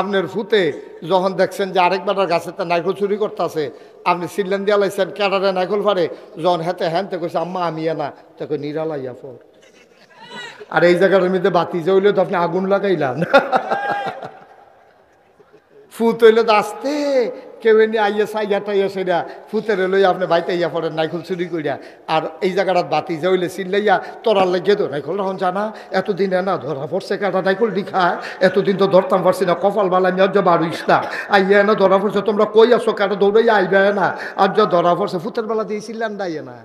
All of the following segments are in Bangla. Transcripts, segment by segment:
আপনার ফুতে যখন দেখছেন যে আরেকবার গাছেতে নাইকল চুরি করতেছে, আপনি সিল্লেন দিয়া লাইছেন ক্যাডারে নাইকল ফারে, যখন হেতে হ্যানতে কইছে আম্মা আমি না, তাকে নিরালাইয়া ফর। আর এই জায়গাটার মধ্যে বাতি জ্বললে তো আপনি আগুন লাগাইলেন। ফুত হইলে তো আসতে কেউ এনে আইয়া সাইয়া টাইয়া সেটা ফুতের লই আপনি বাইতে ইয়া পড়েন নাইকল চুরি করিয়া। আর এই জায়গাটা বাতি জ্বললে চিল্লাইয়া তোরার লেগে তো নাইকল রহন জানা এতদিন না ধরা পড়ছে কাটা নাইকল ডিখায়, এতদিন তো ধরতাম পারছি না, কপাল বালা আমি আজ বাড়িস না, আইয়া না ধরা পড়ছে, তোমরা কই আসো কাটা দৌড়াইয়া আইবে না, আর যা ধরা পড়ছে ফুতের বেলা দিয়েছিলেন দাইয়ে না।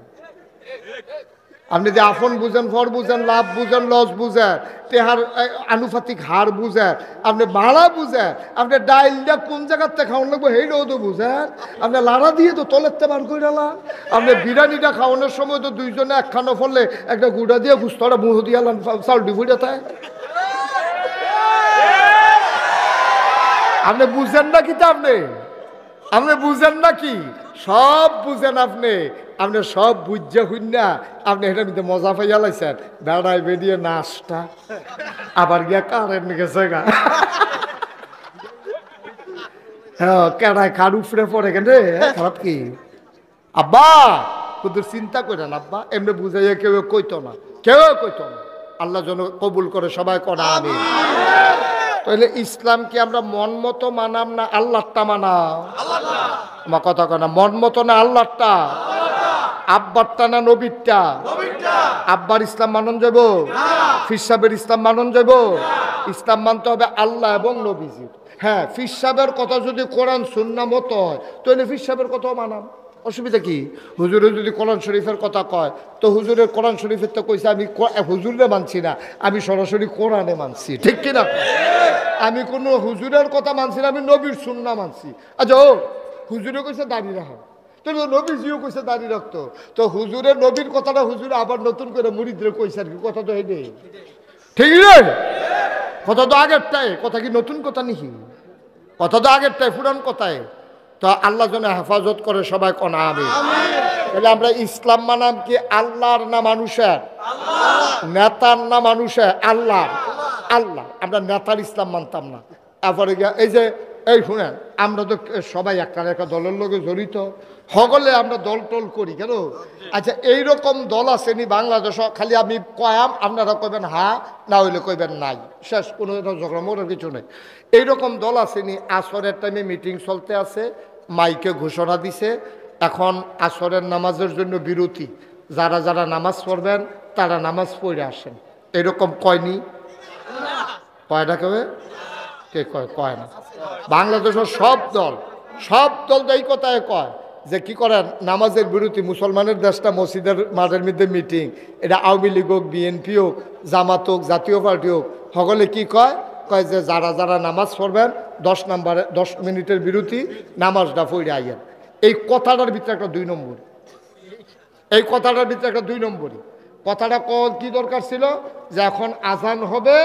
আপনি যে আপন বুঝেন, ফর বুঝেন, লাভ বুঝেন, লস বুঝেন, তেহার আনুপাতিক হার বুঝেন, আপনি ভাড়া বুঝেন, আপনি ডাইলটা কোন জায়গার থেকে খাওয়ান লাগবো সেইটাও তো বুঝেন, আপনি লাড়া দিয়ে তো তলেরতে বার করে ডালাম, আপনি বিরিয়ানিটা খাওয়ানোর সময় তো দুইজনে একখানো ফললে একটা গুঁড়া দিয়ে গুস্তটা মুহ দিয়ে চাল ডিফুইটা তাই আপনি বুঝেন না কি? তা আপনি বুঝেন না কি? সব বুঝেন আপনি, আপনি সব বুঝে হইন না আপনি এটার মধ্যে মজা পাইয়া লাইছেন, বেড়ায় বেরিয়ে নাচটা আবার গিয়া কারেন্ট গেছে গা। হ্যাঁ কেডায় কার উফরে পড়ে কেন রে, খারাপ কি আব্বা? তোদের চিন্তা করে না আব্বা, এমনি বুঝাইয়া কেউ কইতো না, কেউ কইতো না। আল্লাহ যেন কবুল করে সবাই করা আমি। তাহলে ইসলাম কি আমরা মন মতো মানাম না আল্লাহটা মানাম? আমার কথা কয় না, মন মতো না আল্লাহটা, আব্বারটা না নবীরটা? আব্বার ইসলাম মানন যাব, ফির সাহেবের ইসলাম মানন যাব? ইসলাম মানতে হবে আল্লাহ এবং নবীজির। হ্যাঁ, ফির সাহেবের কথা যদি কোরআন সুন্নাহ মতো হয় তাহলে ফির সাহেবের কথাও মানাম, অসুবিধা কি? হুজুরে যদি কোরআন শরীফের কথা কয় তো হুজুরের কোরআন শরীফের তো কইছে আমি হুজুরে মানছি না, আমি সরাসরি কোরআনে মানছি, ঠিক কিনা? আমি কোনো হুজুরের কথা মানছি না, আমি নবীর সুন্নাহ মানছি। আচ্ছা ও হুজুরে কইছে দাঁড়িয়ে রাখা, তো নবীজিও কইছে দাঁড়িয়ে রাখতো, তো হুজুরের নবীর কথাটা হুজুরে আবার নতুন করে মুরিদরে কইছে আর কি, কথা তো হেঁটে ঠিক রে, কথা তো আগেরটাই, কথা কি নতুন কথা নিহি? কথা তো আগেরটাই, পুরান কথায়। তো আল্লাহ যেন হেফাজত করে সবাই কোন আমি। তাহলে আমরা ইসলাম মানাম কি আল্লাহর না মানুষের? নেতার না মানুষের? আল্লাহ। আল্লাহ, আমরা নেতার ইসলাম মানতাম না। তারপরে এই যে এই শুনেন, আমরা তো সবাই একটা একটা দলের লোকে জড়িত, সকলে আমরা দল টল করি কেন? আচ্ছা এইরকম দল আছে নি বাংলাদেশ? খালি আমি কয়াম, আপনারা কইবেন হা, না হইলে কইবেন নাই, শেষ, কোনো ঝগড়া মোড়ের কিছু নেই। এইরকম দল আছে নি আসরের টাইমে মিটিং চলতে আছে, মাইকে ঘোষণা দিছে এখন আসরের নামাজের জন্য বিরতি, যারা যারা নামাজ পড়বেন তারা নামাজ পড়ে আসেন, এরকম কয়নি? কয়টা কবে? কে কয়? কয় না। বাংলাদেশের সব দল তো এই কথায় কয় যে কি করেন, নামাজের বিরতি, মুসলমানের দেশটা, মসজিদের মাঠের মধ্যে মিটিং, এটা আওয়ামী লীগ হোক, বিএনপি হোক, জামাত হোক, জাতীয় পার্টি হোক, সকলে কি কয়? কয় যে যারা যারা নামাজ পড়বেন 10 মিনিটের বিরতি, নামাজটা পড়ে আইয়েন। এই কথাটার ভিতরে একটা 2 নম্বর, এই কথাটার ভিতরে একটা 2 নম্বরই কথাটা কি দরকার ছিল যে এখন আজান হবে,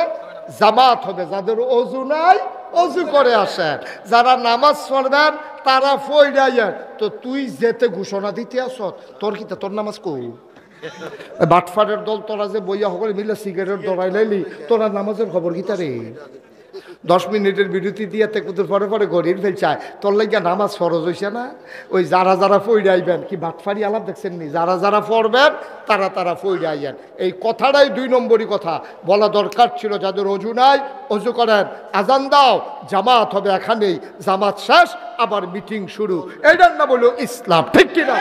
জামাত হবে, যাদের অজু নাই অজু করে আসেন, যারা নামাজ পড়বেন তারা পড়াইয়েন। তো তুই যেতে ঘোষণা দিতে আস, তোর কি তোর নামাজ কই? বাটফারের দল তোরা যে বইয়া সকলে মিলে সিগারেট দৌড়াই লাইলি, তোরা নামাজের খবর কি তারে? 10 মিনিটের বিরতি দিয়ে তেকুতুর পরে পরে গড়িয়ে ফেলছায়, তোর লাগিয়া নামাজ ফরজ হইছে না? ওই যারা যারা ফইরে আইবেন, কি বাটফারি আলাপ দেখছেন নি? যারা যারা পড়বেন তারা তারা ফইরে আইয়েন। এই কথাটাই 2 নম্বরই কথা বলা দরকার ছিল। যাদের অজু নাই অজু করেন, আজান দাও, জামাত হবে এখানেই, জামাত শেষ আবার মিটিং শুরু, এটার নাম হলো ইসলাম, ঠিক কিনা?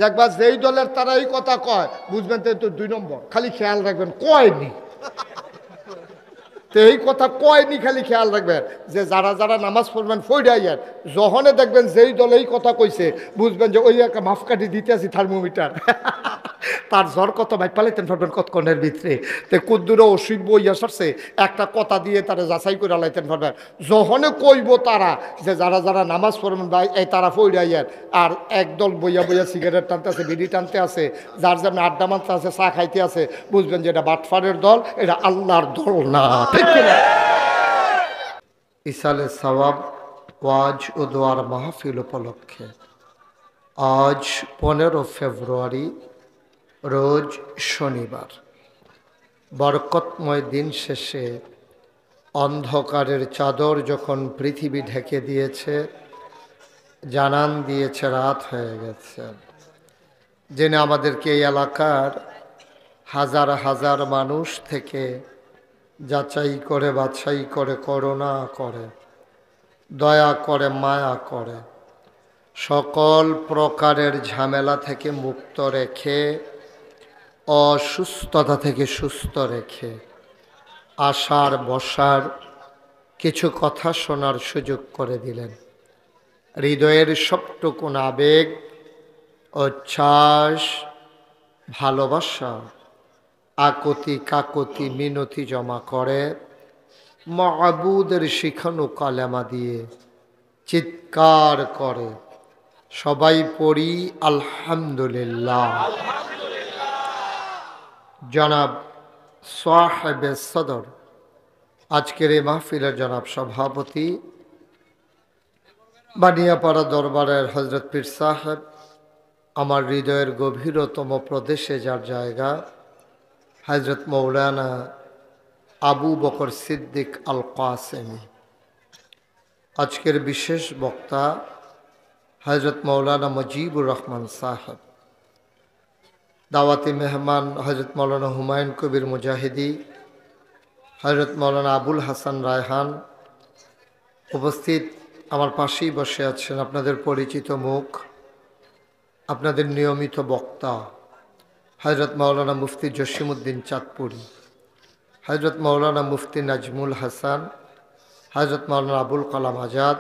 একবার যেই দলের তারা এই কথা কয় বুঝবেন তো 2 নম্বর, খালি খেয়াল রাখবেন কয়নি, তো এই কথা কয়নি খালি খেয়াল রাখবেন যে যারা যারা নামাজ পড়বেন ফইরাইয়েন। যখনে দেখবেন যেই দল এই কথা কইছে বুঝবেন যে ওই একটা মাপকাঠি দিতে আছি থার্মোমিটার, তার জ্বর কত ভাই পালাইতেন পারবেন কতক্ষণের ভিতরে, তো কুদ্দুরও অসুখ বইয়া সরছে একটা কথা দিয়ে তারা যাচাই করে লাইতেন পারবেন। যখনে কইব তারা যে যারা যারা নামাজ পড়বেন ভাই এই তারা ফইরাইয়েন, আর একদল বইয়া বইয়া সিগারেট টানতে আছে, বিড়ি টানতে আছে, যার যেমন আড্ডা মারতে আছে, চা খাইতে আছে, বুঝবেন যে এটা বাটফারের দল, এটা আল্লাহর দল না, ঠিক কিনা? ইসালে সওয়াব ওয়াজ ও দোয়ার মাহফিল উপলক্ষে আজ 15 ফেব্রুয়ারি রোজ শনিবার, বরকতময় দিন শেষে অন্ধকারের চাদর যখন পৃথিবী ঢেকে দিয়েছে, জানান দিয়েছে রাত হয়ে গেছে, জেনে আমাদেরকে এই এলাকার হাজার হাজার মানুষ থেকে যাচাই করে বাছাই করে করুণা করে দয়া করে মায়া করে সকল প্রকারের ঝামেলা থেকে মুক্ত রেখে অসুস্থতা থেকে সুস্থ রেখে আসার বসার কিছু কথা শোনার সুযোগ করে দিলেন। হৃদয়ের সবটুকুন আবেগ, উচ্ছ্বাস, ভালোবাসা, আকুতি কাকুতি মিনতি জমা করে মাবুদের শিখানো কালেমা দিয়ে চিৎকার করে সবাই পড়ি আলহামদুলিল্লাহ। জনাব সাহেবে সদর, আজকের এই মাহফিলের জনাব সভাপতি বানিয়াপাড়া দরবারের হজরত পীর সাহেব, আমার হৃদয়ের গভীরতম প্রদেশে যার জায়গা হজরত মৌলানা আবু বকর সিদ্দিক আল কাসেমি, আজকের বিশেষ বক্তা হজরত মৌলানা মুজিবুর রহমান সাহেব, দাওয়াতি মেহমান হজরত মৌলানা হুমায়ুন কবির মুজাহিদি, হজরত মৌলানা আবুল হাসান রায়হান, উপস্থিত আমার পাশেই বসে আছেন আপনাদের পরিচিত মুখ, আপনাদের নিয়মিত বক্তা হজরত মৌলানা মুফতি জসিমউদ্দিন চাঁদপুরি, হজরত মৌলানা মুফতি নাজমুল হাসান, হজরত মৌলানা আবুল কালাম আজাদ,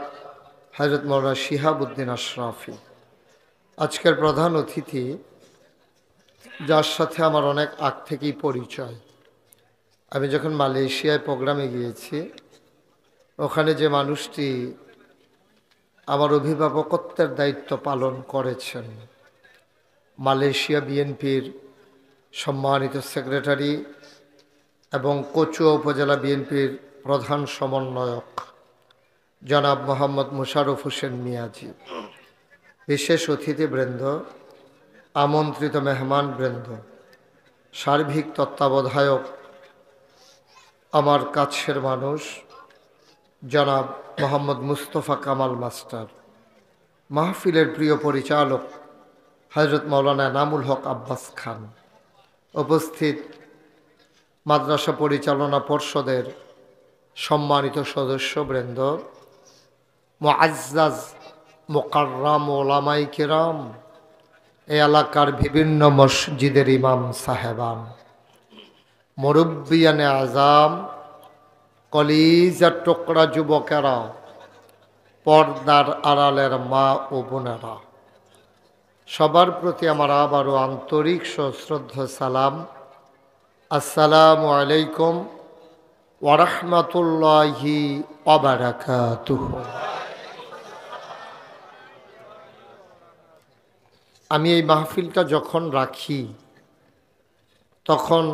হজরত মৌলানা শিহাবুদ্দিন আশরাফি। আজকের প্রধান অতিথি, যার সাথে আমার অনেক আগ থেকেই পরিচয়। আমি যখন মালয়েশিয়ায় প্রোগ্রামে গিয়েছি, ওখানে যে মানুষটি আমার অভিভাবকত্বের দায়িত্ব পালন করেছেন, মালয়েশিয়া বিএনপির সম্মানিত সেক্রেটারি এবং কচুয়া উপজেলা বিএনপির প্রধান সমন্বয়ক জনাব মোহাম্মদ মুশারফ হোসেন মিয়াজি, বিশেষ অতিথিবৃন্দ, আমন্ত্রিত মেহমানবৃন্দ, সার্বিক তত্ত্বাবধায়ক আমার কাছের মানুষ জনাব মোহাম্মদ মুস্তফা কামাল মাস্টার, মাহফিলের প্রিয় পরিচালক হজরত মৌলানা এনামুল হক আব্বাস খান, উপস্থিত মাদ্রাসা পরিচালনা পর্ষদের সম্মানিত সদস্যবৃন্দ, মুআজ্জাজ মুকাররাম ওলামায়ে কিরাম, এই এলাকার বিভিন্ন মসজিদের ইমাম সাহেবান, মুরব্বিয়ানে আজাম, কলিজার টুকরা যুবকেরা, পর্দার আড়ালের মা ও বোনেরা, সবার প্রতি আমার আবারও আন্তরিক সশ্রদ্ধ সালাম। আসসালামু আলাইকুম ওয়া রাহমাতুল্লাহি ওয়া বারাকাতুহু। আমি এই মাহফিলটা যখন রাখি তখন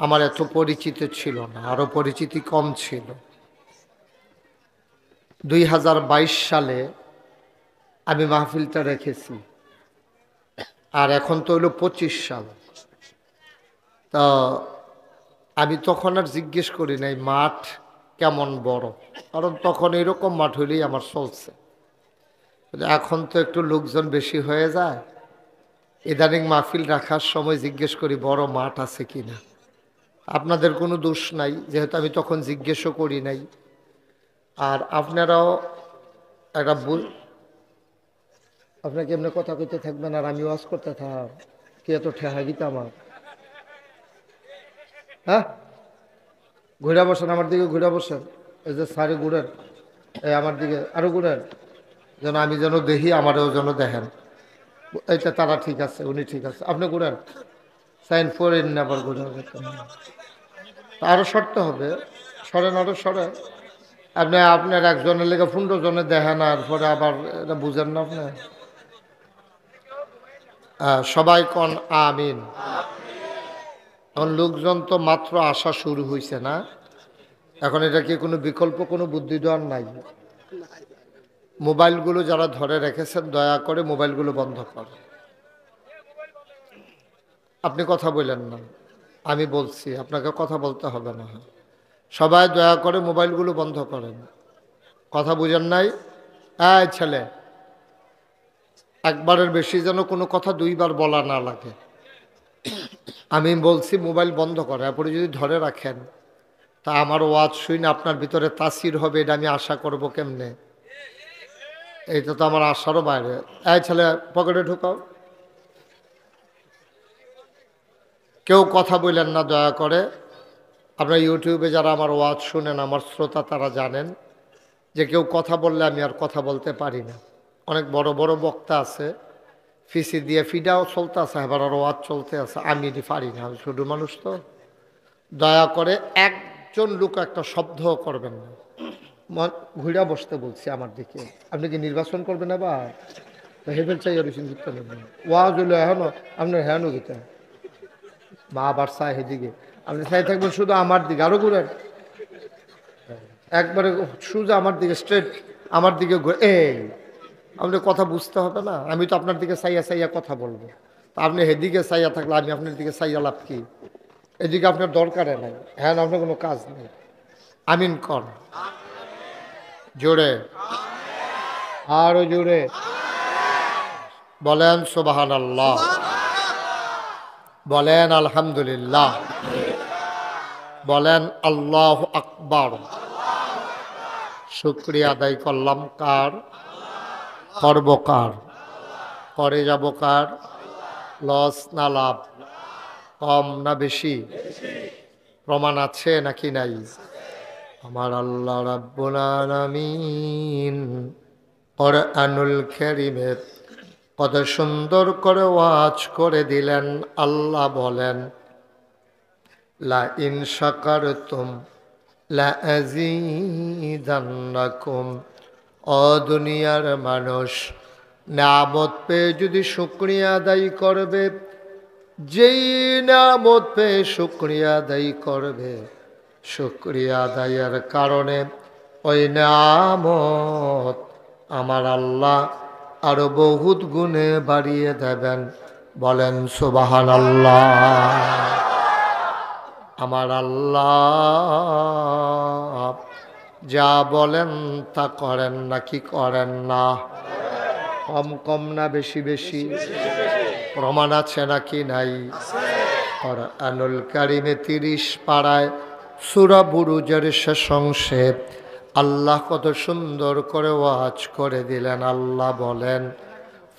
আমার এত পরিচিত ছিল না, আরও পরিচিতি কম ছিল। 2022 সালে আমি মাহফিলটা রেখেছি, আর এখন তো হলো 25 সাল। তা আমি তখন আর জিজ্ঞেস করি নাই মাঠ কেমন বড়, কারণ তখন এরকম মাঠ হইলেই আমার চলছে। এখন তো একটু লোকজন বেশি হয়ে যায়, ইদানিং মাহফিল রাখার সময় জিজ্ঞেস করি বড় মাঠ আছে কিনা। আপনাদের কোনো দোষ নাই, যেহেতু আমি তখন জিজ্ঞেসও করি নাই। আর আপনারাও একটা আপনাকে এমনি কথা কইতে থাকবেন আর আমি ওয়াজ করতে থাক, কি এত ঠেহা দিতে আমার? হ্যাঁ, ঘুরে বসেন, আমার দিকে ঘুরে বসেন। এই যে সারি ঘুরেন, এই আমার দিকে আরো ঘুরেন, যেন আমি যেন দেখি, আমারও যেন দেখেন। এইটা তারা ঠিক আছে, উনি ঠিক আছে, আপনি ঘুরেন। সাইন ফোরেন না, আবার ঘুরে আরো সরতে হবে, সরেন আরো সরেন। আপনি আপনার একজনের লেগে 15 জনে দেখেন, আর পরে আবার এটা বুঝেন না আপনি। সবাই কন আমিন। এখন লোকজন তো মাত্র আসা শুরু হয়েছে না, এখন এটা কি কোনো বিকল্প কোনো বুদ্ধি দেওয়ার নাই? মোবাইলগুলো যারা ধরে রেখেছেন দয়া করে মোবাইলগুলো বন্ধ করেন। আপনি কথা বললেন না, আমি বলছি, আপনাকে কথা বলতে হবে না। সবাই দয়া করে মোবাইলগুলো বন্ধ করেন। কথা বুঝেন নাই? এই ছেলে, একবারের বেশি যেন কোনো কথা দুইবার বলা না লাগে। আমি বলছি মোবাইল বন্ধ করে, এরপরে যদি ধরে রাখেন তা আমার ওয়াজ শুনে আপনার ভিতরে তাসির হবে, এটা আমি আশা করব কেমনে? এইটা তো আমার আশারও বাইরে। এই ছেলে, পকেটে ঢুকাও। কেউ কথা বললেন না দয়া করে। আপনার ইউটিউবে যারা আমার ওয়াজ শুনেন, আমার শ্রোতা, তারা জানেন যে কেউ কথা বললে আমি আর কথা বলতে পারি না। অনেক বড় বড় বক্তা আছে, ফিসি দিয়ে ফিডাও চলতে আছে, এবার আর ওয়াজ চলতে আছে, আমি এটি পারি না, আমি ছোটো মানুষ তো। দয়া করে একজন লোক একটা শব্দও করবেন না। ঘুরা বসতে বলছি আমার দিকে। আপনি কি নির্বাচন করবেন? আবার হেবেল চাই আর যুক্ত নেবেন। ওয়াজ হলো এখনো আপনার হ্যানো দিতে মা আবার চাই সেদিকে, আপনি চাই থাকবেন শুধু আমার দিকে, আরো ঘুরেন একবারে সোজা আমার দিকে, স্ট্রেট আমার দিকে ঘুরে। এই আপনি কথা বুঝতে হবে না? আমি তো আপনার দিকে চাইয়া চাইয়া কথা বলবো, তা আপনি হেদিকে চাইয়া থাকলে আমি আপনার দিকে চাইয়া লাভ কি? এদিকে আপনার দরকারে নাই, হ্যাঁ আপনার কোনো কাজ নেই। আমিন কর জোরে, আরো জোরে বলেন সুবহানাল্লাহ, বলেন আলহামদুলিল্লাহ, বলেন আল্লাহু আকবার। শুকরিয়া আদায় করলাম কার? করব কার? করে যাব কার? লস না লাভ? কম না বেশি? প্রমাণ আছে নাকি নাই? আমার আল্লাহ রাব্বুল আলামিন কোরআনুল কারীমে কত সুন্দর করে ওয়াজ করে দিলেন। আল্লাহ বলেন, লা ইন শাকারতুম লা আযীদান্নাকুম। ও দুনিয়ার মানুষ, নিয়ামত পেয়ে যদি শুকরিয়া আদায় করবে, যেই নিয়ামত পেয়ে শুকরিয়া আদায় করবে, শুকরিয়া আদায়ের কারণে ওই নিয়ামত আমার আল্লাহ আরো বহুত গুণে বাড়িয়ে দেবেন। বলেন সুবহানাল্লাহ। আমার আল্লাহ যা বলেন তা করেন নাকি করেন না? কম কম না বেশি বেশি? প্রমাণ আছে নাকি নাই? কোরআনুল কারীমে 30 পারায় সূরা বুরুজের শেষ অংশে আল্লাহ কত সুন্দর করে ওয়াজ করে দিলেন। আল্লাহ বলেন,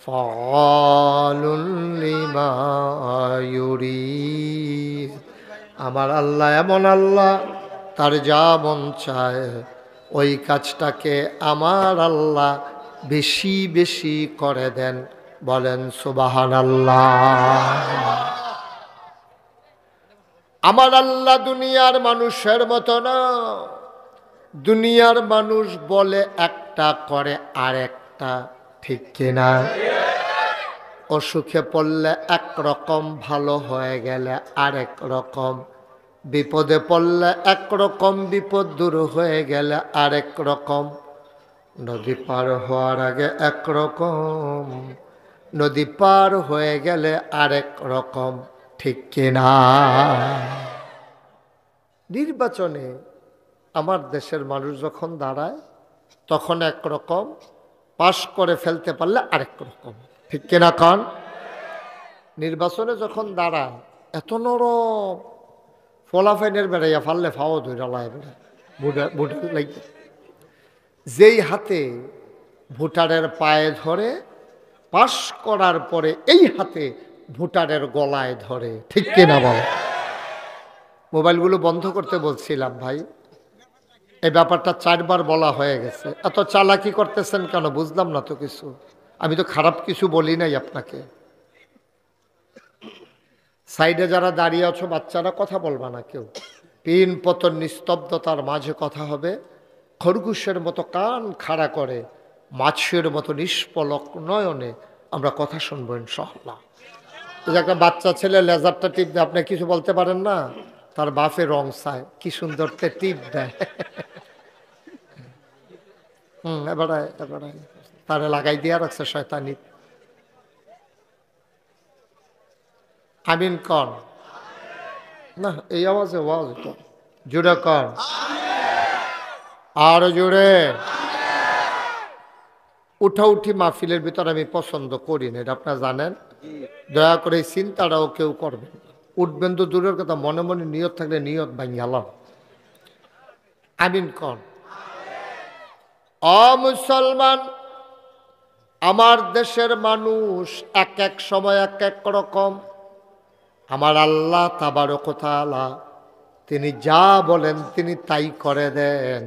ফাআলুল লিমা ইউরিদ। আমার আল্লাহ এমন আল্লাহ, তার যা মন চায় ওই কাজটাকে আমার আল্লাহ বেশি বেশি করে দেন। বলেন সুবহানাল্লাহ। আমার আল্লাহ দুনিয়ার মানুষের মতো না। দুনিয়ার মানুষ বলে একটা, করে আরেকটা, ঠিক কিনা? অসুখে পড়লে একরকম, ভালো হয়ে গেলে আরেক রকম, বিপদে পড়লে একরকম, বিপদ দূর হয়ে গেলে আরেক রকম, নদী পার হওয়ার আগে একরকম, নদী পার হয়ে গেলে আরেক রকম, ঠিক কিনা? নির্বাচনে আমার দেশের মানুষ যখন দাঁড়ায় তখন একরকম, পাশ করে ফেলতে পারলে আরেক রকম, ঠিক কিনা কন? নির্বাচনে যখন দাঁড়ায় এত নরম, ফলাফাইনের বেড়াইয়া ফাললে ফাও ধরে লায় বেড়ায় ভোটার লাগে। যেই হাতে ভোটারের পায়ে ধরে, পাশ করার পরে এই হাতে ভোটারের গলায় ধরে, ঠিক কিনা বল? মোবাইলগুলো বন্ধ করতে বলছিলাম ভাই, এই ব্যাপারটা 4 বার বলা হয়ে গেছে। এত চালাকি করতেছেন কেন বুঝলাম না তো কিছু। আমি তো খারাপ কিছু বলি নাই আপনাকে। সাইডে যারা দাঁড়িয়ে আছো বাচ্চারা, কথা বলবা না কেউ। পিন পতন নিস্তব্ধতার মাঝে কথা হবে। খরগোশের মতো কান খাড়া করে, মাছের মতো নিষ্পলক নয়নে আমরা কথা শুনবো ইনশাআল্লাহ। একটা বাচ্চা ছেলে লেজারটা টিপ দেয়, আপনি কিছু বলতে পারেন না, তার বাপে রং চায়, কি সুন্দর টিপ দেয়। এবারে এবারে তারে লাগাই দিয়া রাখছে শয়তানি। আমিন কর না, এই আওয়াজে ওয়াজ তো জোরে কর। আর জোরে। উঠি মাহফিলের ভিতর আমি পছন্দ করি না, এটা আপনারা জানেন। দয়া করে এই চিন্তাটাও কেউ করবেন না। উঠবেন তো দূরের কথা, মনে মনে নিয়ত থাকলে নিয়ত ভাঙালাম। আমিন কন। মুসলমান, আমার দেশের মানুষ এক এক সময় এক এক রকম। আমার আল্লাহ তাবারক ওয়া তাআলা তিনি যা বলেন তিনি তাই করে দেন।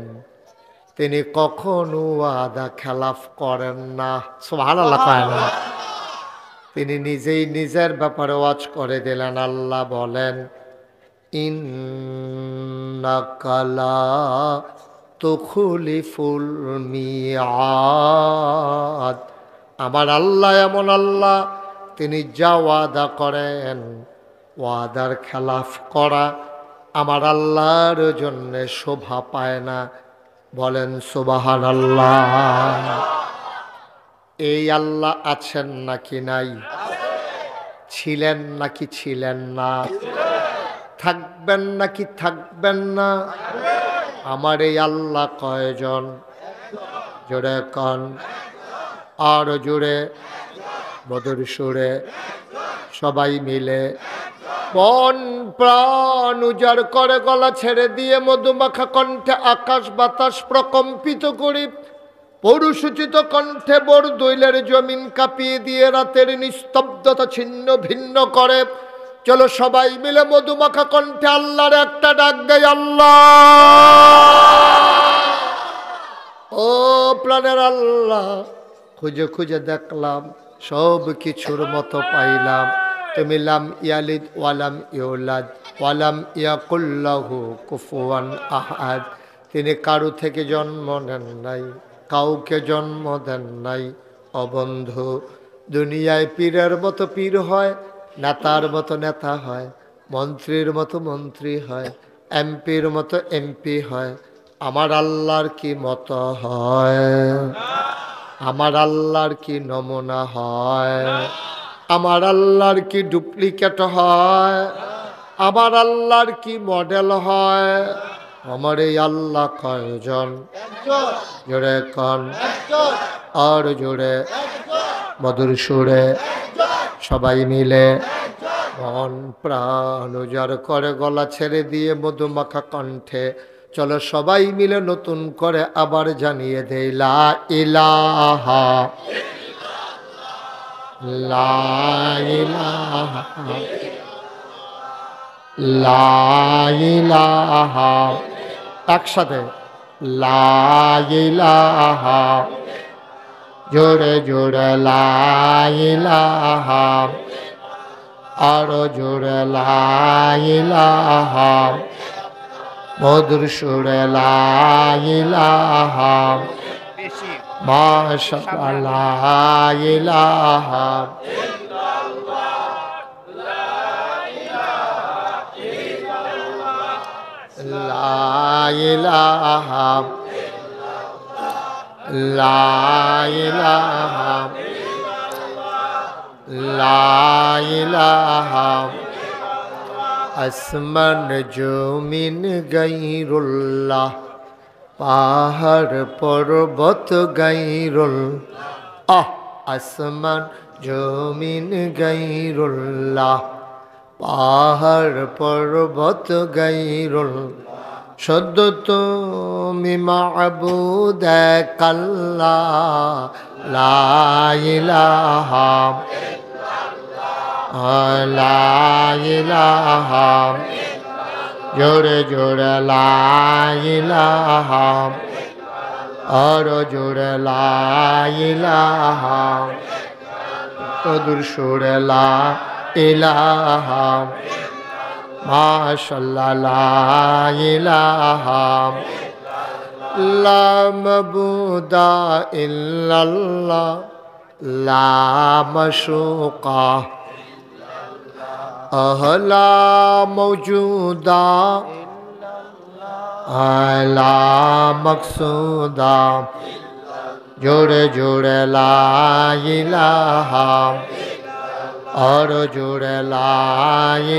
তিনি কখনো ওয়াদা খেলাফ করেন না। সুবহানাল্লাহ কয় না? তিনি নিজেই নিজের ব্যাপারে ওয়াজ করে দিলেন। আল্লাহ বলেন, ইন্নাকা লা তুখলিফুল মিআদ। আমার আল্লাহ এমন আল্লাহ, তিনি যা ওয়াদা করেন, ওয়াদার খেলাফ করা আমার আল্লাহর জন্য শোভা পায় না। বলেন সুবহানাল্লাহ। এই আল্লাহ আছেন নাকি নাই? ছিলেন নাকি ছিলেন না? থাকবেন নাকি থাকবেন না? আমার এই আল্লাহ কয়জন? জোরে কন, আর জোরে, মধুর সুরে, সবাই মিলে মন প্রাণ উজাড় করে গলা ছেড়ে দিয়ে মধুমাখা কণ্ঠে আকাশ বাতাস প্রকম্পিত করি, পৌরুষোচিত কণ্ঠে বরদৈলের জমিন কাঁপিয়ে দিয়ে রাতের নিস্তব্ধতা ছিন্ন ভিন্ন করে। চলো সবাই মিলে মধুমাখা কণ্ঠে আল্লাহর একটা ডাক দেয়, আল্লাহ। ও প্রাণের আল্লাহ, খুঁজে খুঁজে দেখলাম, সব কিছুর মতো পাইলাম। তুমি লাম ইয়ালিদ ওয়ালাম ইউলাদ ওয়ালাম ইয়াকুল লাহু কুফুয়ান আহাদ। তিনি কারো থেকে জন্ম নেন নাই, কাউকে জন্ম দেন নাই। অবন্ধু, দুনিয়ায় পীরের মতো পীর হয়, নেতার মতো নেতা হয়, মন্ত্রীর মতো মন্ত্রী হয়, এমপির মতো এমপি হয়। আমার আল্লাহর কি মতো হয়? আমার আল্লাহর কি নমুনা হয়? আমার আল্লাহর কি ডুপ্লিকেট হয়? আমার আল্লাহর কি মডেল হয়? আমার এই আল্লাহ কয়জন? জোরে কন, আর জোরে, মধুর সুরে, সবাই মিলে মন প্রাণ উজাড় করে গলা ছেড়ে দিয়ে মধুমাখা কণ্ঠে চলো সবাই মিলে নতুন করে আবার জানিয়ে দেই, লা ইলাহা লা ইলাহা লা ইলাহা। একসাথে লা ইলাহা, জোরে জোরে লা ইলাহা, আরো জোরে লা ইলাহা, মধুর সুরে লা ইলাহা, মাশাআল্লাহ লা ইলাহা। লা ইলাহা লা ইলাহা লা ইলাহা। আসমান জমিন গায়রুল্লাহ, পাহাড় পর্বত গায়রুল্লাহ। আসমান জমিন গায়রুল্লাহ, পাহাড় পর্বত গায়রুল্লাহ। সদ্য তুমি মাবুদ এক আল্লাহ, লা ইলাহা লা ইলাহা, জোরে জোরে লা ইলাহা, আরো জোরে লা ইলাহা, মধুর সুরে লা ইলাহা, মাশাআল্লাহ লা ইলাহা। লা মাবুদা ইল্লাল্লাহ, লা মাশুকা লা মওজুদা লা মকসুদা, জোরে জোরে লা ইলাহা, আর জোরে লা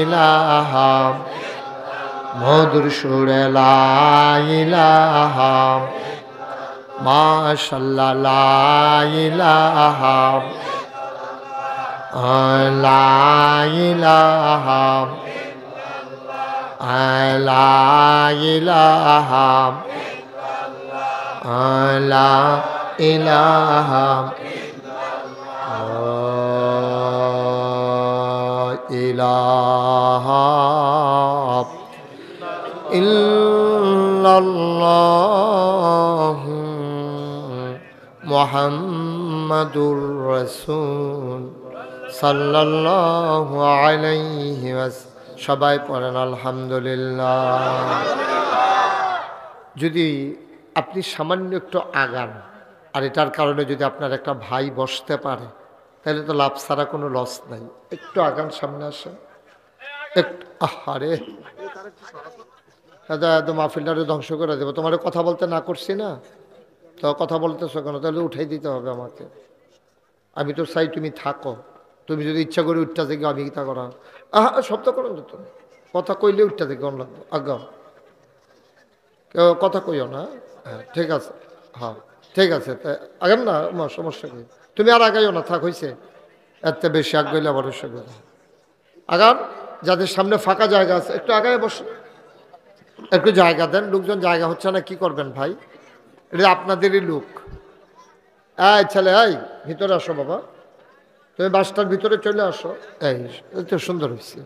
ইলাহা, মধুর সুরে লা ইলাহা মাশাআল্লাহ লা ইলাহা লা ইলাহা লা ইলাহা লা ইলাহা ইলাহা ইল্লাল্লাহ মুহাম্মাদুর রাসূল সাল্লাল্লাহু আলাইহি ওয়াসাল্লাম। সবাই পড়েন আলহামদুলিল্লাহ। যদি আপনি সামান্য একটু আগান আর এটার কারণে যদি আপনার একটা ভাই বসতে পারে তাহলে তো লাভ ছাড়া কোনো লস নাই। একটু আগান, সামনে আসেন একটু। আহারে দাদা একদম মাহফিলটারে ধ্বংস করে দেবো। তোমার কথা বলতে না করছি না, তো কথা বলতেছো কেন? তাহলে উঠাই দিতে হবে আমাকে। আমি তো চাই তুমি থাকো। তুমি যদি ইচ্ছা করে উঠটা থেকে আমি তা করা শব্দ করো তো, কথা কইলে উঠটা থেকে অন লাগবো। আগাও, কেউ কথা কইও না। হ্যাঁ ঠিক আছে, হ্যাঁ ঠিক আছে। আগাম না, সমস্যা কি? তুমি আর আগাইও না, থাক হয়েছে। এত বেশি আগ গইলে আবার অসুবিধা। আগান, যাদের সামনে ফাঁকা জায়গা আছে একটু আগায় বসে, একটু জায়গা দেন। লোকজন জায়গা হচ্ছে না, কি করবেন ভাই? এটা আপনাদেরই লোক। এই ছেলে, এই ভিতরে আসো বাবা, তুমি বাসটার ভিতরে চলে আসো। এই তো সুন্দর হয়েছে।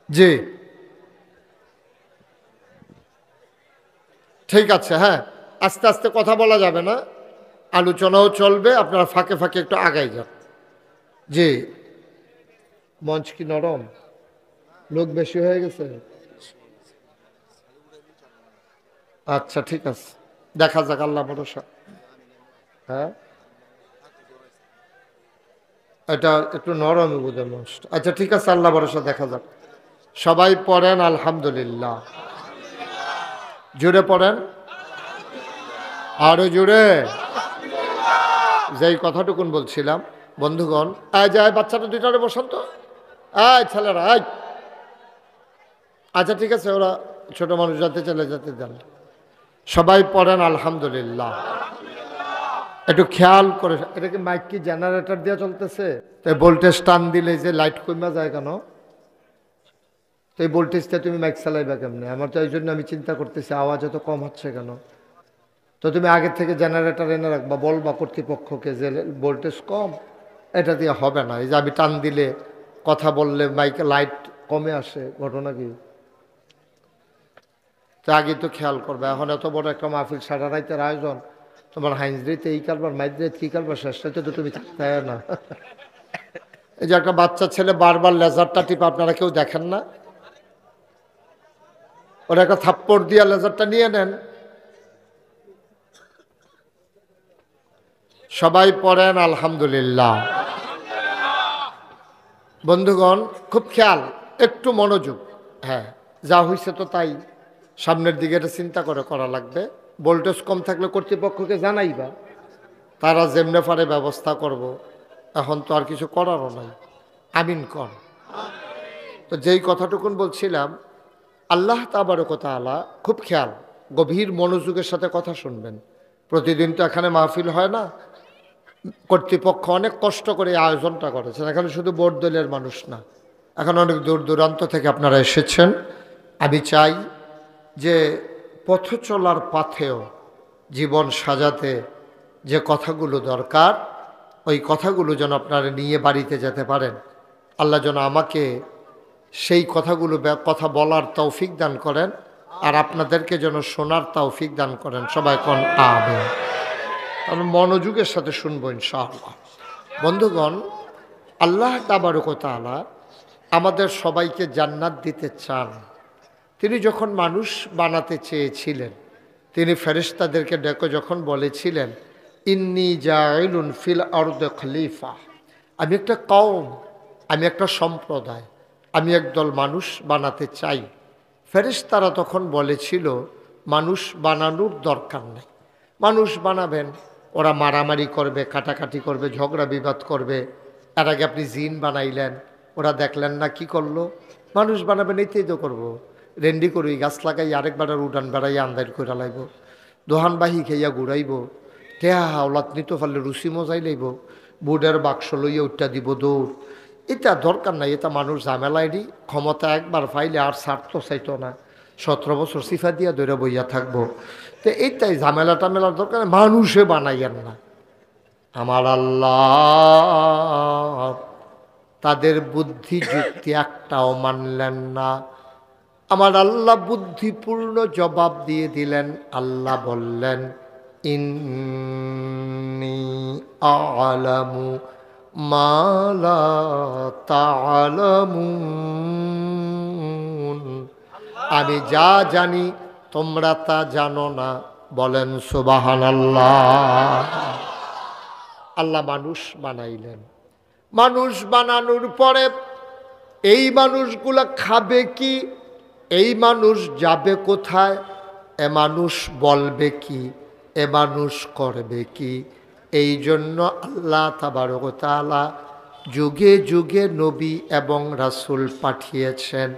জি ঠিক আছে। হ্যাঁ আস্তে আস্তে কথা বলা যাবে না, আলোচনাও চলবে, আপনারা ফাঁকে ফাঁকে একটু আগাই যান। জি মঞ্চ কি নরম? লোক বেশি হয়ে গেছে? আচ্ছা ঠিক আছে, দেখা যাক, আল্লাহ ভরসা। হ্যাঁ এটা একটু নরমই বোঝে মঞ্চটা। আচ্ছা ঠিক আছে, আল্লাহ ভরসা, দেখা যাক। সবাই পড়েন আলহামদুলিল্লাহ। জোরে পড়েন, আরো জোরে। যেই কথাটুকুন বলছিলাম বন্ধুগণ, যায় বাচ্চাটা দুইটারে বসান তো, ছেলেরা। আচ্ছা ঠিক আছে, ওরা ছোট মানুষ যাতে চলে যেতে দেন। সবাই পড়েন আলহামদুলিল্লাহ। একটু খেয়াল করে, এটা কি মাইক কি জেনারেটর দিয়ে চলতেছে? তো ভোল্টেজ টান দিলে যে লাইট কমা যায় কেন? তো এই ভোল্টেজটা তুমি মাইক চালাইবা কেমনে? আমার তো এই জন্য আমি চিন্তা করতেছি আওয়াজ এত কম হচ্ছে কেন। তো তুমি আগে থেকে জেনারেটর এনে রাখবা, বলবা কর্তৃপক্ষকে যে ভোল্টেজ কম, এটা দিয়ে হবে না। এই যে আমি টান দিলে কথা বললে মাইকে লাইট কমে আসে, ঘটনা কি? তো আগে তো খেয়াল করবে। এখন এত বড় একটা মাহফিল, সারা রাইতের আয়োজন, তোমার হাইন্সরিতে এই কারবার, মাইদ্রিতে কি কারবার, শেষটাতে তো তুমি থাকতে না। এই যে একটা বাচ্চা ছেলে বারবার লেজারটা টিপে, আপনারা কেউ দেখেন না? ওরা একটা থাপ্পড় দিয়ে লেজারটা নিয়ে নেন। সবাই পড়েন আলহামদুলিল্লাহ। বন্ধুগণ খুব খেয়াল, একটু মনোযোগ। হ্যাঁ যা হয়েছে তো তাই, সামনের দিকে এটা চিন্তা করে করা লাগবে। ভোল্টেজ কম থাকলে কর্তৃপক্ষকে জানাইবা, তারা যেমনে পারে ব্যবস্থা করব। এখন তো আর কিছু করারও নাই। আমিন কর। তো যেই কথাটুকুন বলছিলাম, আল্লাহ তাবারক ওয়া তাআলা, খুব খেয়াল, গভীর মনোযোগের সাথে কথা শুনবেন। প্রতিদিন তো এখানে মাহফিল হয় না, কর্তৃপক্ষ অনেক কষ্ট করে এই আয়োজনটা করেছেন। এখানে শুধু বোর্ড দলের মানুষ না, এখন অনেক দূর দূরান্ত থেকে আপনারা এসেছেন। আমি চাই যে পথ চলার পথেও জীবন সাজাতে যে কথাগুলো দরকার, ওই কথাগুলো যেন আপনারা নিয়ে বাড়িতে যেতে পারেন। আল্লাহ যেন আমাকে সেই কথাগুলো কথা বলার তৌফিক দান করেন, আর আপনাদেরকে যেন শোনার তৌফিক দান করেন। সবাই কোন আমিন। আমরা মনোযোগের সাথে শুনবো ইনশাআল্লাহ। বন্ধুগণ, আল্লাহ তাবারক ওয়া তাআলা আমাদের সবাইকে জান্নাত দিতে চান। তিনি যখন মানুষ বানাতে চেয়েছিলেন, তিনি ফেরেশতাদেরকে ডেকে যখন বলেছিলেন, ইন্নী জাইলুন ফিল আরদি খলিফা, আমি একটা কওম, আমি একটা সম্প্রদায়, আমি একদল মানুষ বানাতে চাই। ফেরেশতারা তখন বলেছিল, মানুষ বানানোর দরকার নেই, মানুষ বানাবেন ওরা মারামারি করবে, কাটাকাটি করবে, ঝগড়া বিবাদ করবে। এর আগে আপনি জিন বানাইলেন, ওরা দেখলেন না কি করলো? মানুষ বানাবেন, এইটাই তো করবো। রেন্ডি করুই গাছ লাগাই আরেকবার উড়ান বেড়াই আন্দার করে লাইব, দোহান বাহি খাইয়া ঘুরাইব, টেহা হাওলাত নিতে পারলে রুচি মজাই লাইব, বুডের বাক্স লইয়া উঠটা দিব দৌড়। এটা দরকার নাই, এটা মানুষ ঝামেলাইডি। ক্ষমতা একবার পাইলে আর ছাড়তো চাইতো না, 17 বছর সিফা দিয়া ধরে বইয়া থাকবো। তো এইটাই ঝামেলা টামেলার দরকার, মানুষে বানাইয়েন না। আমার আল্লাহ তাদের বুদ্ধি যুক্তি একটাও মানলেন না। আমার আল্লাহ বুদ্ধিপূর্ণ জবাব দিয়ে দিলেন। আল্লাহ বললেন, ইন্নী আ'লামু মা লা তা'লামুন, আমি যা জানি তোমরা তা জানো না। বলেন সুবহানাল্লাহ। আল্লাহ মানুষ বানাইলেন। মানুষ বানানোর পরে এই মানুষগুলা খাবে কি, এই মানুষ যাবে কোথায়, এ মানুষ বলবে কি, এ মানুষ করবে কি, এই জন্য আল্লাহ তাবারক ওয়া তাআলা যুগে যুগে নবী এবং রাসূল পাঠিয়েছেন।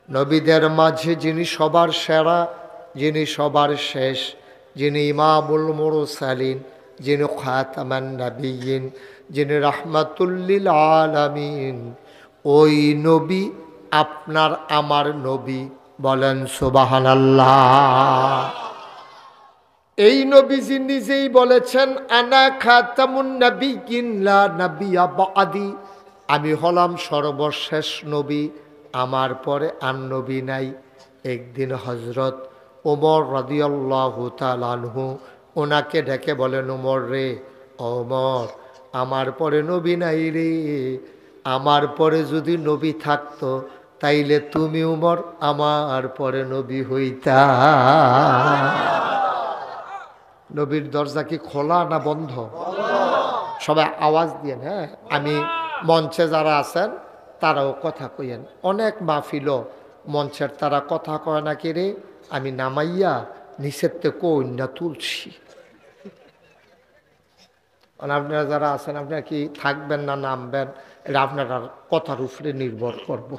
নবীদের মাঝে যিনি সবার সেরা, যিনি সবার শেষ, যিনি ইমামুল মুরসালিন, যিনি খাতামান নবিয়্যিন, যিনি রাহমাতুল লিল আলামিন, ওই নবী আপনার আমার নবী। বলেন সুবহানাল্লাহ। এই নবীজি নিজেই বলেছেন, আনা খাতামুন নাবিয়্যিন লা নাবিয়্যা বা'দি, আমি হলাম সর্বশেষ নবী, আমার পরে আর নবী নাই। একদিন হযরত ওমর রাদিয়াল্লাহু তাআলা আনহু ওনাকে ডেকে বলেন, ওমর রে, ওমর আমার পরে নবী নাই রে, আমার পরে যদি নবী থাকতো তাইলে তুমি ওমর আমার পরে নবী হইতা। নবীর দরজা কি খোলা না বন্ধ? সবাই আওয়াজ দিয়েন। হ্যাঁ, আমি মঞ্চে যারা আছেন তারাও কথা কইয়েন। অনেক মাহফিল মঞ্চের তারা কথা কয় না কি রে, আমি নামাইয়া নিচের থেকে কন্যা তুলছি। আপনারা যারা আছেন, আপনারা কি থাকবেন না নামবেন, এটা আপনার কথার উপরে নির্ভর করব।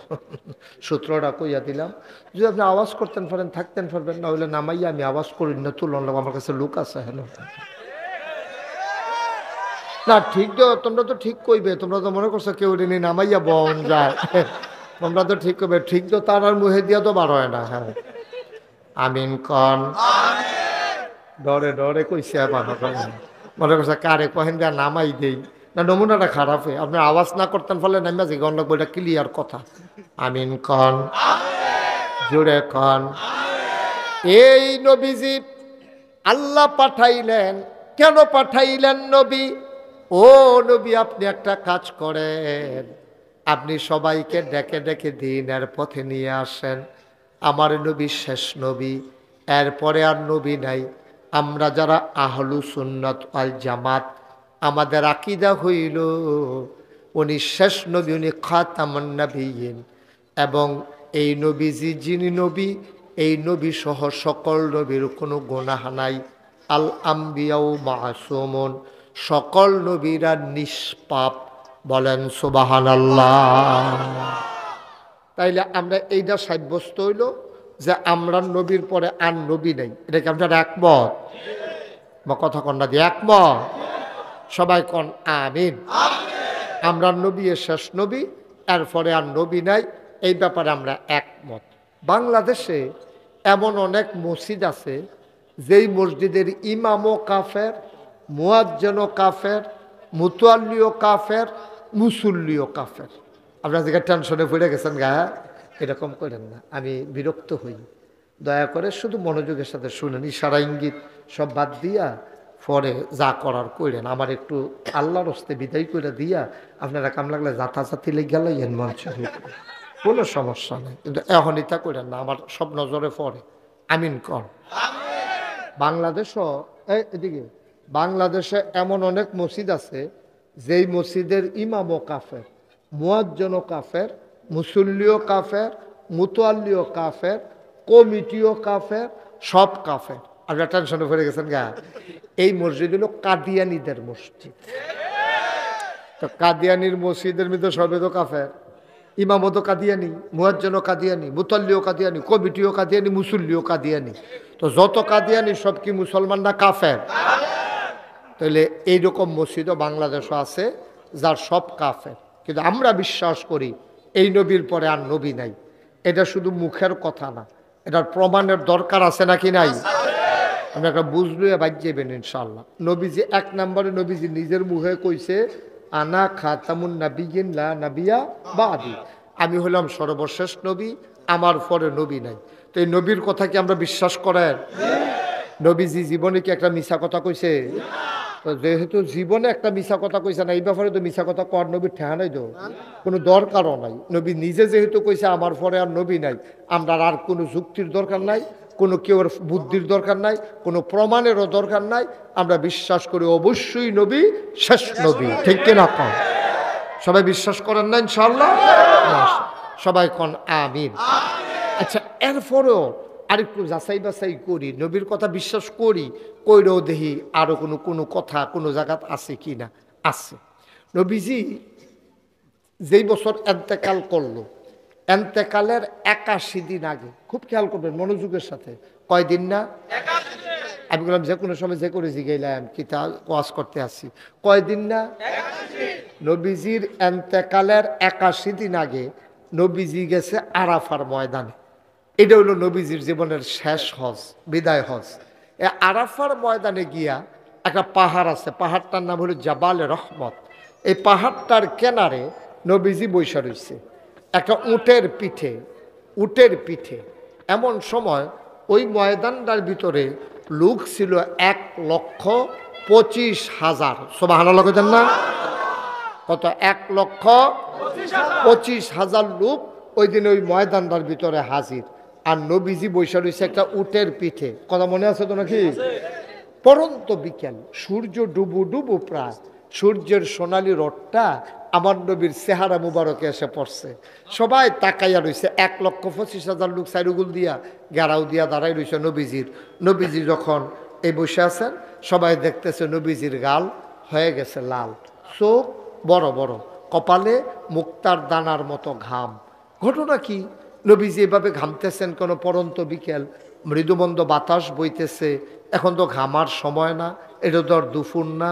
সূত্রটা কইয়া দিলাম। যদি আপনি আওয়াজ করতেন পারেন থাকতেন পারবেন, না হলে নামাইয়া আমি আওয়াজ করি না তুলন। আমার কাছে লোক আছে। হ্যাঁ না, ঠিক তো, তোমরা তো ঠিক কইবে। তোমরা তো মনে করছো কেউ ঋণী নামাইয়া বন যায়। তোমরা তো ঠিক কইবে, ঠিক তো তার আর মুহে দিয়া তো বার হয় না। হ্যাঁ আমিন কন। ডরে ডরে কইছে মনে করছে কারে কহেন দেয়া নামাই দেই না, নমুনাটা খারাপ হয়। আপনি আওয়াজ না করতেন ফলে নামা যে গণ লাগবো, এটা ক্লিয়ার কথা। আমিন কন, জোরে কন। এই নবীজি আল্লাহ পাঠাইলেন। কেন পাঠাইলেন নবী? ও নবী, আপনি একটা কাজ করেন, আপনি সবাইকে ডেকে ডেকে দিনের পথে নিয়ে আসেন। আমার নবী শেষ নবী, এরপরে আর নবী নাই। আমরা যারা আহলু সুন্নাত ওয়াল জামাত, আমাদের আকীদা হইল উনি শেষ নবী, উনি খাতামুন নবিয়্যিন। এবং এই নবীজি যিনি নবী, এই নবী সহ সকল নবীর কোনো গুনাহ নাই। আল আম্বিয়াউ মাসুমুন, সকল নবীরা নিষ্পাপ। বলেন সুবহানাল্লাহ। তাইলে আমরা এইটা সাব্যস্ত হইল যে আমরা নবীর পরে আর নবী নেই। এটা কি আপনার একমত? বা কথা কন্যা দিয়ে একমত? সবাই কন আমিন। আমরা নবী শেষ নবী, এরপরে আর নবী নাই, এই ব্যাপারে আমরা একমত। বাংলাদেশে এমন অনেক মসজিদ আছে যেই মসজিদের ইমামও কাফের, মুয়াজ্জিনও কাফের, মুতাল্লিও কাফের, মুসল্লিও কাফের। আপনার জায়গায় টেনশনে পড়ে গেছেন গা, এরকম করেন না, আমি বিরক্ত হই। দয়া করে শুধু মনোযোগের সাথে শুনেন, ইশারা ইঙ্গিত সব বাদ দিয়া পরে যা করার করেন। আমার একটু আল্লাহর হস্তে বিদায় করে দিয়া আপনারা কাম লাগলে জাতাজাতি লেগে গেলেন মঞ্চে, কোনো সমস্যা নেই, কিন্তু এখন এটা করেন না, আমার সব নজরে পড়ে। আমিন কর। বাংলাদেশও এদিকে বাংলাদেশে এমন অনেক মসজিদ আছে যেই মসজিদের ইমামও কাফের, মুয়াজ্জিনও কাফের, মুসল্লিও কাফের, মুতাল্লিও কাফের, কমিটিও কাফের, সব কাফের। আপনার টেনশনে পড়ে গেছেন গা। এই মসজিদ হলো কাদিয়ানীদের মসজিদ। তো কাদিয়ানির মসজিদের মধ্যে সবে তো কাফের, ইমামতো কাদিয়ানি, মুয়াজ্জিনও কাদিয়ানি, মুতাল্লিও কাদিয়ানি, কমিটিও কাদিয়ানি, মুসল্লিও কাদিয়ানি। তো যত কাদিয়ানি সব কি মুসলমান না কাফের? তাহলে এইরকম মসজিদও বাংলাদেশও আছে যার সব কাফের। কিন্তু আমরা বিশ্বাস করি এই নবীর পরে আর নবী নাই। এটা শুধু মুখের কথা না, এটার প্রমাণের দরকার আছে নাকি নাই? আমি একটা বুঝলু বাদ যাবেন ইনশাল্লাহ। নবীজি এক নম্বরে নবীজি নিজের মুখে কইছে আনা খাতামুন নাবিয়িন লা নাবিয়া বাদি, আমি হলাম সর্বশেষ নবী, আমার পরে নবী নাই। তো এই নবীর কথা কি আমরা বিশ্বাস করেন? নবীজি জীবনে কি একটা মিছা কথা কইছে? তো যেহেতু জীবনে একটা মিছা কথা কইছে না, এই ব্যাপারে তো মিছা কথা কর নবীর ঠেহা নাই, তো কোনো দরকারও নাই। নবী নিজে যেহেতু কইছে আমার পরে আর নবী নাই, আমরা আর কোনো যুক্তির দরকার নাই, কোনো কেউর বুদ্ধির দরকার নাই, কোনো প্রমাণেরও দরকার নাই। আমরা বিশ্বাস করি অবশ্যই নবী শেষ নবী, ঠিক কিনা কন? সবাই বিশ্বাস করেন না ইনশাআল্লাহ? সবাই কন আমিন। আচ্ছা, এরপরেও আরেকটু যাচাই বাছাই করি, নবীর কথা বিশ্বাস করি, কইরেও দেখি আরো কোনো কথা কোনো জায়গাত আছে কি না। আছে। নবীজি যেই বছর এন্তেকাল করলো, এন্তেকালের 81 দিন আগে, খুব খেয়াল করবেন মনোযোগের সাথে, কয়দিন না? আমি বললাম যে কোনো সময় যে করে জিগাইলাম কি তা ওয়াজ করতে আসি, কয়দিন না? নবীজির এন্তেকালের 81 দিন আগে নবীজি গেছে আরাফার ময়দানে। এটা হলো নবীজির জীবনের শেষ হজ, বিদায় হজ। এ আরাফার ময়দানে গিয়া একটা পাহাড় আছে, পাহাড়টার নাম হলো জাবালে রহমত। এই পাহাড়টার কেনারে নবীজি বৈশা রয়েছে একটা উটের পিঠে। এমন সময় ওই ময়দানটার ভিতরে লোক ছিল 1,25,000। সুবহানাল্লাহ কইতেন না? কত? 1,25,000 লোক ওই দিন ওই ময়দানটার ভিতরে হাজির। আর নবীজি বৈশা রয়েছে একটা উটের পিঠে। কথা মনে আছে তো নাকি? পরন্ত বিকেল, সূর্য ডুবু প্রায়, সূর্যের সোনালি রোদটা আমার নবীর চেহারা মুবারকে এসে পড়ছে। সবাই তাকাইয়া রয়েছে। 1,25,000 লোক সাইরুগুল দিয়া গেরাও দিয়া দাঁড়াই রয়েছে নবীজি যখন এই বসে আছেন, সবাই দেখতেছে নবীজির গাল হয়ে গেছে লাল, চোখ বড় বড়, কপালে মুক্তার দানার মতো ঘাম। ঘটনা কি? নবীজি এভাবে ঘামতেছেন, কোনো পরন্ত বিকেল, মৃদুমন্দ বাতাস বইতেছে। এখন তো ঘামার সময় না, এটা তো আর দুপুর না,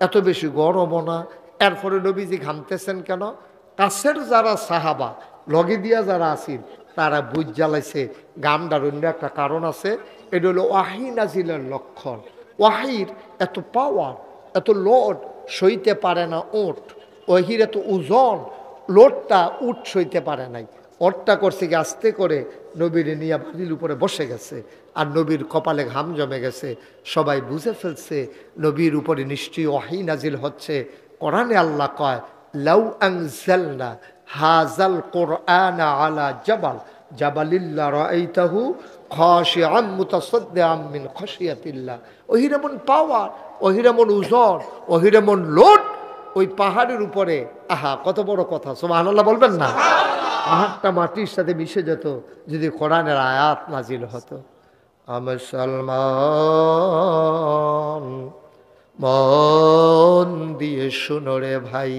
এত বেশি গরমও না। এরপরে নবীজি ঘামতেছেন কেন? কাছের যারা সাহাবা, লগে দিয়া যারা আসিল, তারা বুঝ জ্বালাইছে গামটার অন্য একটা কারণ আছে। এটা হলো ওয়াহি নাজিলের লক্ষণ। ওয়াহির এত পাওয়ার, এত লোড সইতে পারে না ওট। ওয়াহির এত ওজন, লোডটা উট সইতে পারে নাই। ওটটা করছে কি আস্তে করে নবীর নিয়ে বাড়ির উপরে বসে গেছে, আর নবীর কপালে ঘাম জমে গেছে। সবাই বুঝে ফেলছে নবীর উপরে নিশ্চয়ই ওয়াহি নাজিল হচ্ছে। কোরআনে আল্লাহ কয় লাউ আনজালনা হাযাল কুরআন আলা জাবালিল্লা রাআইতাহু খাশিআন মুতাসাদ্দিআন মিন খাশিয়াতিল্লাহ। ওহিরমন পাওয়ার, ওহিরমন ওজন, ওহিরমন লোড ওই পাহাড়ের উপরে। আহা, কত বড় কথা! সুবহানাল্লাহ বলবেন না? পাহাড়টা মাটির সাথে মিশে যেত যদি কোরআনের আয়াত নাজিল হতো। মুসলমান মন দিয়ে শুনো রে ভাই,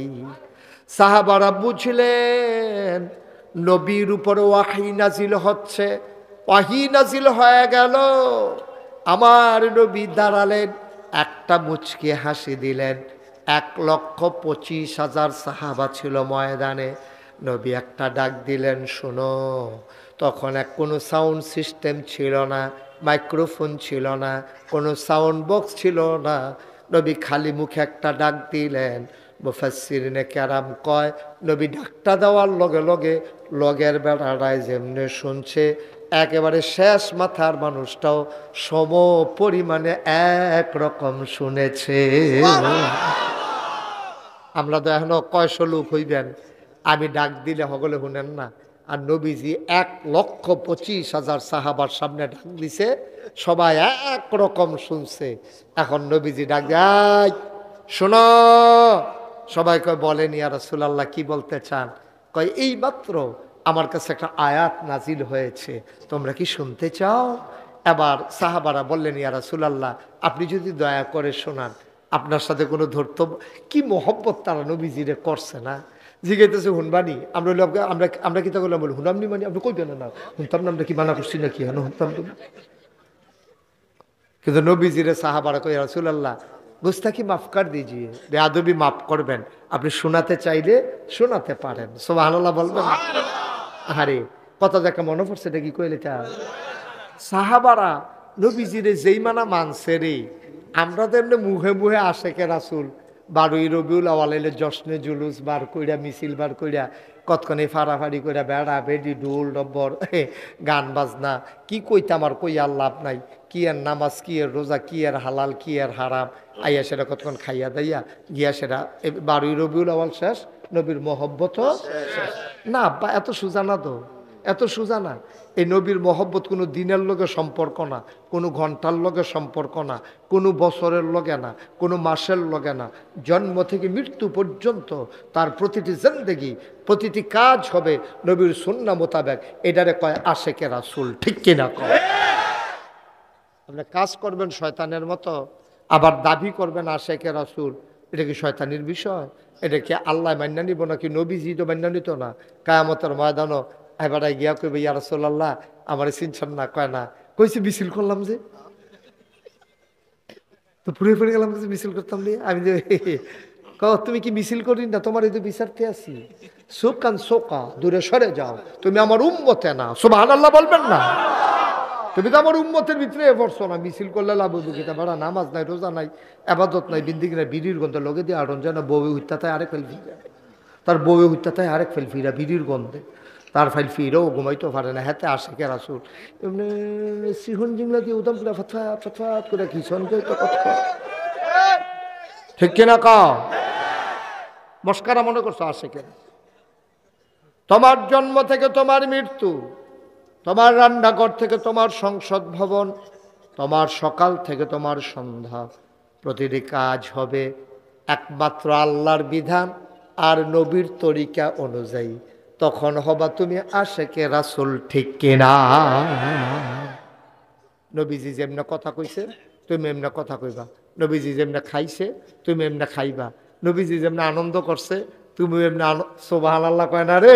সাহাবারা বুঝলেন নবীর উপরে ওয়াহি নাজিল হচ্ছে। ওয়াহি নাজিল হয়ে গেল, আমার নবী দাঁড়ালেন, একটা মুচকি হাসি দিলেন। 1,25,000 সাহাবা ছিল ময়দানে। নবী একটা ডাক দিলেন, শোনো। তখন কোনো সাউন্ড সিস্টেম ছিল না, মাইক্রোফোন ছিল না, কোনো সাউন্ড বক্স ছিল না। নবী খালি মুখে একটা ডাক দিলেন। মুফাসসিরিনে কেরাম কয়, নবী ডাকটা দেওয়ার লগে লগে লগের বেড়াটায় যেমনি শুনছে, একেবারে শেষ মাথার মানুষটাও সম পরিমাণে একরকম শুনেছে। আমরা তো এখনো 100 লোক হইবেন, আমি ডাক দিলে সকলে শুনেন না। আর নবীজি 1,25,000 সাহাবার সামনে ডাক দিছে, সবাই একরকম শুনছে। এখন নবীজি ডাক দেয়, শোনো। সবাই কয়, বলেন ইয়া রাসূলুল্লাহ, কি বলতে চান? কয়, এই মাত্র আমার কাছে একটা আয়াত নাজিল হয়েছে, তোমরা কি শুনতে চাও? এবার সাহাবারা বললেন, ইয়া রাসূলুল্লাহ, আপনি যদি দয়া করে শোনান, আপনার সাথে কোনো ধর্তব্য কি মহব্বত তারা নবীজিরে করছে না। জিজ্ঞাসা হুনবানি, আমরা আমরা আমরা কি তা করলাম, বলি হুনামনি মানি, আপনি কইবেন না হুনতাম না, আমরা কি মানা করছি নাকি, হ্যাঁ হুনতাম। কিন্তু নবীজিরে সাহাবারা কই, ইয়া রাসূলুল্লাহ গুস্তাখি মাফ কর দিজিয়ে, বেয়াদবি মাফ করবেন, আপনি শোনাতে চাইলে শোনাতে পারেন। সুবহানাল্লাহ বলবেন। আরে কথা দেখা মনে পড়ছে, এটা কি কইলে তা সাহাবারা নবীজিরে যেই মানা মানছে রে, আমরা তো এমনি মুহে মুহে আশেকে রাসূল 12ই রবিউল আউয়াল এলে জশ্নে জুলুস বার কইরা, মিছিল বার কইরা, কতক্ষণে ফাড়াফাড়ি কইরা, বেড়া বেডি ঢোল ডব্বর গান বাজনা, কি কইতাম আর কই আর লাভ নাই। কি আর নামাজ, কি আর রোজা, কি আর হালাল, কি আর হারাম, আইয়া সেটা কতক্ষণ খাইয়া দাইয়া গিয়া সেটা 12ই রবিউল আউয়াল শেষ, নবীর মহব্বতও শেষ। না আব্বা, এত সোজা না তো, এত সোজা না। এই নবীর মহব্বত কোনো দিনের লগে সম্পর্ক না, কোনো ঘন্টার লগে সম্পর্ক না, কোনো বছরের লগে না, কোনো মাসের লগে না। জন্ম থেকে মৃত্যু পর্যন্ত তার প্রতিটি জিন্দেগি, প্রতিটি কাজ হবে নবীর সুন্নাহ মোতাবেক। এটারে কয় আশেকে রাসূল, ঠিক কিনা কয়? আপনি কাজ করবেন শয়তানের মতো, আবার দাবি করবেন আশেকে রাসূল, এটা কি শয়তানির বিষয়? এটা কি আল্লাহ মান্য নিব নাকি নবীজি তো মান্য নিত না? কিয়ামতের ময়দানও এবার গিয়া কইবে, ইয়া রাসূলুল্লাহ আমার চিনছেন না? কয় না, কইছি মিছিল করলাম যে, তো পুরে পড়ে গেলাম, কিছু মিছিল করতাম নি আমি যে তুমি কি মিছিল করি না, তোমার এই তো বিচারতে আছি। সোকান সোকা, দূরে সরে যাও, তুমি আমার উম্মতে না। সুবহানাল্লাহ বলবেন না? তুমি তো আমার উম্মতের ভিতরে পড়ছো না, মিছিল করলে লাভ হইব কি? বেড়া নামাজ নাই, রোজা নাই, আবাদত নাই, বিন্দিগি নাই, বিড়ির গন্ধ লগে দিয়ে আড়ন যায় না, বউয়ে হইতাতায় আরেক ফেল ফিরা, তার বউয়ে হইতাতায় আরেক ফেল ফিরা বিড়ির গন্ধে, তার ফাইল ফিরেও ঘুমাইতেও পারে না। হাতে আশেকে রাসূল এমনি সিহন জিংলা দিয়ে উদাম করে ফটফাট ফটফাট করে কিশন করে কথা, ঠিক কিনা কা? মস্কারা মনে করছো আশেকে? তোমার জন্ম থেকে তোমার মৃত্যু, তোমার রান্নাঘর থেকে তোমার সংসদ ভবন, তোমার সকাল থেকে তোমার সন্ধ্যা, প্রতিটি কাজ হবে একমাত্র আল্লাহর বিধান আর নবীর তরিকা অনুযায়ী। তখন হবা তুমি আশেকে রাসূল, ঠিক কিনা? নবীজি যেমনে কথা কইছে তুমি এমনি কথা কইবা, নবীজি যেমনে খাইছে তুমি এমনি খাইবা, নবীজি যেমনে আনন্দ করছে তুমি এমনি সুবহানাল্লাহ কয় না রে?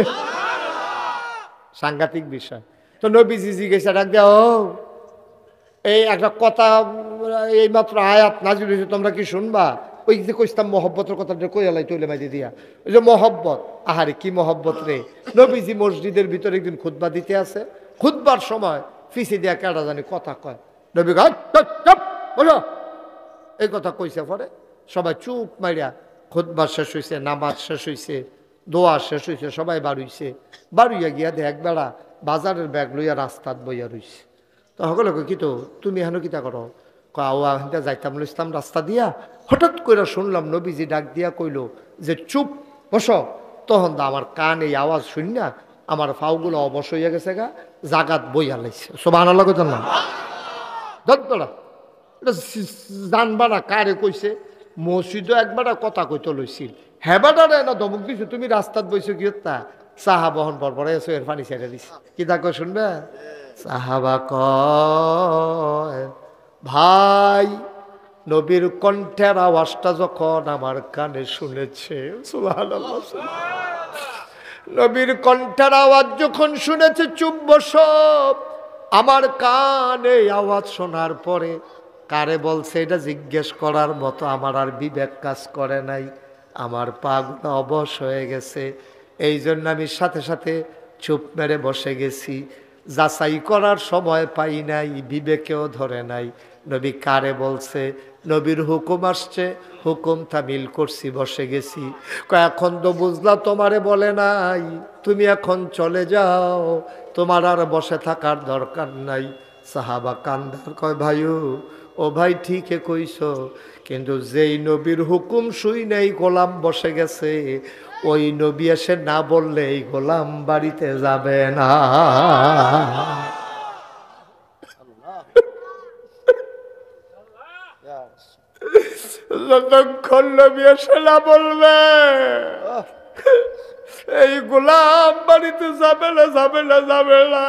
সাংঘাতিক বিষয়। তো নবীজি জিজ্ঞাসা ডাক দেয়া, ও এই একটা কথা, এই মাত্র আয়াত নাজিল হয়েছে, তোমরা কি শুনবা? ওই যে কইতাম মহব্বতের কথাটা কই আলাই তৈলে মাইদি দিয়া, ওই যে মহব্বত, আহারে কি মহব্বত রে। নবীজি মসজিদের ভিতরে একদিন খুতবা দিতে আছে, খুতবার সময় ফিসে দিয়া কেডা জানি কথা কয়, নবী বলো এই কথা কইছে, পরে সবাই চুপ মাইরা, খুতবা শেষ হয়েছে, নামাজ শেষ হয়েছে, দোয়া শেষ হয়েছে, সবাই বাড়ুইছে, বাড়ুইয়া গিয়া দেখ বেড়া বাজারের ব্যাগ লইয়া রাস্তাত বইয়া রইছে। তো সকলে কি তো তুমি হেন কিতা করো? কয়া যাইতাম ইসলাম রাস্তা দিয়া, হঠাৎ করে শুনলাম নবীজি ডাক দিয়া কইল যে চুপ বস। তখন তো আমার কান এই আওয়াজ শুনি না, আমার ফাউগুলো অবশ হইয়া গেছে গা, জাগাত বইয়া লাইছে। সুবহানাল্লাহ কইতাম না? দরা এটা জানবা না কারে কইছে? মসজিদও একবার কথা কইতে লইছিল, হেবাডারে না ধমক দিছো, তুমি রাস্তাত বইছো কি তা চাহা বহন বরবরাই আছো, এর পানি ছেড়ে দিছে। কি তা কয় শুনবে? সাহাবা কয়, ভাই নবীর কণ্ঠের আওয়াজটা যখন আমার কানে শুনেছে, সুবহানাল্লাহ, নবীর কণ্ঠের আওয়াজ যখন শুনেছে, চুপ বসো। আমার কানে আওয়াজ শোনার পরে কারে বলছে এটা জিজ্ঞেস করার মতো আমার আর বিবেক কাজ করে নাই, আমার পাগুলো অবশ হয়ে গেছে। এই জন্য আমি সাথে সাথে চুপ মেরে বসে গেছি, যাচাই করার সময় পাই নাই, বিবেকেও ধরে নাই নবী কারে বলছে। নবীর হুকুম আসছে, হুকুম তামিল করছি, বসে গেছি। এখন তো বুঝলা তোমারে বলে নাই, তুমি এখন চলে যাও, তোমার আর বসে থাকার দরকার নাই। সাহাবা কান্দার কয়, ভাইও ও ভাই ঠিকই কইছো, কিন্তু যেই নবীর হুকুম শুই নাই গোলাম বসে গেছে, ওই নবী এসে না বললে এই গোলাম বাড়িতে যাবে না। যতক্ষণ নবী এসে না বলবে এই গোলাম বাড়িতে যাবে না, যাবে না, যাবে না।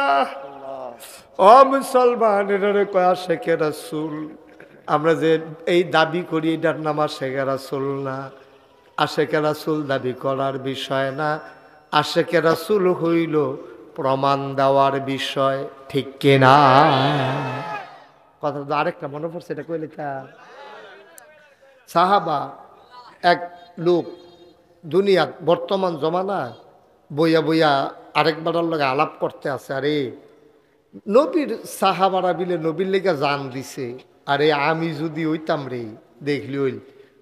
ও মুসলমান, এটারে কয় আশেকে রাসূল। আমরা যে এই দাবি করি এটার নাম আশেকে রাসূল না। আশেকে রাসূল দাবি করার বিষয় না, আশেকে রাসূল হইল প্রমাণ দেওয়ার বিষয়, ঠিক কিনা? কথা তো আরেকটা মনে পড়ছে, এটা কইলে তা সাহাবা এক লোক দুনিয়া বর্তমান জমানা বইয়া বইয়া আরেকবারের লগে আলাপ করতে আছে, আরে নবীর সাহাবারা বিলে নবীর লেগে জান দিছে, আরে আমি যদি হইতাম রে দেখলি হইল,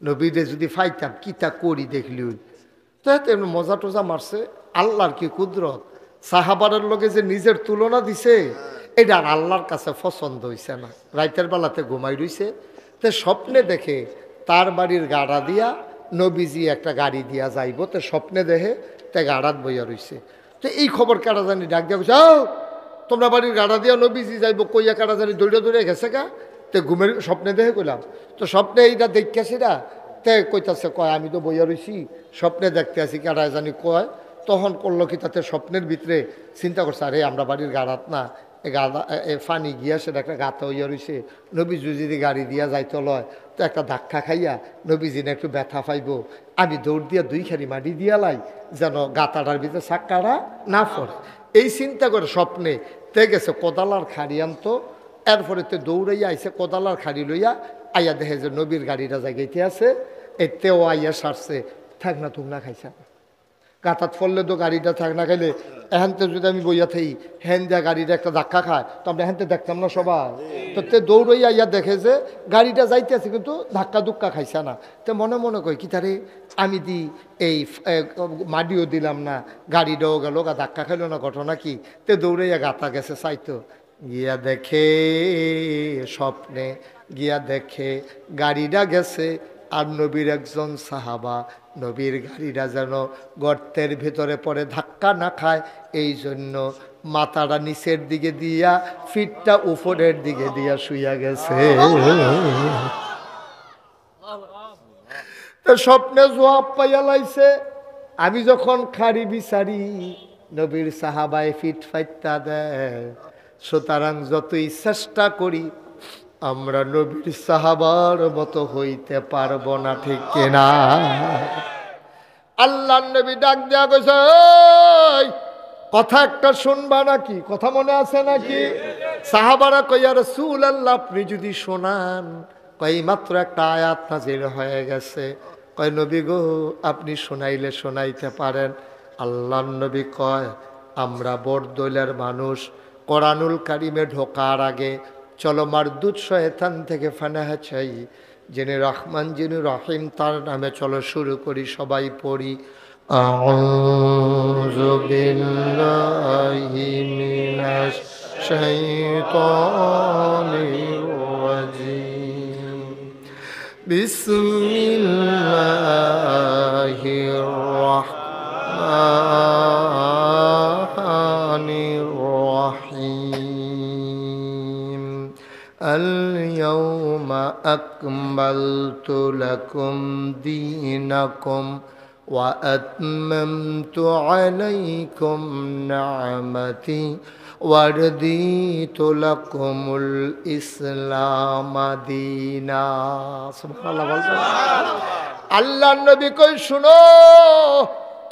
নবীরে যদি ফাইতাম কিতা করি দেখলি হইল। তো এমনি মজা টজা মারছে। আল্লাহর কি কুদরত, সাহাবারের লগে যে নিজের তুলনা দিছে এটা আর আল্লাহর কাছে পছন্দ হইছে না। রাইতের বেলাতে ঘুমাই রইছে, তে স্বপ্নে দেখে তার বাড়ির গাড়া দিয়া নবীজি একটা গাড়ি দিয়া যাইব, তো স্বপ্নে দেখে তে গাড়াত বইয়া রইছে। তো এই খবর কারা জানি ডাক দিয়া বলছে, আও তোমরা বাড়ির গাড়া দিয়া নবীজি যাইব, কইয়া কারা জানি দৌড়ে দৌড়ে গেছে গা। তে ঘুমের স্বপ্নে দেখে কইলাম, তো স্বপ্নে এইটা দেখতেছি না, তে কইতাছে কয় আমি তো বইয়া রইছি স্বপ্নে দেখতে আসি কারা জানি কয়। তখন করলো কি, তাতে স্বপ্নের ভিতরে চিন্তা করছে, আরে আমরা বাড়ির গাড়াত না, গাদা ফানি গিয়া সেটা একটা গাতা হইয়া রয়েছে, নবীজি যদি গাড়ি দিয়া যাইতে লয় তো একটা ধাক্কা খাইয়া নবীজি না একটু ব্যথা পাইব, আমি দৌড় দিয়া দুই খারি মাটি দিয়া লাই যেন গাতাটার ভিতরে চাক্কাটা না পড়ে। এই চিন্তা করে স্বপ্নে তে গেছে কোদালার খাড়ি আনতো, এরপরে তে দৌড়াইয়া আইসে কোদালার খাড়ি লইয়া আইয়া দেখে যে নবীর গাড়িটা জায়গাইতে আছে, এতেও আইয়া সারছে, থাক না তুম না খাইছে গাতাত ফললে তো গাড়িটা থাক না খাইলে এখানতে যদি আমি বইয়া থাই হ্যান দিয়া গাড়িটা একটা ধাক্কা খায়, তো আমরা এখানতে দেখতাম না সবাই। তো তে দৌড়াইয়া ইয়া দেখে যে গাড়িটা যাইতে আছে কিন্তু ধাক্কা ধুক্কা খাইছে না। তো মনে মনে কয় কি তারে আমি দি এই মাডিও দিলাম না, গাড়িটাও গেল গা ধাক্কা খাইল না, ঘটনা কি? তে দৌড়াইয়া গাতা গেছে চাইতো, গিয়া দেখে স্বপ্নে গিয়া দেখে গাড়িটা গেছে আর নবীর একজন সাহাবা নবীর গাড়িটা যেন গর্তের ভেতরে পড়ে ধাক্কা না খায় এই জন্য মাথাটা নিচের দিকে দিয়া ফিটটা উপরের দিকে দিয়া শুইয়া গেছে। তো স্বপ্নে জবাব পাইয়া লাইছে, আমি যখন খাড়ি বিচারি নবীর সাহাবায় ফিট ফাইটটা দেয়, সুতরাং যতই চেষ্টা করি আমরা নবীর সাহাবার মতো হইতে পারবো না, ঠিক কিনা? আল্লাহর নবী ডাক দেয়া কইছে, এই কথা একটা শুনবা নাকি? কথা মনে আছে নাকি? সাহাবারা কইয়া রাসূলুল্লাহ আপনি যদি শোনান। কই মাত্র একটা আয়াত নাযিল হয়ে গেছে। কয় নবী গো আপনি শোনাইলে শোনাইতে পারেন। আল্লাহর নবী কয় আমরা বড়দৈলের মানুষ, কোরআনুল কারিমে ঢোকার আগে চলো মারদুদ শয়তান থেকে ফানাহা চাই, যিনি রহমান যিনি রহিম তার নামে চলো শুরু করি, সবাই পড়ি আউযু বিল্লাহি মিনাশ শাইতানির রাজিম বিসমিল্লাহির রাহমানির রাহিম اليوم أكملت لكم دينكم وأتممت عليكم نعمتي ورضيت لكم الإسلام دينا سبحان الله বলছো আল্লাহর নবী কই শুনো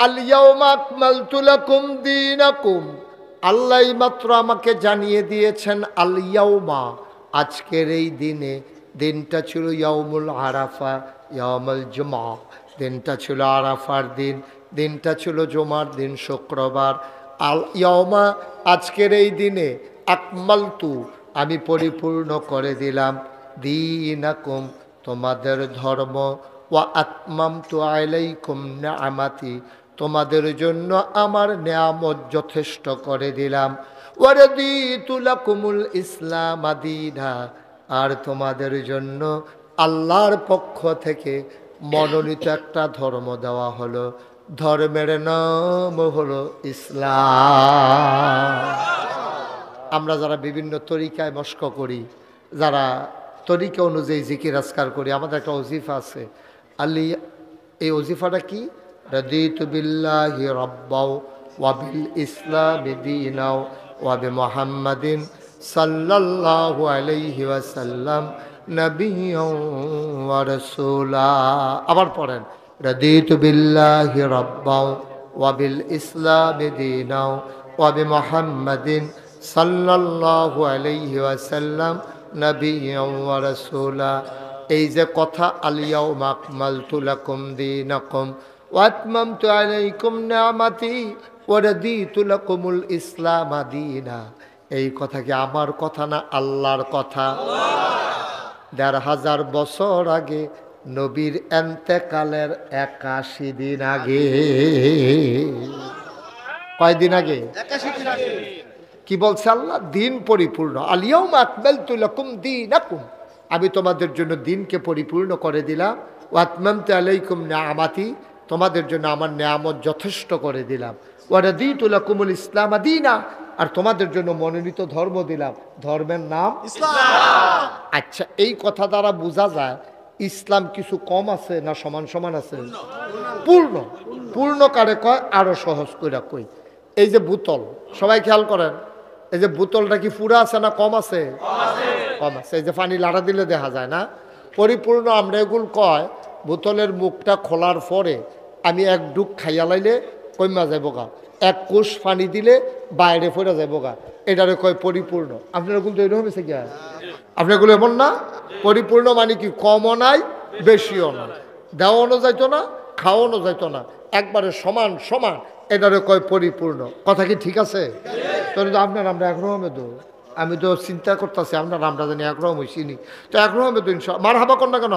اليوم أكملت لكم دينكم আল্লাহ মাত্র আমাকে জানিয়ে দিয়েছেন আল ইয়াউমা আজকের এই দিনে, দিনটা ছিল ইয়াউমুল আরাফা ইয়াউমুল জুমা, দিনটা ছিল আরাফার দিন, দিনটা ছিল জুমার দিন শুক্রবার। আল ইয়াউমা আজকের এই দিনে আকমালতু আমি পরিপূর্ণ করে দিলাম দীনাকুম তোমাদের ধর্ম, ওয়া আতমামতু আলাইকুম নিআমাতি তোমাদের জন্য আমার নেয়ামত যথেষ্ট করে দিলাম, ওয়ারাদিতু লাকুমুল ইসলাম দীনা আর তোমাদের জন্য আল্লাহর পক্ষ থেকে মনোনীত একটা ধর্ম দেওয়া হলো, ধর্মের নাম হলো ইসলাম। আমরা যারা বিভিন্ন তরিকায় মস্ক করি, যারা তরিকা অনুযায়ী জিকির আজকার করি, আমাদের একটা ওজিফা আছে আল্লি, এই ওজিফাটা কি? রাদিতু বিল্লাহি রাব্বাও ওয়া বিল ইসলামি দীনাও ওয়া বিমুহাম্মাদিন সাল্লাল্লাহু আলাইহি ওয়াসাল্লাম নবিয়্যান ওয়া রাসূলা। আবার পড়েন, রাদিতু বিল্লাহি রাব্বাও ওয়া বিল ইসলামি দীনাও ওয়া বিমুহাম্মাদিন সাল্লাল্লাহু আলাইহি ওয়াসাল্লাম নবিয়্যান ওয়া রাসূলা। এই যে কথা, আল ইয়াউমা আকমালতু লাকুম দীনাকুম ওয়া আতমামতু আলাইকুম নি'মাতি ওয়া রাদিতু লাকুমুল ইসলাম দীনা, এই কথা কি আমার কথা না আল্লাহর কথা? ১৫০০ বছর আগে, নবীর এন্তেকালের ৮১ দিন আগে। কয়দিন আগে? ৮১ দিন আগে। কি বলছে আল্লাহ? দিন পরিপূর্ণ। আল ইয়াউমা আকমালতু লাকুম দীনাকুম, আমি তোমাদের জন্য দিনকে পরিপূর্ণ করে দিলাম। ওয়া আতমামতু আলাইকুম নি'মাতি, তোমাদের জন্য আমার নিয়ামত যথেষ্ট করে দিলাম। ওয়া রাদিতু লাকুমুল ইসলাম দীনা, আর তোমাদের জন্য মনোনীত ধর্ম দিলাম, ধর্মের নাম ইসলাম। আচ্ছা, এই কথা দ্বারা বোঝা যায় ইসলাম কিছু কম আছে না সমান সমান আছে? পূর্ণ। পূর্ণ কারে কয়? আরো সহজ করে কই, এই যে বোতল, সবাই খেয়াল করেন, এই যে বোতলটা কি পুরা আছে না কম আছে? কম আছে। এই যে পানি লাড়া দিলে দেখা যায় না পরিপূর্ণ। আমরা এগুলো কয়, বোতলের মুখটা খোলার পরে আমি এক ডুব খাইয়া লাইলে কইমা যাইব গা, এক কোষ পানি দিলে বাইরে ফেরা যাইব গা, এটারে কয় পরিপূর্ণ। আপনারা কিন্তু এরকম হয়েছে কি? আপনাগুলো এমন না? পরিপূর্ণ মানে কি? কমও নাই বেশিও না, দেওয়ানো যাইতো না খাওয়ানো যাইতো না, একবারে সমান সমান, এটারে কয় পরিপূর্ণ। কথা কি ঠিক আছে? তাহলে তো আপনার আমরা একরকমে তো, আমি তো চিন্তা করতেছি আপনার আমরা জানি একরকম হইছিনি, তো একরকমে তো ইনশাআল্লাহ মার হাবা কর না কেন?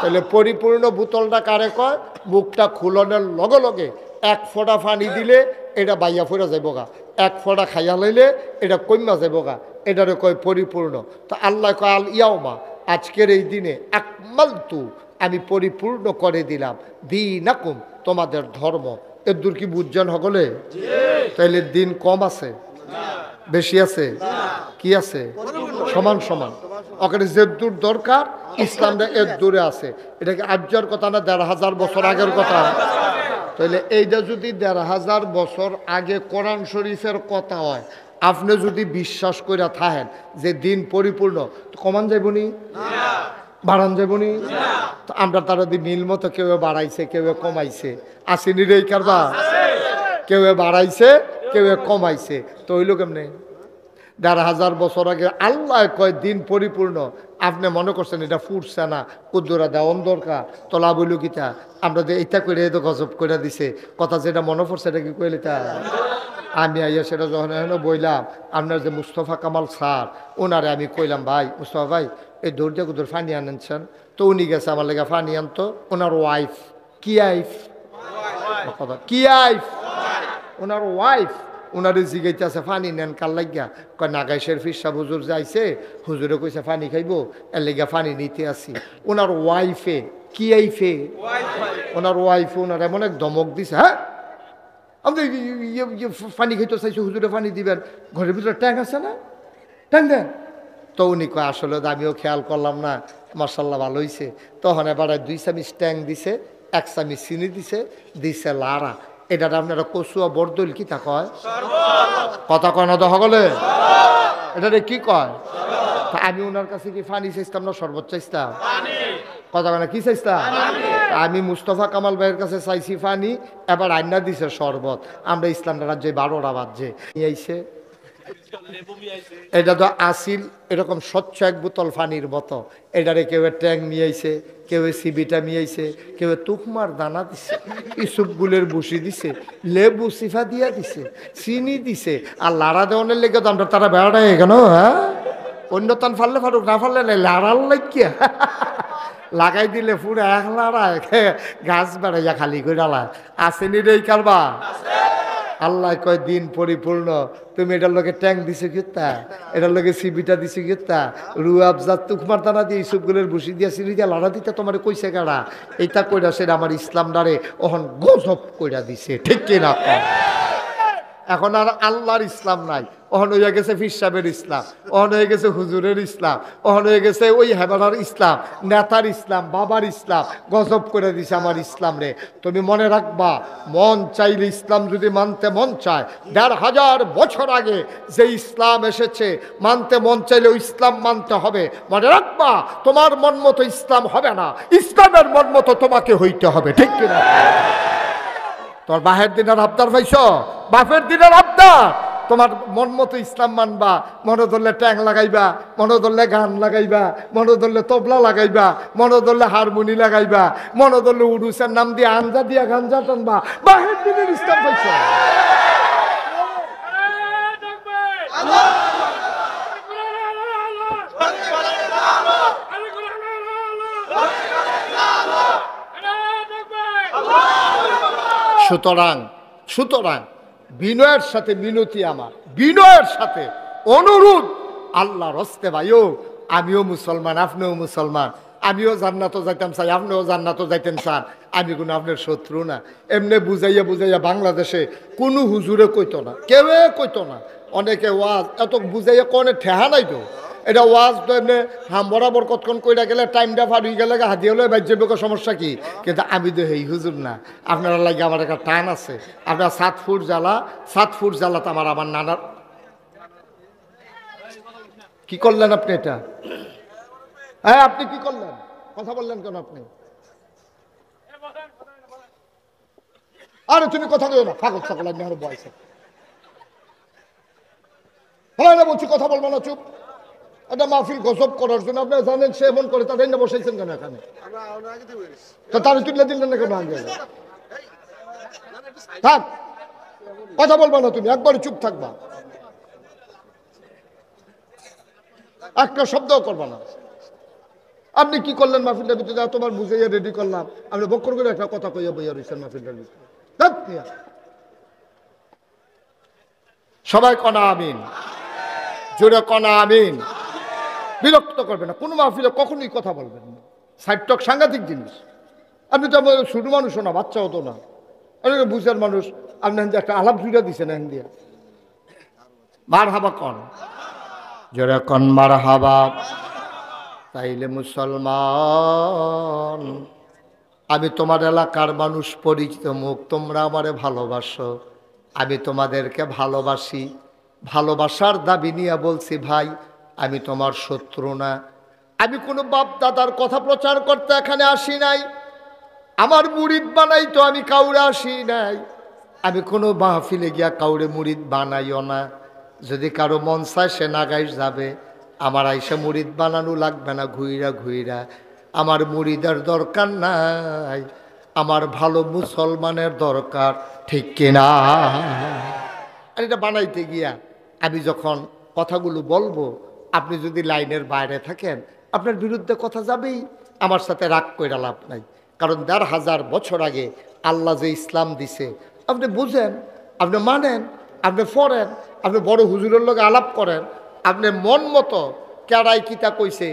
তাহলে পরিপূর্ণ বোতলটা কারে কয়? মুখটা খুলনের লগে লগে এক ফোঁটা পানি দিলে এটা বাইয়া ফেরা যাইব গা, এক ফোঁটা খাইয়া লইলে এটা কইমা যাইব গা, এটারে কয় পরিপূর্ণ। তো আল্লাহ কয় আল ইয়াউমা, আজকের এই দিনে আকমালতু, আমি পরিপূর্ণ করে দিলাম দীনাকুম, তোমাদের ধর্ম। এর দূর কি বুঝছেন সকলে? তাইলে দিন কম আছে বেশি আছে? কি আছে? সমান সমান। ওখানে যে দূর দরকার ইসলামটা এর দূরে আছে। এটা কি আজ্জার কথা না ১৫০০ বছর আগের কথা? তাহলে এইটা যদি ১৫০০ বছর আগে কোরআন শরীফের কথা হয়, আপনি যদি বিশ্বাস করে থাকেন যে দিন পরিপূর্ণ, তো কমান যাইবনি? বাড়ান যাইবনি? তো আমরা তারা দি নীল মতো কেউ বাড়াইছে কেউ কমাইছে, আসেনি রে কারবা? কেউ বাড়াইছে কেউ কমাইছে, তো হইল কেমনে? ১৫০০ বছর আগে আল্লাহ কয় দিন পরিপূর্ণ, আপনি মনে করছেন এটা ফুটছে না, কুদ্দুরা দেওয়ান দরকার, তোলা বইল কিতা? আমরা যে এইটা করে তো গজব করে দিছে কথা, যেটা মনে পড়ছে এটা কি কইলে তা? আমি আইয়া সেটা যখন বইলাম, আপনার যে মুস্তফা কামাল স্যার, ওনারে আমি কইলাম, ভাই মুস্তফা ভাই এই দৌড় কুদুর ফানি আনেছেন, তো উনি গেছে আমার লেগে ফানি আনতো। ওনার ওয়াইফ, কি আইফ? কি আইফ? ওনার ওয়াইফ ওনারে জিগাইতে আছে ফানি নেন কার লাগিয়া? কয় নাগাইশের ফিরসা হুজুর যাইছে, হুজুরে কইছে ফানি খাইবো, এর লেগা ফানি নিতে আসি। ওনার ওয়াইফে, কি আইফে? ওনার ওয়াইফে ওনার এমন এক ধমক দিছে, হ্যাঁ আপনি ফানি খাইতে চাইছে, হুজুরে ফানি দিবেন, ঘরের ভিতরে ট্যাঙ্ক আছে না, ট্যাঙ্ক দেন। তো উনি কয় আসলে আমিও খেয়াল করলাম না, মার্শাল্লাহ ভালো হয়েছে। তখন এবার ২ চামিচ ট্যাঙ্ক দিছে, ১ চামিচ চিনি দিছে, দিছে লাড়া। এটা আপনারা কচুয়া বরদল কি তা কয়? কথা কয় না তো সকলে? এটা কি কয়? তা আমি ওনার কাছে কি ফানি চাইতাম না শরবত চাইতাম? কথা কয় না, কি চাইতাম? আমি মুস্তফা কামাল ভাইয়ের কাছে চাইছি ফানি, এবার আইনা দিছে শরবত। আমরা ইসলাম রাজ্যে ১২টা বাজছে নিয়ে আইছে, এটা তো আসিল এরকম স্বচ্ছ এক বোতল পানির মতো, এটারে কেউ ট্যাঙ্ক নিয়ে আইছে, কেউ সিবিটা নিয়ে আইছে, কেউ তুকমার দানা দিছে, ইসুপগুলের বসি দিছে, লেবু সিফা দিয়া দিছে, চিনি দিছে, আর লাড়া দেওয়ানের লেগে তো আমরা তারা বেড়াটাই কেন? হ্যাঁ, অন্য তান ফাললে ফারুক, না ফাললে নাই, লাড়ার লাগিয়া লাগাই দিলে পুরো এক লাড়ায় গাছ বেড়াইয়া খালি করে ডালায়। আসেনি রে কারবা? আল্লাহ কয় দিন পরিপূর্ণ, তুমি এটার লোকে ট্যাঙ্ক দিছো কিতা, এটার লোকে সিবিটা দিছো কিতা, রুয়াবজাত তুকমার দানা দিয়ে ইসুপগুলের বসি দিয়া সিঁড়ি দিয়া লাড়া দিতে তোমার কইছে কারা? এইটা কইরা সেটা আমার ইসলাম ডারে ওহন গজব কইরা দিছে, ঠিক কিনা? এখন আর আল্লাহর ইসলাম নাই, ওখানে হয়ে গেছে পীর সাহেবের ইসলাম, ওখানে হয়ে গেছে হুজুরের ইসলাম, ওখানে হয়ে গেছে ওই হেবালার ইসলাম, নেতার ইসলাম, বাবার ইসলাম। গজব করে দিছে আমার ইসলাম রে। তুমি মনে রাখবা, মন চাইলে ইসলাম যদি মানতে মন চায়, ১৫০০ বছর আগে যে ইসলাম এসেছে, মানতে মন চাইলে ওই ইসলাম মানতে হবে। মনে রাখবা, তোমার মন মতো ইসলাম হবে না, ইসলামের মন মতো তোমাকে হইতে হবে, ঠিক কিনা? তোর বাহের দিনের আবদার পাইছ, বাপের দিনের আবদার, তোমার মন মতো ইসলাম মানবা। মনে ধরলে ট্যাং লাগাইবা, মনে ধরলে গান লাগাইবা, মনে ধরলে তবলা লাগাইবা, মনে ধরলে হারমোনি লাগাইবা, মনে ধরলে উডুসের নাম দিয়ে আঞ্জা দিয়া গাঞ্জা টানবা। বাহের দিনের ইসলাম পাইছ। সুতরাং বিনয়ের সাথে মিনতি, আমার বিনয়ের সাথে অনুরোধ, আল্লাহর হস্তে ভাইও, আমিও মুসলমান, আপনিও মুসলমান, আমিও জান্নাতও যাইতাম চাই, আপনিও জান্নাতও যাইতেন চান, আমি কোনো আপনার শত্রু না। এমনি বুঝাইয়া বুঝাইয়া বাংলাদেশে কোনো হুজুরে কইতো না, কেউ কইতো না। অনেকে ওয়াজ এত বুঝাইয়া কোনে ঠেহা নাই তো, এটা ওয়াজ তো এমনি হাম বরাবর কতক্ষণ কইরা গেলে টাইমটা পার হয়ে গেলে হাতি হলে বাজ্যের সমস্যা কি? কিন্তু আমি তো এই হুজুর না, আপনারা লাগে আমার একটা টান আছে। আপনার সাতফুর জ্বালাতে আমার নানার কি করলেন আপনি? এটা হ্যাঁ, আপনি কি করলেন? কথা বললেন কেন আপনি? আরে তুমি কথা বলো না, পাগল ছাগল, আমি আরো বয়স না বলছি, কথা বলবো না, চুপ। এটা মাহফিল গজব করার জন্য, আপনি জানেন সে এমন করে, তাদের না বসাইছেন কেন এখানে? তো তার তুলে দিলেন না কেন? আগে থাক, কথা বলবা না তুমি, একবারে চুপ থাকবা, একটা শব্দও করবা না। আপনি কি করলেন মাহফিলটার ভিতরে? এতবার বুঝাইয়া রেডি করলাম, আপনি বক্কর করে একটা কথা কইয়া বইয়া রয়েছেন মাহফিলটার ভিতরে। সবাই কনা আমিন, জোরে কনা আমিন। বিরক্ত করবে না, কোনো মাহফিলে কখনোই কথা বলবেন না। সাইড টক সাংঘাতিক জিনিস। আপনি তো ছোট মানুষও না, বাচ্চা হতো না, বুঝার মানুষ। আপনি একটা আলাপ জুড়ে দিচ্ছেন এখন দিয়া। মার হাবা কন, জোরে কন মার হাবা। তাইলে মুসলমান, আমি তোমার এলাকার মানুষ, পরিচিত মুখ, তোমরা আমারে ভালোবাসো, আমি তোমাদেরকে ভালোবাসি। ভালোবাসার দাবি নিয়ে বলছি, ভাই আমি তোমার শত্রু না। আমি কোনো বাপ দাদার কথা প্রচার করতে এখানে আসি নাই, আমার মুরিদ বানাই তো আমি কাউরে আসি নাই। আমি কোনো মাহফিলে গিয়া কাউরে মুরিদ বানাইও না। যদি কারো মন চায় সে নাগাইশ যাবে, আমার আইসা মুরিদ বানানো লাগবে না। ঘুইরা ঘুইরা আমার মুরিদের দরকার নাই, আমার ভালো মুসলমানের দরকার, ঠিক কিনা? আর এটা বানাইতে গিয়া আমি যখন কথাগুলো বলবো, আপনি যদি লাইনের বাইরে থাকেন, আপনার বিরুদ্ধে কথা যাবেই। আমার সাথে রাগ কইরা লাভ নাই, কারণ ১৫০০ বছর আগে আল্লাহ যে ইসলাম দিছে, আপনি বুঝেন, আপনি মানেন, আপনি পড়েন, আপনি বড় হুজুরের লোক আলাপ করেন, আপনি মন মতো কেড়াই কিতা কইছে,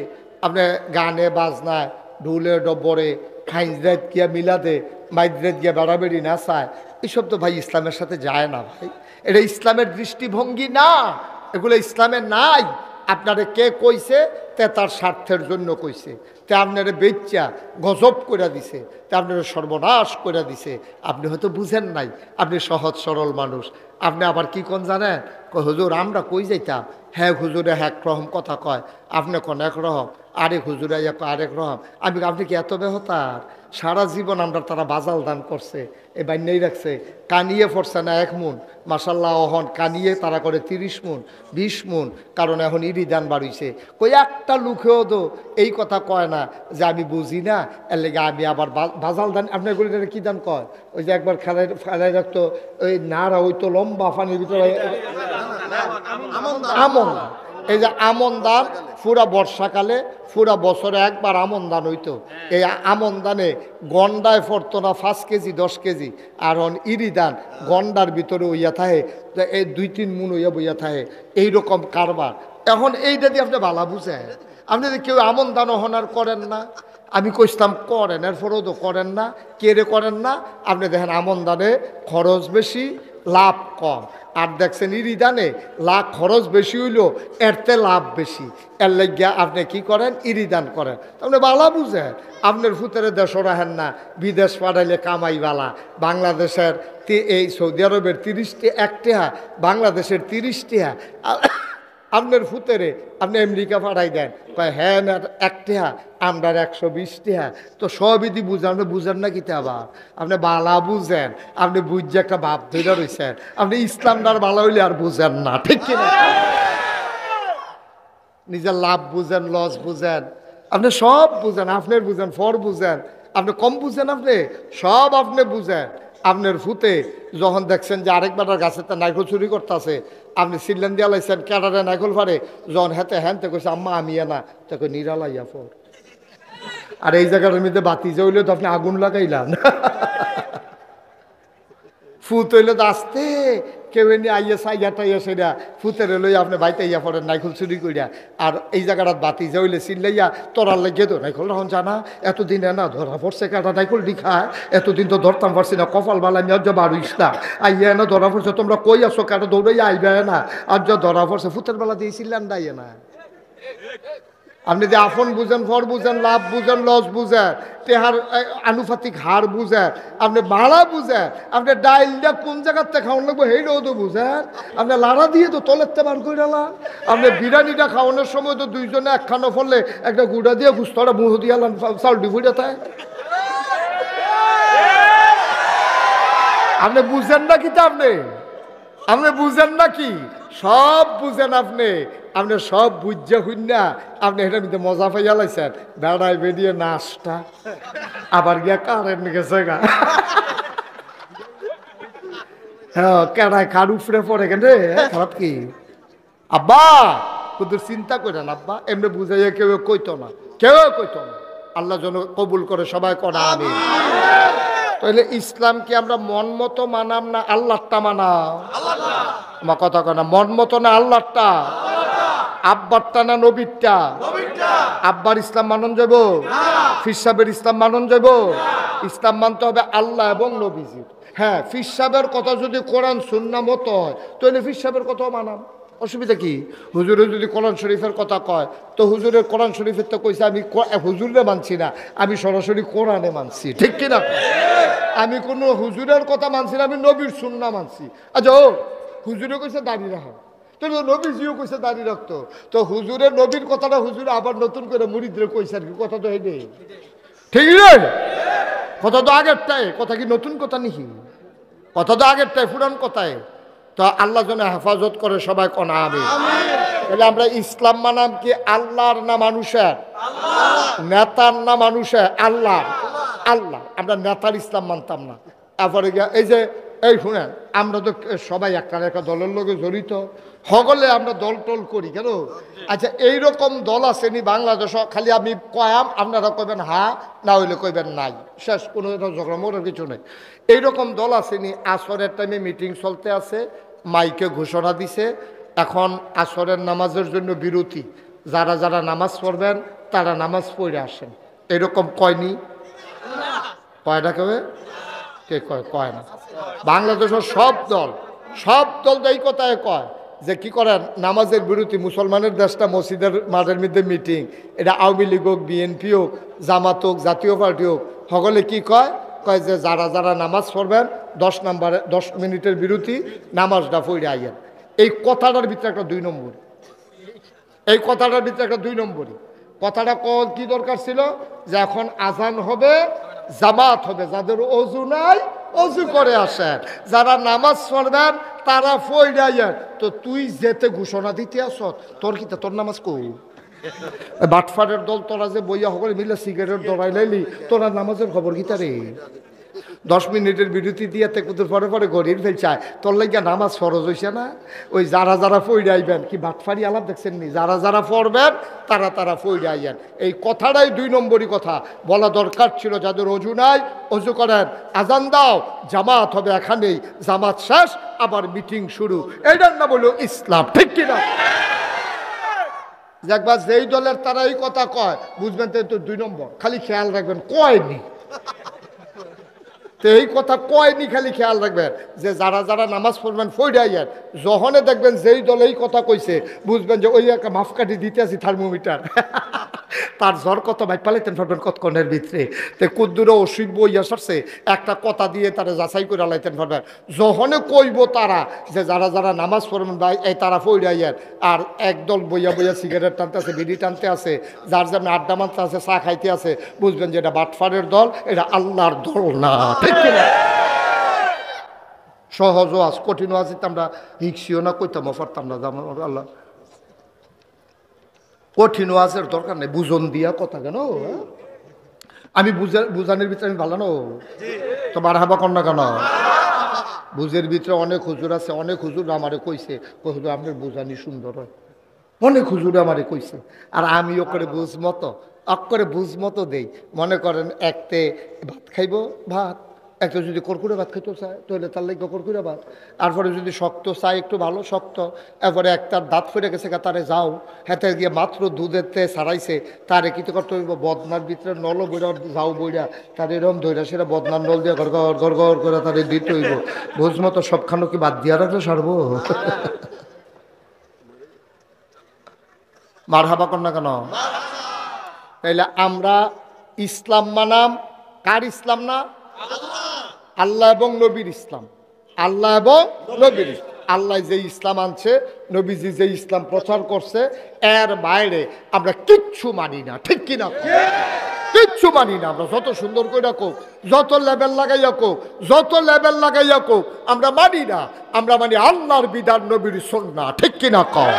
আপনি গানে বাজনায়, ঢুলে ডব্বরে, খাইজরাত গিয়া মিলাদে, মাইজরাত গিয়া বেড়াবেড়ি না চায়, এইসব তো ভাই ইসলামের সাথে যায় না ভাই। এটা ইসলামের দৃষ্টিভঙ্গি না, এগুলো ইসলামে নাই। আপনারে কে কইছে? তে তার স্বার্থের জন্য কইছে, তে আপনারে বেচ্চা গজব করে দিছে, তে আপনারা সর্বনাশ করে দিছে। আপনি হয়তো বুঝেন নাই, আপনি সহজ সরল মানুষ। আপনি আবার কি কোন জানেন? হুজুর আমরা কই যাইতাম, হ্যাঁ হুজুরে এক রকম কথা কয়, আপনি কোন এক রকম, আরেক হুজুরে আরেক রকম। আপনি কি এত বেহতার? সারা জীবন আমরা তারা বাজাল দান করছে, এ বান্যাই রাখছে, কানিয়ে পড়ছে না 1 মুন, মাসাল্লাহ অহন কানিয়ে তারা করে 30 মুন 20 মুন, কারণ এখন ইরি দান বাড়িছে। কই একটা লুকেও তো এই কথা কয় না যে আমি বুঝি না, এর লেগে আমি আবার বাজাল দান। আপনার গরিবের কি দান কয়? ওই যে একবার খেলাই রাখতো, ওই নাড়া ওই তো লম্বা পানির ভিতরে আমন, এই যে আমন দান পুরা বর্ষাকালে, পুরা বছরে একবার আমন দান হইতো। এই আমন দানে গন্ডায় পড়তো না 5 কেজি 10 কেজি, আর ইরি দান গন্ডার ভিতরে হইয়া থাকে, এই 2-3 মুন হইয়া বইয়া থাকে, এইরকম কারবার। এখন এইটা দিয়ে আপনি ভালা বুঝেন, আপনি যদি কেউ আমন দান হনার করেন না, আমি কইতাম করেন, এরপরেও তো করেন না। কে রে করেন না? আপনি দেখেন আমন দানে খরচ বেশি, লাভ কম। আর দেখছেন ইরিদানে লাভ খরচ বেশি হইলেও এরতে লাভ বেশি, এর লাগিয়া আপনি কি করেন, ইরিদান করেন। আপনি বালা বুঝেন, আপনার ফুতের দেশ রাহেন না, বিদেশ পাঠাইলে কামাই বালা। বাংলাদেশের এই সৌদি আরবের 30টি একটিহা, বাংলাদেশের 30টিহা। আপনার ফুতেরে আপনি আমেরিকা পাঠাই দেন, কয় হ্যাঁ না একটিহা, আমরার 120টিহা। তো সবই দি বুঝেন, আপনি বুঝেন না কিতা আবার, আপনি বালা বুঝেন, আপনি বুঝছে একটা ভাব ধরে রয়েছেন, আপনি ইসলামদার বালা হইলে আর বুঝেন না, ঠিক কিনা? নিজের লাভ বুঝেন, লস বুঝেন, আপনি সব বুঝেন, আপনার বুঝেন, ফর বুঝেন, আপনি কম বুঝেন, আপনি সব আপনি বুঝেন। আপনার ফুতে যখন দেখছেন যে আরেকবার গাছেতে নাইকল চুরি করতেছে, আপনি সিল্লেন দিয়া লাইছেন ক্যাডারে নাইকল ফারে, যখন হেতে হ্যানতে কইছে আম্মা আমি না, তাকে নিরালাইয়া ফর। আর এই জায়গাটার মধ্যে বাতি জ্বললে তো আপনি আগুন লাগাইলাম। ফুত হইলে তো আসতে কেউ এনে আইয়া সাইয়া টাইয়া সেটা ফুতের লই আপনি বাইতে ইয়া পড়েন নাইকল চুরি করিয়া। আর এই জায়গাটা বাতি জ্বলে চিল্লাইয়া তোরার লেগে তো নাইকল রহন জানা, এতদিন না ধরা পড়ছে কাটা নাইকল ডিখায়, এতদিন তো ধরতাম পারছি না, কপাল বালা আমি আজ বাড়িস না, আইয়া না ধরা পড়ছে, তোমরা কই আসো কাটা দৌড়াইয়া আইবে না, আর যা ধরা পড়ছে ফুতের বেলা দিয়ে চিল্লান দাইয়ে না। আপনি যে আফন বুঝেন, ফর বুঝেন, লাভ বুঝেন, লস বুঝেন, টেহার আনুপাতিক হার বুঝেন, আপনি ভাড়া বুঝেন, আপনি ডাইলটা কোন জায়গার থেকে খাওয়ান লাগবো সেইটাও তো বুঝেন, আপনি লাড়া দিয়ে তো তলেরতে বার করে ডালাম, আপনি বিরিয়ানিটা খাওয়ানোর সময় তো দুইজনে একখানো ফললে একটা গুঁড়া দিয়ে গুস্তটা মুহ দিয়ে আলাম চাউলটি ফুটে তাই। আপনি বুঝেন না কি তা আপনি বুঝেন না কি, সব বুঝেন আপনি, আপনি সব বুঝে হইন না, আপনি এটার মধ্যে মজা পাইয়া লাইছেন, বেড়ায় বেরিয়ে নাচটা আবার গিয়া কারেন্ট গেছে গা। হ্যাঁ কেডায় কার উপরে পড়ে কেন রে, খারাপ কি আব্বা তোদের চিন্তা করেন আব্বা, এমনি বুঝাইয়া কেউ কইতো না, কেউ কইতো না। আল্লাহ যেন কবুল করে সবাই করা আমি। তাহলে ইসলাম কি আমরা মন মতো মানাম না আল্লাহটা মানাম? আমার কথা কয় না, মন মতো না আল্লাহটা, আব্বারটা না নবীরটা? আব্বার ইসলাম মানন যাব, ফির সাহেবের ইসলাম মানন যাব? ইসলাম মানতে হবে আল্লাহ এবং নবীজির। হ্যাঁ ফির সাহেবের কথা যদি কোরআন সুন্নাহ মতো হয় তাহলে ফির সাহেবের কথাও মানাম, অসুবিধা কি? হুজুরে যদি কোরআন শরীফের কথা কয় তো হুজুরের কোরআন শরীফের তো কইছে আমি হুজুরে মানছি না, আমি সরাসরি কোরআনে মানছি, ঠিক কিনা? আমি কোনো হুজুরের কথা মানছি না, আমি নবীর সুন্নাহ মানছি। আচ্ছা ও হুজুরে কইছে দাঁড়িয়ে রাখা, তো নবীজিও কইছে দাঁড়িয়ে রাখতো, তো হুজুরের নবীর কথাটা হুজুরে আবার নতুন করে মুরিদরে কইছে আর কি, কথা তো হেঁটে ঠিক রে, কথা তো আগেরটাই, কথা কি নতুন কথা নিহি? কথা তো আগেরটাই, পুরান কথায়। তো আল্লাহ যেন হেফাজত করে সবাই কনা আমি। তাহলে আমরা ইসলাম মানাম কি আল্লাহর না মানুষের? নেতার না মানুষের? আল্লাহ। আল্লাহ, আমরা নেতার ইসলাম মানতাম না। তারপরে এই যে এই শুনেন, আমরা তো সবাই একটা একটা দলের লোকে জড়িত, সকলে আমরা দল টল করি কেন? আচ্ছা এইরকম দল আছে নি বাংলাদেশ? খালি আমি কয়াম, আপনারা কইবেন হ্যাঁ, না হইলে কইবেন নাই, শেষ, কোনো ঝগড়া মোড়ের কিছু নেই। এইরকম দল আছে নি আসরের টাইমে মিটিং চলতে আছে, মাইকে ঘোষণা দিছে এখন আসরের নামাজের জন্য বিরতি, যারা যারা নামাজ পড়বেন তারা নামাজ পড়ে আসেন, এরকম কয়নি? কয়টা কবে? কে কয়? কয় না। বাংলাদেশের সব দল তো এই কথায় কয় যে কি করেন, নামাজের বিরতি, মুসলমানের দেশটা, মসজিদের মাঠের মধ্যে মিটিং, এটা আওয়ামী লীগ হোক, বিএনপি হোক, জামাত হোক, জাতীয় পার্টি হোক, সকলে কি কয়? কয় যে যারা যারা নামাজ পড়বেন 10 মিনিটের বিরতি, নামাজটা পড়ে আইয়েন। এই কথাটার ভিতরে একটা 2 নম্বর, এই কথাটার ভিতরে একটা 2 নম্বরই কথাটা কি দরকার ছিল যে এখন আজান হবে, জামাত হবে, যাদের অজু নাই অজু করে আসেন, যারা নামাজ পড়বেন তারা ফইরাইয়েন। তো তুই যেতে ঘোষণা দিতে আস, তোর কি তোর নামাজ কই? বাটফারের দল তোরা যে বইয়া সকলে মিলে সিগারেট দৌড়াই লাইলি, তোরা নামাজের খবর কি তারে? 10 মিনিটের বিরতি দিয়ে তেকুতের পরে পরে গড়ির ফেলছায়, তোর লাগিয়া নামাজ ফরজ হইছে না? ওই যারা যারা ফইরে আইবেন, কি বাটফারি আলাপ দেখছেন নি? যারা যারা পড়বেন তারা তারা ফইরে আইয়েন। এই কথাটাই 2 নম্বরই কথা বলা দরকার ছিল। যাদের অজু নাই অজু করেন, আজান দাও, জামাত হবে এখানেই, জামাত শেষ আবার মিটিং শুরু, এইটার না বলো ইসলাম, ঠিক কিনা? একবার যেই দলের তারা এই কথা কয় বুঝবেন তো 2 নম্বর, খালি খেয়াল রাখবেন কয়নি। তো এই কথা কয়নি, খালি খেয়াল রাখবেন যে যারা যারা নামাজ পড়বেন ফইডাইয়ার, যখনে দেখবেন যেই দল এই কথা কইছে বুঝবেন যে ওই একটা মাপকাঠি দিতে আছি থার্মোমিটার। তার জ্বর কত ভাই পালাইতেন পারবেন কতক্ষণের ভিতরে। তো কুদ্দুরও অসুখ বইয়া সরছে একটা কথা দিয়ে তারা যাচাই করে লাইতেন পারবেন। যখনে কইব তারা যে যারা যারা নামাজ পড়বেন ভাই এই তারা ফইডাইয়ার, আর একদল বইয়া বইয়া সিগারেট টানতে আছে, বিড়ি টানতে আছে, যার যেমন আড্ডা মারতে আছে, চা খাইতে আছে, বুঝবেন যে এটা বাটফারের দল, এটা আল্লাহর দল না। ঠিক কিনা? সহজও আজ কঠিনও আছে, আমরা হিকসিও না কইতাম পারতাম না। আল্লাহ কঠিন ওয়াজের দরকার নেই, বুঝন দিয়া কথা কেন। আমি বুঝানোর ভিতরে আমি ভালো না তো মারহাবা কর না কেন। বুঝের ভিতরে অনেক হুজুর আছে, অনেক হুজুর আমারে কইছে হুজুর আপনার বুঝানি সুন্দর হয়, অনেক হুজুর আমারে কইছে। আর আমিও করে বুঝমতো অক্ষরে বুঝমতো দেই। মনে করেন একতে ভাত খাইব, ভাত একটা যদি কর্কুরে ভাত খাইতে চায় তাহলে তার লাগে কর্কুরে ভাত, তারপরে যদি শক্ত চাই একটু ভালো শক্ত, এরপরে একটার দাঁত ফেটে গেছে তারে যাও হাতে গিয়ে মাত্র দুধেতে ছাড়াইছে তারে কি করতে হইব, বদনার ভিতরে নল বইরা যাও বইরা তার এরকম ধৈরা সেটা বদনার নল দিয়ে ঘর ঘর ঘর ঘর করে তারে দিতে হইব। বুঝ মতো সবখানো কি বাদ দিয়া রাখলে সারবো। মারহাবা কর না কেন। তাইলে আমরা ইসলাম মানাম কার ইসলাম না, আল্লাহ এবং নবীর ইসলাম। আল্লাহ এবং নবীর, আল্লাহ যে ইসলাম আনছে, নবীজি যে ইসলাম প্রচার করছে, এর বাইরে আমরা কিচ্ছু মানি না। ঠিক কিনা? কিচ্ছু মানি না আমরা। যত সুন্দর করে কোক, যত লেবেল লাগাইয়া কোক, যত লেবেল লাগাইয়া কোক, আমরা মানি না। আমরা মানি আল্লাহর বিধান, নবীর সুন্নাহ। ঠিক কিনা কও?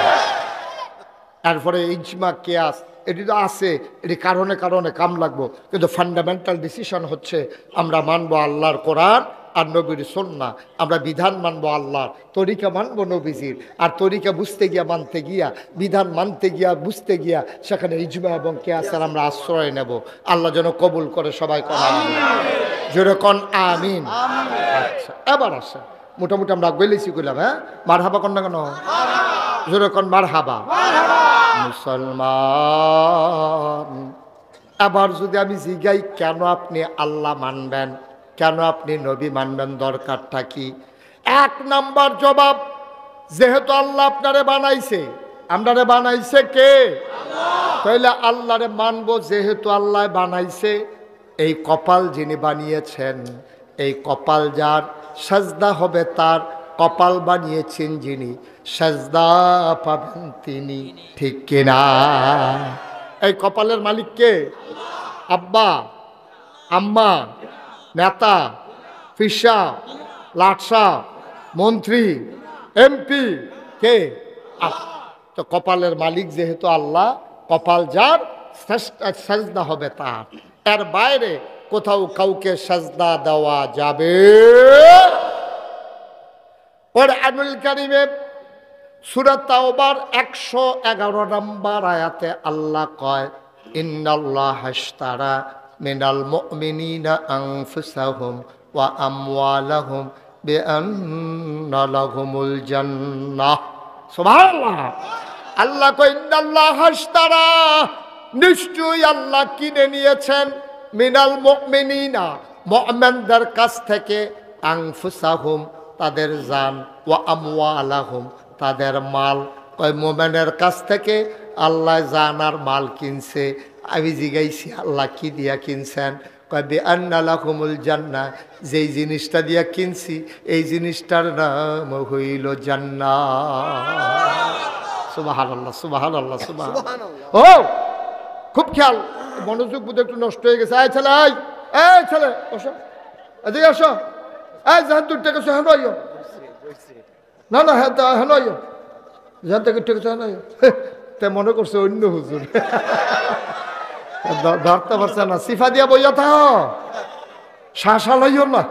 তারপরে ইজমা কিয়াস এটি তো আছে, এটি কারণে কারণে কাম লাগবো, কিন্তু ফান্ডামেন্টাল ডিসিশন হচ্ছে আমরা মানবো আল্লাহর কোরআন আর নবীর সুন্নাহ। আমরা বিধান মানবো আল্লাহর, তরিকা মানবো নবীজির। আর তরিকা বুঝতে গিয়া মানতে গিয়া, বিধান মানতে গিয়া বুঝতে গিয়া সেখানে ইজমা এবং কিয়াসের আমরা আশ্রয় নেব। আল্লাহ যেন কবুল করে সবাই কোন যেরকম আমিন। আচ্ছা এবার আসে মোটামুটি আমরা গেলেছি করলাম। হ্যাঁ মারহাবা কর না কেন, যেরকম মারহাবা। মুসলমান, এবার যদি আমি জিগাই কেন আপনি আল্লাহ মানবেন, কেন আপনি নবী মানবেন, দরকারটা কি? এক নাম্বার জবাব, যেহেতু আল্লাহ আপনারে বানাইছে। আপনারে বানাইছে কে? তাইলে আল্লাহরে মানবো যেহেতু আল্লাহ বানাইছে। এই কপাল যিনি বানিয়েছেন, এই কপাল যার, সাজদা হবে তার। কপাল বানিয়েছেন যিনি, সাজদা পাবেন তিনি। ঠিক কিনা? এই কপালের মালিক কে? আব্বা, আম্মা, নেতা, ফিসা, লাটসা, মন্ত্রী, এমপি কে? তো কপালের মালিক যেহেতু আল্লাহ, কপাল যার, সাজদা হবে তার। এর বাইরে কোথাও কাউকে সাজদা দেওয়া যাবে? কোরআনুল কারীমে সূরা তাওবার 111 নম্বর আয়াতে আল্লাহ কয়, ইন্নাল্লাহা আশতারা মিনাল মুমিনিনা আনফুসাহুম ওয়া আমওয়ালাহুম বিআন্না লাহুমুল জান্নাহ। সুবহানাল্লাহ। আল্লাহ কয় ইন্নাল্লাহা আশতারা, নিশ্চয়ই আল্লাহ কিনে নিয়েছেন, মিনাল মুমিনিনা, মুমিনদের কাছ থেকে, আনফুসাহুম তাদের জান, ওয়া আমওয়ালাহুম তাদের মাল। কয় মোমেনের কাছ থেকে আল্লাহ জান আর মাল কিনছে। আমি জিগাইছি আল্লাহ কি দিয়া কিনছেন? কয় বিআন্না লাহুমুল জান্নাহ, যেই জিনিসটা দিয়া কিনছি এই জিনিসটার নাম হইল জান্নাত। সুবহানাল্লাহ, সুবহানাল্লাহ, সুবহানাল্লাহ। ও খুব খেয়াল, মনোযোগ বুদ্ধ একটু নষ্ট হয়ে গেছে। এই ছেলে, এই ছেলে বসো, এদিকে আসো। এই জাহান দূর থেকে হেন আইও, না না হ্যাঁ হেন আইও, জাহান থেকে ঠিক আছে হেন আইও। তে মনে করছে অন্য হুজুর, ধরতে পারছে না। সিফা দিয়া বইয়া থাও, শাসা লইও না।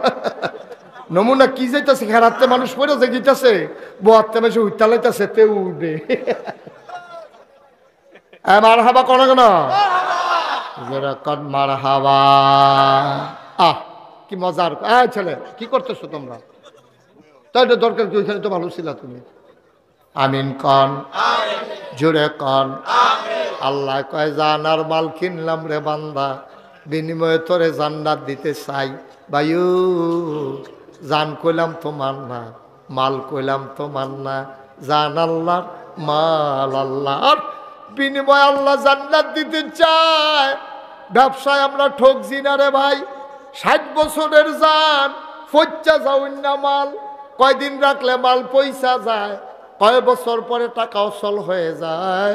নমুনা কি যাইতেছে, খেরাতে মানুষ পড়ে যে গিতেছে, বোয়াতে মেসে উঠতে লাইতেছে, তে উঠবে। মার হাবা কোনো কেন, যেরকম মার হাবা। আহ কি মজার। ছেলে কি করতেছো তোমরা? তাই দরকার কি, ওইখানে তো ভালো ছিল তুমি। আমিন কন, জোরে কন। আল্লাহ কয় জানার মাল কিনলাম রে বান্দা, বিনিময়ে তোরে জান্নাত দিতে চাই। ভাইও জান কইলাম তোমার না, মাল কইলাম তোমার না, জান আল্লাহর, মাল আল্লাহর। বিনিময় আল্লাহ জান্নাত দিতে চায়। ব্যবসায় আমরা ঠকছি না রে ভাই। 60 বছরের জান পয়সা যাওন না মাল, কয়দিন রাখলে মাল পয়সা যায়, কয় বছর পরে টাকা অচল হয়ে যায়।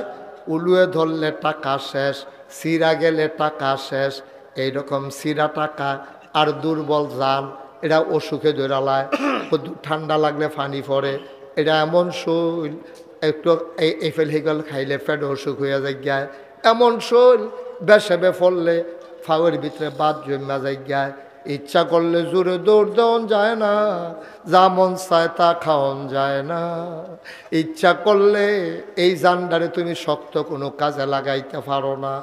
উলুয়ে ধরলে টাকা শেষ, সিরা গেলে টাকা শেষ। এইরকম সিরা টাকা আর দুর্বল জান, এরা অসুখে দৌড়ালায়। ঠান্ডা লাগলে পানি পড়ে। এটা এমন শৈল, একটু এফেল হেগল খাইলে পেট অসুখ হইয়া যায়। এমন শৈল বেসেবে ফললে ফাওয়ের ভিতরে বাদ জমা যায়। ইচ্ছা করলে জোরে দৌড় দেওয়ান যায় না, যা মন চায় তা খাওয়ান যায় না। ইচ্ছা করলে এই জানডারে তুমি শক্ত কোনো কাজে লাগাইতে পারো না।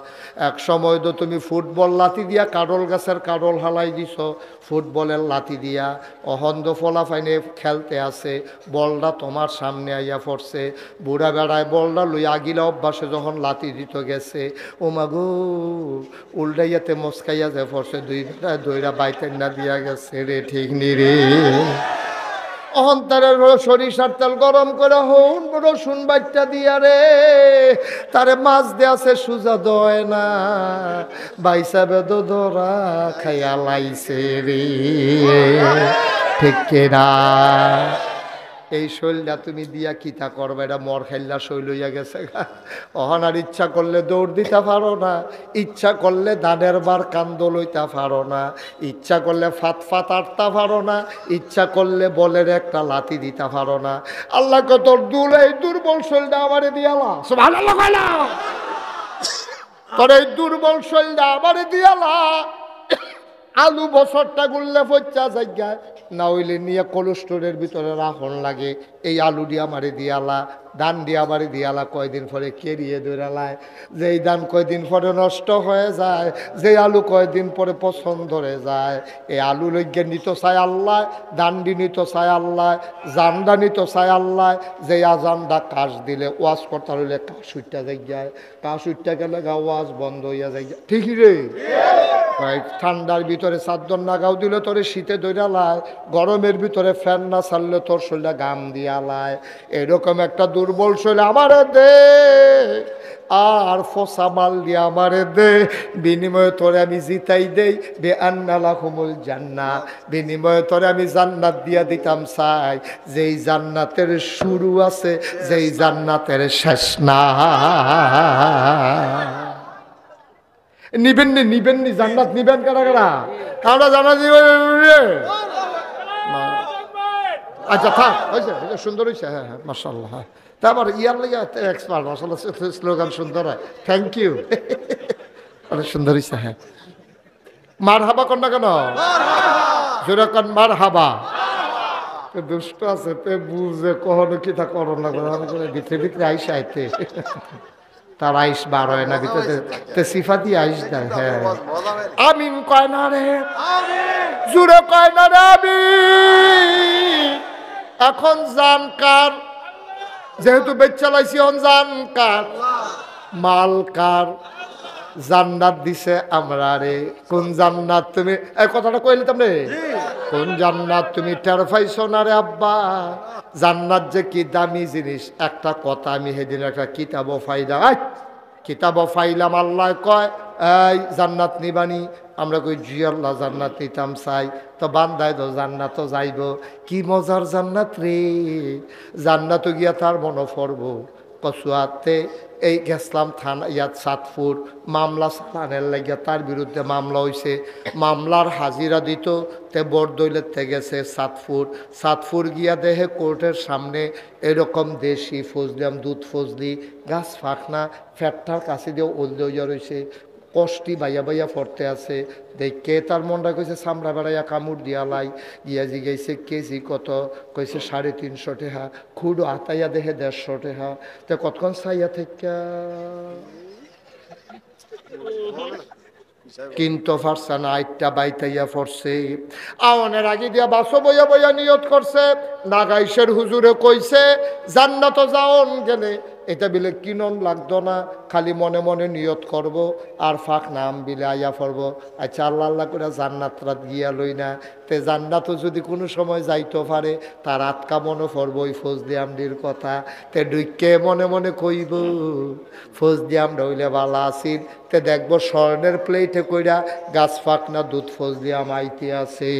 এক সময় তো তুমি ফুটবল লাথি দিয়া কাডল গাছের কাডল হালাই দিছ, ফুটবলের লাথি দিয়া অহন্দ ফলাফাইনে খেলতে আছে, বলটা তোমার সামনে আইয়া পড়ছে। বুড়া বেড়ায় বলটা লই আগিলা অভ্যাসে যখন লাথি দিত গেছে, ও মাগো উল্টাইয়াতে মস্কাইয়া যে পড়ছে, দুই বেড়ায় দইরা বাইতেন না দিয়া গেছে রে, ঠিক নি রে। অহন্তারের সরিষার তেল গরম করে হন রসুন বাচ্চা দিয়া রে, তারে মাছ দেয়াছে সুজা দয় না, বাইসা বেদ ধরা খাইয়া লাইছে রে, ঠিক না? এই শৈলটা তুমি দিয়া কিতা করবে? এটা মর খেললা শৈল হইয়া গেছে। অহনার ইচ্ছা করলে দৌড় দিতে পারো না, ইচ্ছা করলে দানের বার কান্দ লইতে পারো না, ইচ্ছা করলে ফাত ফাত আটতে পারো না, ইচ্ছা করলে বলের একটা লাথি দিতে পারো না। আল্লাহ কত দূর, এই দুর্বল শৈলটা আমারে দিয়ালা, সুবহানাল্লাহ কইলা, তোর এই দুর্বল শৈলটা আমারে দিয়ালা। আলু বছরটা গুললে পচা জায়গায় না হইলে নিয়ে কোলেস্টোরের ভিতরে রাখন লাগে। এই আলু দিয়ে আমারে দিয়ালা, ধান দিয়ে আমারে দিয়ালা, কয়দিন পরে কেরিয়ে দৌড়ালায়। যেই ধান কয়দিন পরে নষ্ট হয়ে যায়, যে আলু কয়দিন পরে পছন্দ ধরে যায়। এই আলু লইগে নিত চায় আল্লাহ, দান্ডি নিত চায় আল্লাহ, জানডা নিত চায় আল্লাহ। যে আজানডা কাশ দিলে ওয়াজ করতে হইলে কাশ উঠটা যায়, কাশ উঠটা গেলে গা ওয়াজ বন্ধ হইয়া যায়, ঠিকই রে। ঠান্ডার ভিতরে চাদর না গাও দিলে তোরে শীতে দৌড়ালায়, গরমের ভিতরে ফ্যান না ছাড়লে তোর শরীরে গাম দিয়ালায়। এরকম একটা দুর্বল শরীর আমারে দে, আর ফসা মাল দিয়ে আমারে দে, বিনিময়ে তোরে আমি জিতাই দেই বে আন্না লাহুমুল জান্নাহ, বিনিময়ে তোরে আমি জান্নাত দিয়া দিতাম চাই, যেই জান্নাতের শুরু আছে, যেই জান্নাতের শেষ না। নিবেন নি, নিবেন নি, জান্নাত নিবেন কারা কারা? কারা জান্নাত নিবেন? আচ্ছা থাক, হয়েছে, সুন্দর হয়েছে, হ্যাঁ হ্যাঁ মাশাআল্লাহ। হ্যাঁ তারপর ইয়ার লাগে এক্সপার্ট, মাশাআল্লাহ, স্লোগান সুন্দর হয়, থ্যাংক ইউ, অনেক সুন্দর হয়েছে। হ্যাঁ মার হাবা কন না কেন? জোরে কন মার হাবা। দুষ্ট আছে তে বুঝে কখনো কি তা করো না, ভিতরে ভিতরে আইসা আইতে তার আইস বার হয় না ভিতরে, সিফা দিয়ে আইস দেয়। হ্যাঁ আমিন কয় না রে, জুড়ে কয় না রে আমিন। এখন জান কার? যেহেতু বেচ্চা লাইছি, এখন জান কার? মাল কার? জান্নাত দিছে আমরা রে। কোন জান্নাত তুমি, এই কথাটা কইলে তুমি, কোন জান্নাত তুমি টের পাইছো না রে আব্বা? জান্নাত যে কি দামি জিনিস, একটা কথা আমি সেদিন একটা কিতাবও ফাইলাম, কিতাবও ফাইলাম। আল্লাহ কয় এই জান্নাত নিবানি? আমরা কই জি আল্লাহ জান্নাত নিতাম চাই। তো বান্দায় তো জান্নাতও যাইব, কি মজার জান্নাত রে। জান্নাতও গিয়া তার মনে পড়ব কচুয়াতে এই গেছলাম থানা ইয়াত সাতপুর, মামলা চালানের লাগিয়া তার বিরুদ্ধে মামলা হয়েছে। মামলার হাজিরা দিত, তে বরদৈলেতে গেছে সাতপুর। সাতপুর গিয়া দেহে কোর্টের সামনে এরকম দেশি ফজলিয়াম দুধ ফজলি গাছ ফাঁকনা ফ্যাটটার কাছে দিয়ে ওলদে হইয়া রয়েছে, কষ্টি বাইয়া বাইয়া ফরতে আছে। দেখে তার মনটা কইছে চামড়া বেড়াইয়া কামড় দিয়ালাই। গিয়া জিগাইছে কেজি কত? কইছে 350 টাকা। খুঁড়ো আতাইয়া দেখে 150 টাকা। তো কতক্ষণ চাইয়া থেকে কিন্তু ফারসা না, আইটটা বাইতাইয়া ফরছে। আওয়ানের আগে দিয়া বাসো বইয়া বইয়া নিয়ত করছে। নাগাইশের হুজুরে কইছে জান্নাত যাওন গেলে এটা বিলে কিনন লাগতো না, খালি মনে মনে নিয়ত করব আর ফাঁক নাম বিলে আইয়া পড়ব। আচ্ছা আল্লাহ আল্লাহ করে জান্নাত রাত গিয়া লই না, তে জান্নাতও যদি কোনো সময় যাইতে পারে তার আটকা মনে পড়ব ওই ফজলি আমডির কথা। তে ডুইকে মনে মনে কইব ফজলি আমরা হইলে বালা আসিল, তে দেখব স্বর্ণের প্লেটে কইরা গাছ ফাঁক না দুধ ফজলি আম আইতে আছে।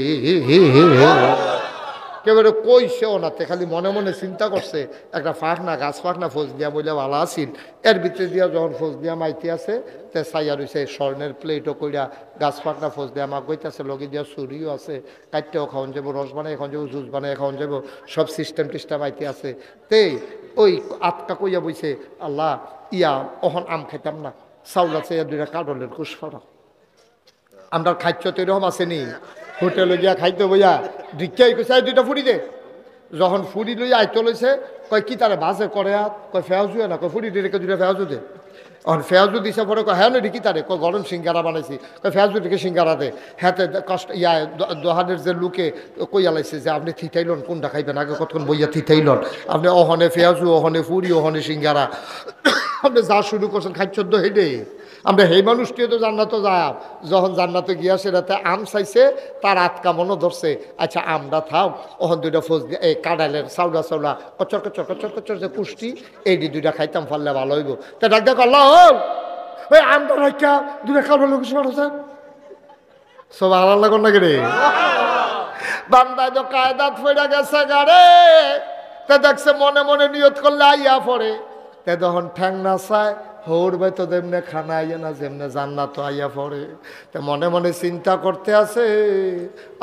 একেবারে কইছেও না, তে খালি মনে মনে চিন্তা করছে একটা ফাঁক না গাছ ফাঁক না ফজলিয়া বইলে ভালো আসিল। এর ভিতরে দিয়া যখন ফজলিয়া মাইতে আছে তে চাইয়া রয়েছে স্বর্ণের প্লেটও কইরা গাছ ফাঁক না ফজলিয়া মা কইতেছে, লগে দিয়া চুরিও আছে, কাটতেও খাওয়ান যাবো, রস বানাই খাওয়ান যাবো, জুস বানাই খাওয়ান যাবো, সব সিস্টেম টিস্টেম আইতে আছে। তে ওই আটকা কইয়া বইছে আল্লাহ ইয়া অহন আম খাইতাম না, চাউল আছে দুইটা কাডলের কুশ ফরা। আমরা খাদ্য তো এরকম আসেনি, হোটেলে গিয়া খাইতে বইয়া ঢিকাই কইছে দুইটা ফুড়ি দে। যখন ফুড়ি লইয়া আইতে লইছে কয় কি তারে বাজে করে কয় ফেয়াজু না, কয় ফুড়ি রেখে দুইটা ফেয়াজু দে। এখন ফেয়াজু দিছে পরে কয় হ্যাঁ ঢিকি তারে কয় গরম সিঙ্গারা বানাইছি, কয় ফেয়াজু ঢিকে সিঙ্গারা দে। হ্যাঁতে কষ্ট ইয়া দোহানের যে লোকে কইয়া লাইছে যে আপনি থিতাইলন কোনটা খাইবেন, আগে কতক্ষণ বইয়া থিতাইলন আপনি, অহনে ফেয়াজু অহনে ফুড়ি অহনে সিঙ্গারা, আপনি যা শুরু করছেন খাইচ্ছদ্দ হেডে। আমরা সেই মানুষটিও তো জান্নাতে যায়, যখন জান্নাতে গিয়া সেটাতে আম চাইছে তার আটকা মনে ধরছে। আচ্ছা আমরা থাও ওখান দুইটা ফোজ এই কাডালের চাউলা চাউলা কচর কচর কচর কচর যে পুষ্টি এই দুইটা খাইতাম পারলে ভালো হইব। তা ডাক দেখ আল্লাহ ওই আমটা রাখা দুইটা কাডাল কিছু পাঠাচ্ছে সব আল্লাহ লাগ না রে বান্দায় তো কায়দাত ফেরা গেছে গাড়ে। তা দেখছে মনে মনে নিয়ত করলে আইয়া পড়ে, তে তখন ঠ্যাং না চায় হৌর ভাই তো যেমনে খানা আইয়া না যেমনে জান্নাত আইয়া পড়ে। তে মনে মনে চিন্তা করতে আছে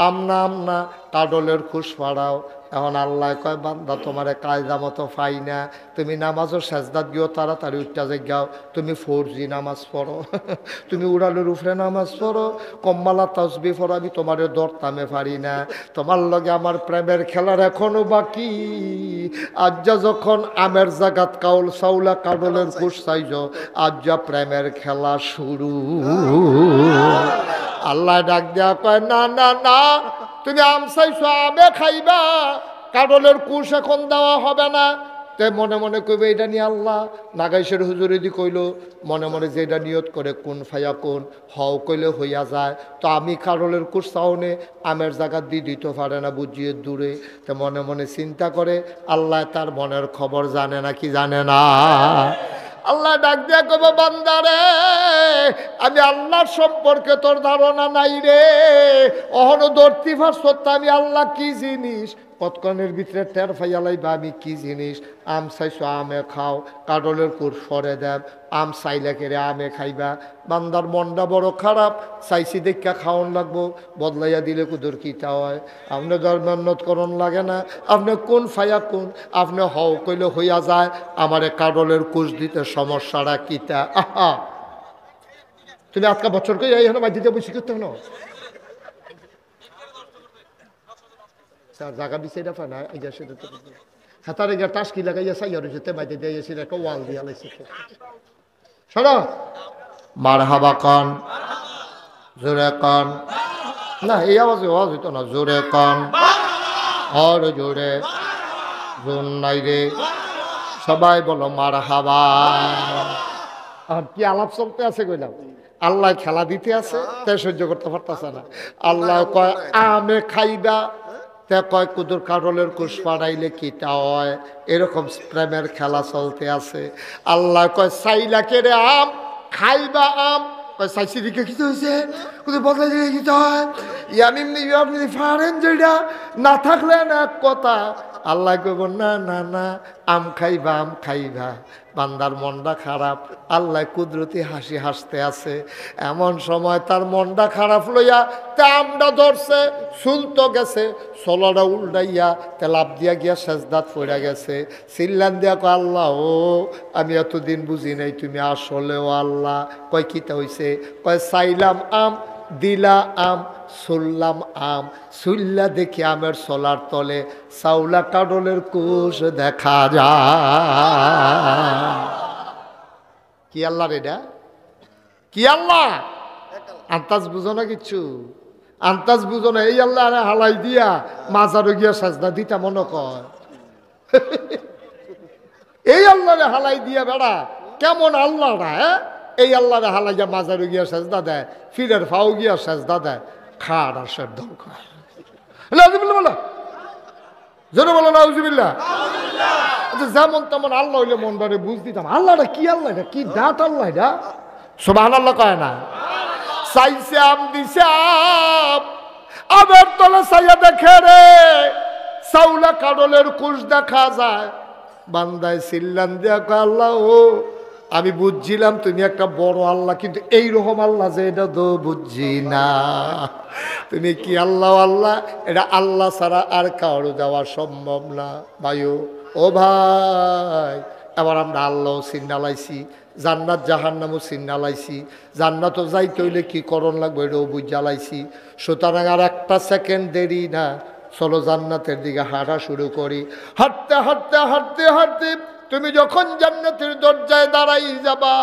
আমনা কাডলের খুশ ফাড়াও। এখন আল্লাহ কয় বান্দা তোমারে কায়দা মতো পাই না, তুমি নামাজও সেজদাত গিয়েও তাড়াতাড়ি উঠটা যাও, তুমি 4G নামাজ পড়ো, তুমি উড়ালের উপরে নামাজ পড়ো, কম্মালা তসবি পড়ো, আমি তোমারে দরতামে পারি না। তোমার লগে আমার প্রেমের খেলার এখনো বাকি। আজ যখন আমের জাগাত কাউল চাউলা কাডলের খুশ চাইজ, আজ যা প্রেমের খেলা শুরু। আল্লাহ ডাক দেয়া কয় না না না, তুমি আম চাইছো আমে খাইবা, কাডলের কুশ এখন দেওয়া হবে না। তে মনে মনে কইবে এটা নিয়ে আল্লাহ নাগাইশের হুজুরে দি কইল, মনে মনে যে এটা নিয়ত করে কোন ফাইয়া কোন হও কইলে হইয়া যায়। তো আমি কাডলের কুশ চাওনে আমের জায়গা দিয়ে দিতে পারে না বুঝিয়ে দূরে। তো মনে মনে চিন্তা করে আল্লাহ তার মনের খবর জানে না কি জানে না। আল্লাহ ডাক দিয়া কব বান্দারে আমি আল্লাহর সম্পর্কে তোর ধারণা নাই রে, অহনো ধরতে পারছ আমি আল্লাহ কি জিনিস, কতক্ষণের ভিতরে টের ফাইয়ালাইবা আমি কি জিনিস। আম চাইছো আমে খাও, কাডলের কুর সরে দেব, আম চাইলে কেড়ে আমে খাইবা। বান্দার মনটা বড় খারাপ, চাইছি দেখা খাওয়ান লাগবো, বদলাইয়া দিলে কুদুর কিতা হয়। আপনি ধর মেহনত করন লাগে না, আপনি কোন ফাইয়া কোন আপনি হও কইলে হইয়া যায়, আমারে কাডলের কুশ দিতে সমস্যাটা কিতা। আহা তুমি আজকা বছর করে এই হলো মাই দিতে বসে করতে হলো জায়গা দিছে এটা ফানা এই যে সেটা হাতারে গিয়ে টাস্কি লাগাইয়া চাইয়া রয়েছে তে মাইতে দিয়ে এসে একটা ওয়াল দিয়া লাইছে। শোনো মারহাবা কন জোরে কন না, এই আওয়াজে আওয়াজ হইতো না, জোরে কন আর জোরে জোর নাই রে, সবাই বলো মারহাবা। আর কি আলাপ চলতে আছে কইলাম, আল্লাহ খেলা দিতে আছে তাই সহ্য করতে পারতেছে না। আল্লাহ কয় আমে খাইবা, তে কয় কুদুর কাডলের কুশ পাড়াইলে কিটা হয়, এরকম প্রেমের খেলা চলতে আছে। আল্লাহ কয় চাইলা কেড়ে আম খাইবা, আম কয় চাইছি দিকে কি হয়েছে বদলাই দিলে কি হয়, আপনি পারেন যেটা না থাকলে না কথা। আল্লাহ কইব না না না আম খাইবা আম খাইবা। বান্দার মনটা খারাপ, আল্লাহ কুদরতি হাসি হাসতে আছে। এমন সময় তার মনটা খারাপ লইয়া তে আমটা ধরছে, চুলতো গেছে, চলাটা উল্টাইয়া তে লাভ দিয়া গিয়া সেজদাত পড়ে গেছে। চিল্লান দিয়া কয় আল্লাহ ও আমি এতদিন বুঝি নাই তুমি আসলেও আল্লাহ। কয় কিতা হইছে, কয় চাইলাম আম দিলা আম, শুনলাম আম, শুনলা দেখি আমের সোলার তলে চাউলা কাডলের কুশ দেখা যায়। কি আল্লাহ রে এটা, কি আল্লাহ আন্তাজ বুঝো না কিচ্ছু, আন্তাজ বুঝো না। এই আল্লাহ হালাই দিয়া মাজারো গিয়া সাজদা দিতা মনে কয় এই আল্লাহরে হালাই দিয়া বেড়া কেমন আল্লাহরা, হ্যাঁ? এই আল্লাহরে হালাই যা মাজারে গিয়া সেজদা দেয়, ফিরের ফাও গিয়া সেজদা দেয়, খাট আর সের দরকার। বলো যেন বলো নাউজুবিল্লাহ। যেমন তেমন আল্লাহ হইলে মন বারে বুঝ দিতাম, আল্লাহটা কি, আল্লাহ এটা কি দাঁত, আল্লাহ এটা সুবহানাল্লাহ কয় না। চাইছে আম দিছে আম, আমের তলে চাইয়া দেখে রে চাউলা কাডলের কুশ দেখা যায়। বান্দায় চিল্লান দিয়া কয় আল্লাহ ও আমি বুঝছিলাম তুমি একটা বড় আল্লাহ, কিন্তু এইরকম আল্লাহ যে এটা তো বুঝছি না। তুমি কি আল্লাহ আল্লাহ, এটা আল্লাহ ছাড়া আর কারো দেওয়া সম্ভব না ভাইও। ও ভাই এবার আমরা আল্লাহ চিন্নালাইছি, জান্নাত জাহান্নামও চিন্নালাইছি, জান্নাতও যাইতে হইলে কি করণ লাগবে এটাও বুঝ জ্বালাইছি। সুতরাং আর একটা সেকেন্ড দেরি না, চলো জান্নাতের দিকে হাঁটা শুরু করি। হাঁটতে হাঁটতে হাঁটতে হাঁটতে তুমি যখন জান্নাতের দরজায় দাঁড়াই যাবা,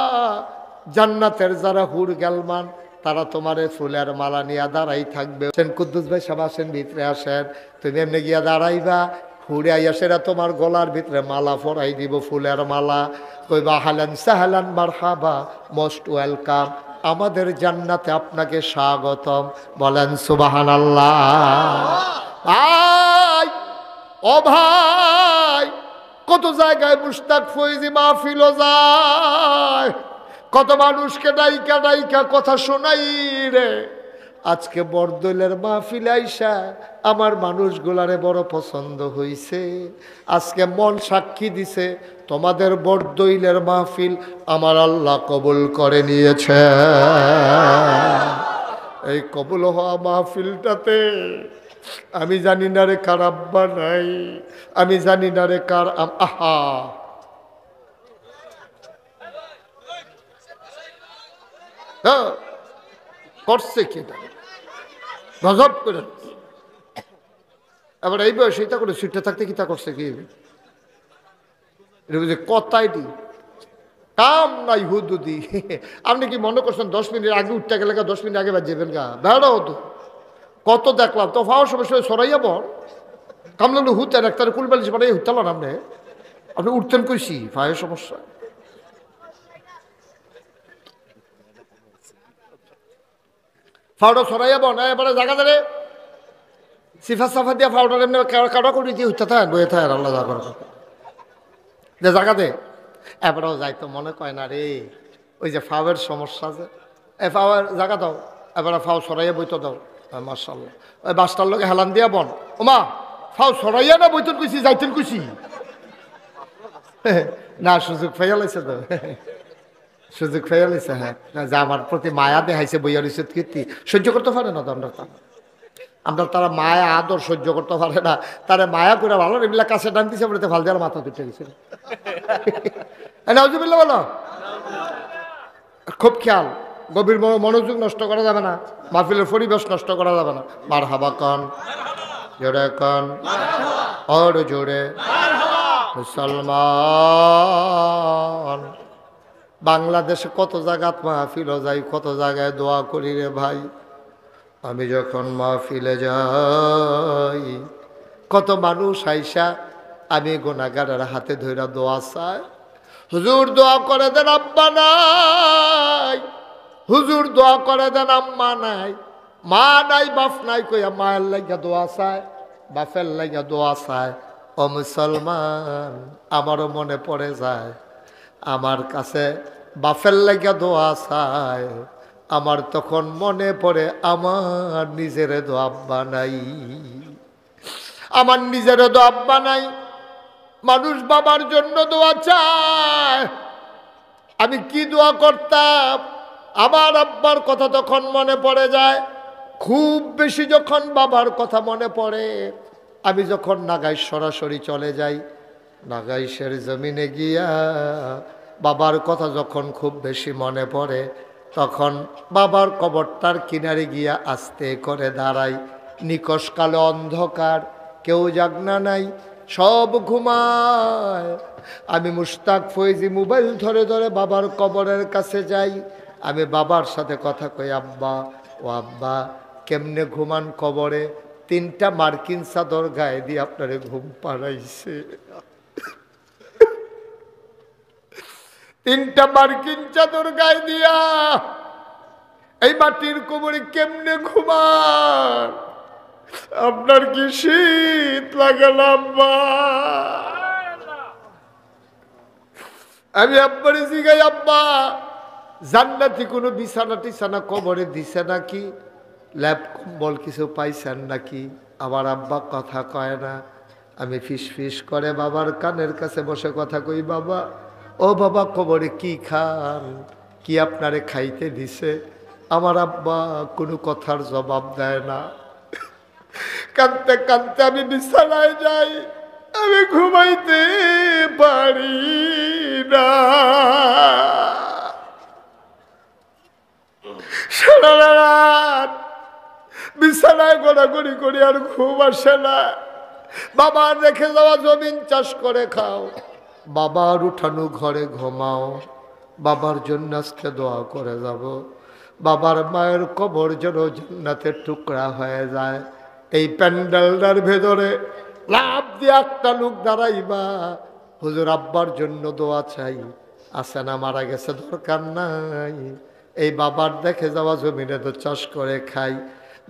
জান্নাতের যারা হুর গেলমান তারা তোমারে ফুলের মালা নিয়ে দাঁড়াই থাকবে। কুদ্দুস ভাই সব আসেন, ভিতরে আসেন। তুমি এমনি গিয়া দাঁড়াইবা, হুড়ে আইয়া সেরা তোমার গলার ভিতরে মালা পরাই দিব, ফুলের মালা। কইবা হালান সাহালান মারহাবা, মোস্ট ওয়েলকাম, আমাদের জান্নাতে আপনাকে স্বাগতম। বলেন সুবহানাল্লাহ। ভাই ও ভাই, কত জায়গায় মুশতাক ফৈজি মাহফিল যায়, কত মানুষকে ডাইকা ডাইকা কথা শোনাই রে। আজকে বরদৈলের মাহফিল আইসা আমার মানুষগুলারে বড় পছন্দ হইছে। আজকে মন সাক্ষী দিছে তোমাদের বরদৈলের মাহফিল আমার আল্লাহ কবুল করে নিয়েছে। এই কবুল হওয়া মাহফিলটাতে আমি জানি না রে কার আব্বা নাই, আমি জানি না রে কার আহা করছে কি গজব করে। এবার এই বয়সে এটা করে সুইটটা থাকতে কি তা করছে কি কথাই দি কাম নাই হুদুদি। আপনি কি মনে করছেন 10 মিনিট আগে উঠতে গেলে 10 মিনিট আগে বাদ যাবেন গা? বেড়া হতো কত দেখলাম তো ফাওয়ার সমস্যা সরাইয়া বল কামলাম হুতেন একটা কুলবালিশ বাড়াই হুতালেন আপনি উঠতেন কইছি ফাওয়ার সমস্যা। ফাউডার সরাইয়া বন এবারে জায়গা ধরে সিফা সাফা দিয়া ফাউডার এমনি কাটা করে দিয়ে হইতে থাক বয়ে থাক আল্লাহ যা করে যে জায়গা দে। এবারেও যাইতো মনে কয় না রে, ওই যে ফাওয়ের সমস্যা আছে, এ ফাওয়ার জায়গা দাও, এবারে ফাও সরাইয়া বইতো দাও। মার্শাল্লাহ ওই বাসটার লোকে হেলান দিয়া বন ওমা ফাও সরাইয়া না বইতন কইছি যাইতেন কইছি না সুযোগ ফেয়ালাইছে তো সুযোগ ফেয়ালাইছে। হ্যাঁ যে আমার প্রতি মায়া দেখাইছে বইয়ার ইসত কীর্তি সহ্য করতে পারে না তো আমরা তারা মায়া আদর সহ্য করতে পারে না, তারা মায়া করে ভালো এগুলা কাছে ডান দিছে বলতে ভাল দেওয়ার মাথা দুটো গেছে। নাউজুবিল্লাহ বলো, খুব খেয়াল, গভীর মনোযোগ নষ্ট করা যাবে না, মাহফিলের পরিবেশ নষ্ট করা যাবে না। মারহাবা কন জোরে কন ওর জোরে মুসলমান। বাংলাদেশে কত জায়গাত মাহফিলও যাই, কত জায়গায় দোয়া করি রে ভাই। আমি যখন মাহফিলে যাই কত মানুষ আইসা আমি গুনাহগারের হাতে ধইরা দোয়া চাই, হুজুর দোয়া করে দেন আব্বা নাই, হুজুর দোয়া করে দেন আম্মা নাই, মা নাই বাপ নাই কইয়া মায়ের লাগিয়া দোয়া চায়, বাপের লাগিয়া দোয়া চায়। ও মুসলমান, আমারও মনে পড়ে যায় আমার কাছে বাপের লাগিয়া দোয়া চায়, আমার তখন মনে পড়ে আমার নিজের দো আব্বা নাই, আমার নিজের দো আব্বা নাই। মানুষ বাবার জন্য দোয়া চায়, আমি কি দোয়া করতাম, আমার আব্বার কথা তখন মনে পড়ে যায়। খুব বেশি যখন বাবার কথা মনে পড়ে, আমি যখন নাগাইশ সরাসরি চলে যাই, নাগাইশের জমিনে গিয়া বাবার কথা যখন খুব বেশি মনে পড়ে, তখন বাবার কবরটার কিনারে গিয়া আস্তে করে দাঁড়াই। নিকশ কালো অন্ধকার, কেউ জাগনা নাই, সব ঘুমায়। আমি মুশতাক ফৈজি মোবাইল ধরে ধরে বাবার কবরের কাছে যাই, আমি বাবার সাথে কথা কই, আব্বা ও আব্বা কেমনে ঘুমান কবরে, 3টা মার্কিন চাদর গায়ে দিয়ে আপনারে ঘুম পাড়াইছে। 3টা মার্কিন চাদর গায়ে দিয়া এই মাটির কোমরে কেমনে ঘুমান? আপনার কি শীত লাগে না আব্বা? আমি আব্বারে জিগাই, আব্বা জান্নাতি কোনো বিছানা টিছানা কবরে দিছে নাকি? ল্যাপ কম্বল কিছু পাইছেন নাকি? আমার আব্বা কথা কয় না। আমি ফিস ফিস করে বাবার কানের কাছে বসে কথা কই, বাবা ও বাবা কবরে কি খান, কি আপনারে খাইতে দিছে? আমার আব্বা কোনো কথার জবাব দেয় না। কাঁদতে কাঁদতে আমি বিছানায় যাই, আমি ঘুমাইতে পারি না। সারা রাত বিছানায় গোড়াগড়ি করি আর ঘুম আসে না। বাবার রেখে যাওয়া জমিন চাষ করে খাও, বাবার উঠানো ঘরে ঘুমাও, বাবার জন্য আজকে দোয়া করে যাব, বাবার মায়ের কবর যেন জান্নাতের টুকরা হয়ে যায়। এই প্যান্ডেলটার ভেতরে লাভ দিয়ে একটা লোক দাঁড়াইবা, হুজুর আব্বার জন্য দোয়া চাই, আছে না মারা গেছে দরকার নাই, এই বাবার দেখে যাওয়া জমিনে তো চাষ করে খাই,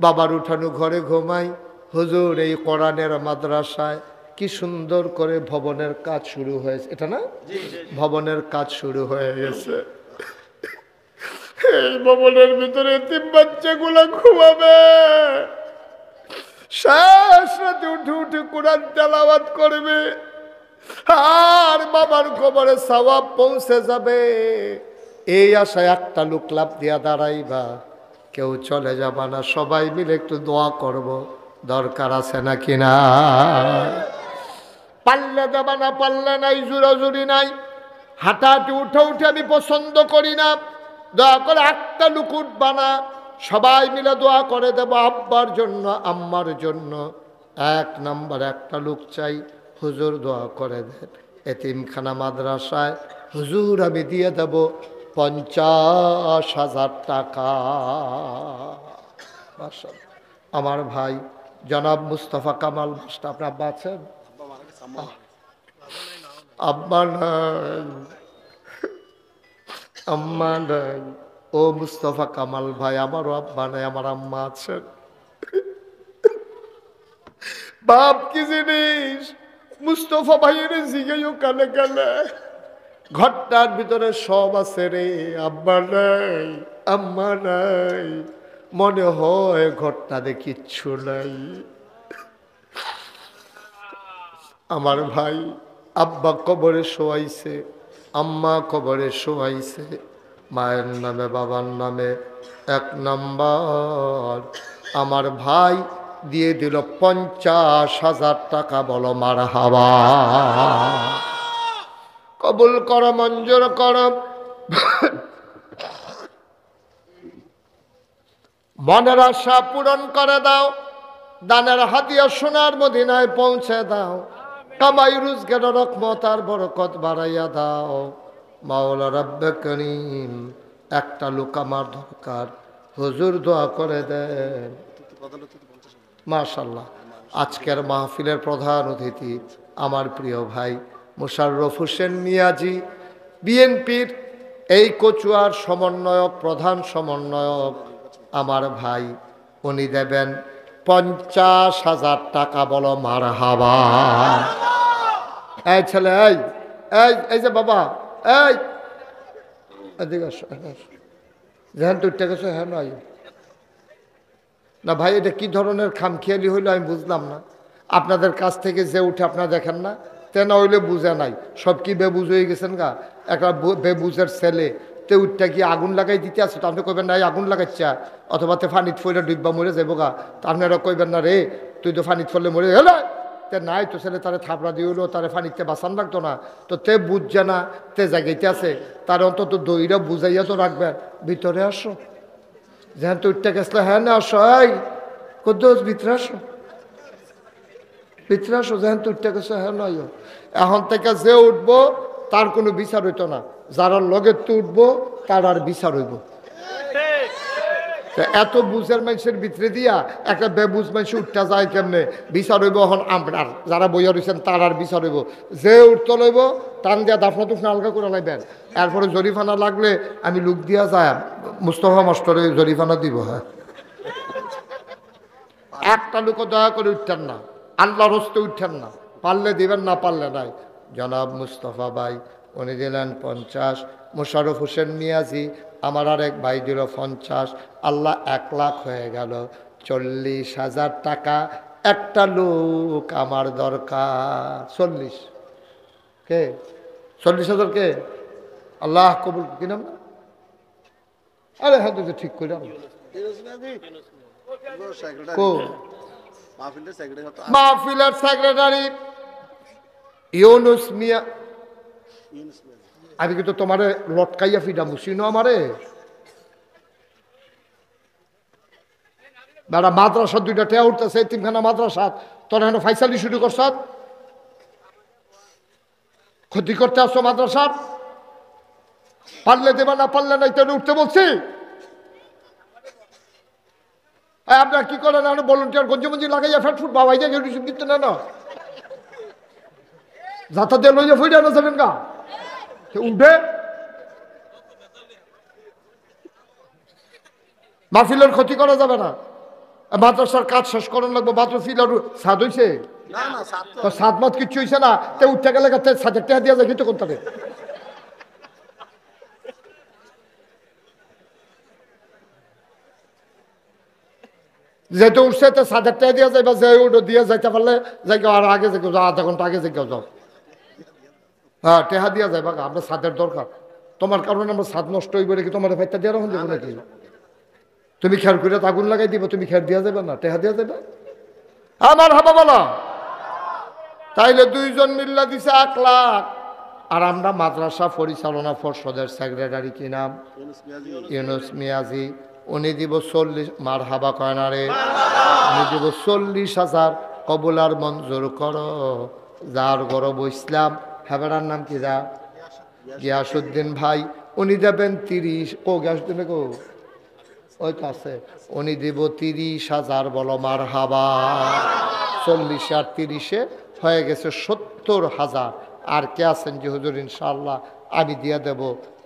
বাবার উঠানো ঘরে ঘুমাই। হুজুর এই কোরআনের মাদ্রাসায় কি সুন্দর করে ভবনের কাজ শুরু হয়েছে, এটা না ভবনের কাজ শুরু হয়ে গেছে। এই ভবনের ভিতরে 3 বাচ্চাগুলা ঘুমাবে, শেষ রাতে উঠে উঠে কোরআন তেলাওয়াত করবে, আর বাবার কবরে সওয়াব পৌঁছে যাবে। এই আশায় একটা লোক লাভ দিয়া দাঁড়াইবা, কেউ চলে যাবা না, সবাই মিলে একটু দোয়া করব, দরকার আছে নাকি না? পারলে দেবা না, পারলে নাই, জোরাজুরি নাই, হাঁটাহাঁটি উঠে উঠে আমি পছন্দ করি না। দোয়া করে একটা লোক উঠবা না, সবাই মিলে দোয়া করে দেব আব্বার জন্য, আম্মার জন্য। 1 নম্বর একটা লোক চাই, হুজুর দোয়া করে দেন এতিমখানা মাদ্রাসায় হুজুর আমি দিয়ে দেব 50,000 টাকা। আমার ভাই জনাব মুস্তফা কামাল মাস্টার, আপনার আব্বা আছেন? আব্বা নাই, আম্মা নাই। ও মুস্তফা কামাল ভাই, আমারও আব্বা নাই, আমার আম্মা আছেন। বাপ কি জিনিস মুস্তফা ভাইয়ের জিগাইও কানে কানে, ঘরটার ভিতরে সব আছে রে, আব্বা নাই, আম্মা নাই, মনে হয় ঘরটাতে কিচ্ছু নাই। আমার ভাই আব্বা কবরে শোয়াইছে, আম্মা কবরে শোয়াইছে, মায়ের নামে বাবার নামে 1 নম্বর আমার ভাই দিয়ে দিল 50,000 টাকা। বলো মারহাবা। কবুল করো, মঞ্জুর করো, মনের আশা পূরণ করে দাও, দানের হাদিয়া সোনার মদিনায় পৌঁছে দাও, কামাই রোজগার রহমত আর বরকত বাড়াইয়া দাও। মাওলা রব্বে করিম, একটা লোক আমার দরকার, হুজুর দোয়া করে দেন। মাশাআল্লাহ, আজকের মাহফিলের প্রধান অতিথি আমার প্রিয় ভাই মোশাররফ হোসেন মিয়াজি, বিএনপির এই কচুয়ার সমন্বয়ক, প্রধান সমন্বয়ক আমার ভাই, উনি দেবেন 50,000 টাকা। বলো মারহাবা। এই ছেলে, এই এই যে বাবা, এই এদিকে আসো, যেহেন তুই গেছো হ্যাঁ নয় না ভাই, এটা কি ধরনের খামখেয়ালি হইলো আমি বুঝলাম না। আপনাদের কাছ থেকে যে উঠে আপনারা দেখেন না, তেনা হইলে বুঝে নাই, সব কি বেবুজ হয়ে গেছেন গা। একটা বেবুজের ছেলে তে উঠটা কি আগুন লাগাই দিতে আসো, তো আপনি কইবেন না এই আগুন লাগাইছা, অথবা তে ফানিত ফইলে ডুববা মরে যাবো গা, তো আপনারা কইবেন না রে তুই তো ফানিত ফলে মরে গেল, তে নাই তো ছেলে তারে থাপড়া দিয়ে হইলো, তারে ফানিতে বাঁচান রাখতো না, তো তে বুঝছে না, তে জায়গাইতে আছে, তার অন্তত দইরা বুঝাইয়া তো রাখবেন। ভিতরে আসো, যেহেন তো উঠতে গেছিল, হ্যাঁ না আসো, এই কদ্দোস ভিতরে আসো, ভিতরে আসো, যেহেন তো উঠতে গেছো হ্যাঁ নয়। এখন থেকে যে উঠবো তার কোনো বিচার হইতো না, যারা লগের তো উঠবো তার আর বিচার হইব। এত বুঝের মানুষের ভিতরে দিয়া একটা বেবুজ মানুষ উঠতে যায় কেমনে? বিচার হইব এখন আপনার যারা বইয়া রয়েছেন তার আর বিচার হইব। যে উঠতে লইব টান দিয়া দাফনা তুফনা আলগা করে লাইবেন। এরপরে জরিফানা লাগলে আমি লুক দিয়া যায় মুস্তফা মাস্টরে জরিফানা দিব। হ্যাঁ, একটা লোক দয়া করে উঠতেন না, আল্লাহর হস্তে উঠতেন না, পারলে দিবেন না পারলে নাই। জনাব মুস্তফা ভাই উনি দিলেন 50, মোশাররফ হোসেন নিয়াজি আমার আরেক ভাই দিল 50, আল্লাহ 1 লাখ হয়ে গেল। 40,000 টাকা একটা লোক আমার দরকার। 40 কে? 40,000 কে? আল্লাহ কবুল। কি নাম? আরে হ্যাঁ তো ঠিক করে মাহফিলের সেক্রেটারি ইউনুস মিয়া। আমি কিন্তু তোমারে লটকাইয়া ফিডা মুসিনো আমারে বেড়া মাদ্রাসা 2টা টেয়া উঠতেছে, 3খানা মাদ্রাসা তোর এখন ফাইসালি শুরু করছ, ক্ষতি করতে আসছো মাদ্রাসার। পারলে দেবা না পারলে নাই তো উঠতে বলছি। আপনার কি করেন এখন? ভলেন্টিয়ার গঞ্জি লাগাইয়া ফ্যাট ফুট বাবাই যায় দিতে না না যাতা দিয়ে লইয়া ফুটে আনা যাবেন গা উঠে। মাহফিলের ক্ষতি করা যাবে না। মাদ্রাসার কাজ শেষ করার লাগবে। মাদ্রাসিল সাদ হয়েছে তো সাত মাত কিচ্ছু হয়েছে না, তে উঠতে গেলে 1,000 টাকা দিয়া যায় কিন্তু কোনটা যেহেতু উঠছে তো 7,000 টাকা দিয়া যায় বা যে দিয়ে যাইতে পারলে যাই আর আগে যাই আধা ঘন্টা আগে যাই যাও। হ্যাঁ টেহা দিয়া যায় বাবা, আমরা ছাদের দরকার। তোমার কারণে আমরা ছাদ নষ্ট হইব নাকি? তোমার ফাইটা দেওয়া রাখুন দেবো নাকি? তুমি খেয়াল করে আগুন লাগাই দিব, তুমি খেয়াল দিয়া যাবে না? টেহা দিয়া যাবে আমার হাবা বলা। তাইলে 2 জন মিল্লা দিছে 1 লাখ। আর আমরা মাদ্রাসা পরিচালনা পর্ষদের সেক্রেটারি কি নাম? ইউনুস মিয়াজি। উনি দিব 40। মার হাবা কয় না রে? উনি দিব 40,000 কবুল আর মঞ্জুর করো। যার গরব ইসলাম হেবেড়ার নাম কি? যা গিয়াসুদ্দিন ভাই। উনি দেবেন 30। ও গিয়াসুদ্দিন গো ওই তো আছে। উনি দিব 30,000। বলো মার হাবা। 40 আর 30 হয়ে গেছে 70,000। আর কে আছেন যে হুজুর ইনশাআল্লাহ আমি দিয়া দেব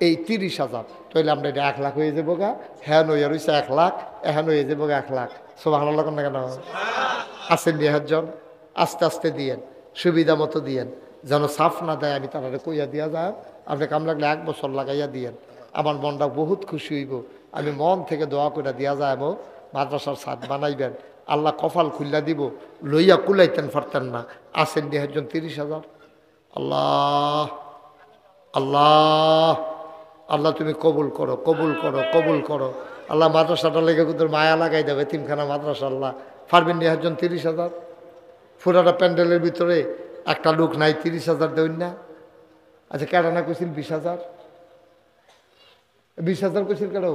এই 30,000। তাইলে আমরা এটা 1 লাখ হয়ে যাবো গা। হ্যাঁ নইয়া রয়েছে 1 লাখ, এখন হয়ে যাবো গা 1 লাখ। সুবহানাল্লাহ না কেন? আসেন নিহাজন আস্তে আস্তে দিয়েন, সুবিধা মতো দিয়েন, যেন সাফ না দেয়। আমি তারা কইয়া দিয়া যায় আপনি কাম লাগলে 1 বছর লাগাইয়া দিয়েন, আমার মনটা বহুত খুশি হইব। আমি মন থেকে দোয়া করে দিয়া যায় মাদ্রাসার ছাদ বানাইবেন, আল্লাহ কপাল খুল্লা দিব। লইয়া কুলাইতেন পারতেন না। আসেন নিহাজন 30,000। আল্লাহ আল্লাহ আল্লাহ তুমি কবুল করো, কবুল করো, কবুল করো। আল্লাহ মাদ্রাসাটা লেগে কুদের মায়া লাগাই দেবে। 3খানা মাদ্রাসা আল্লাহ পারবেন নি একজন 30,000? পুরাটা প্যান্ডেলের ভিতরে একটা লোক নাই 30,000 দেবেন না? আচ্ছা কেন না কইছিল 20,000? 20,000 কইছিল কেন?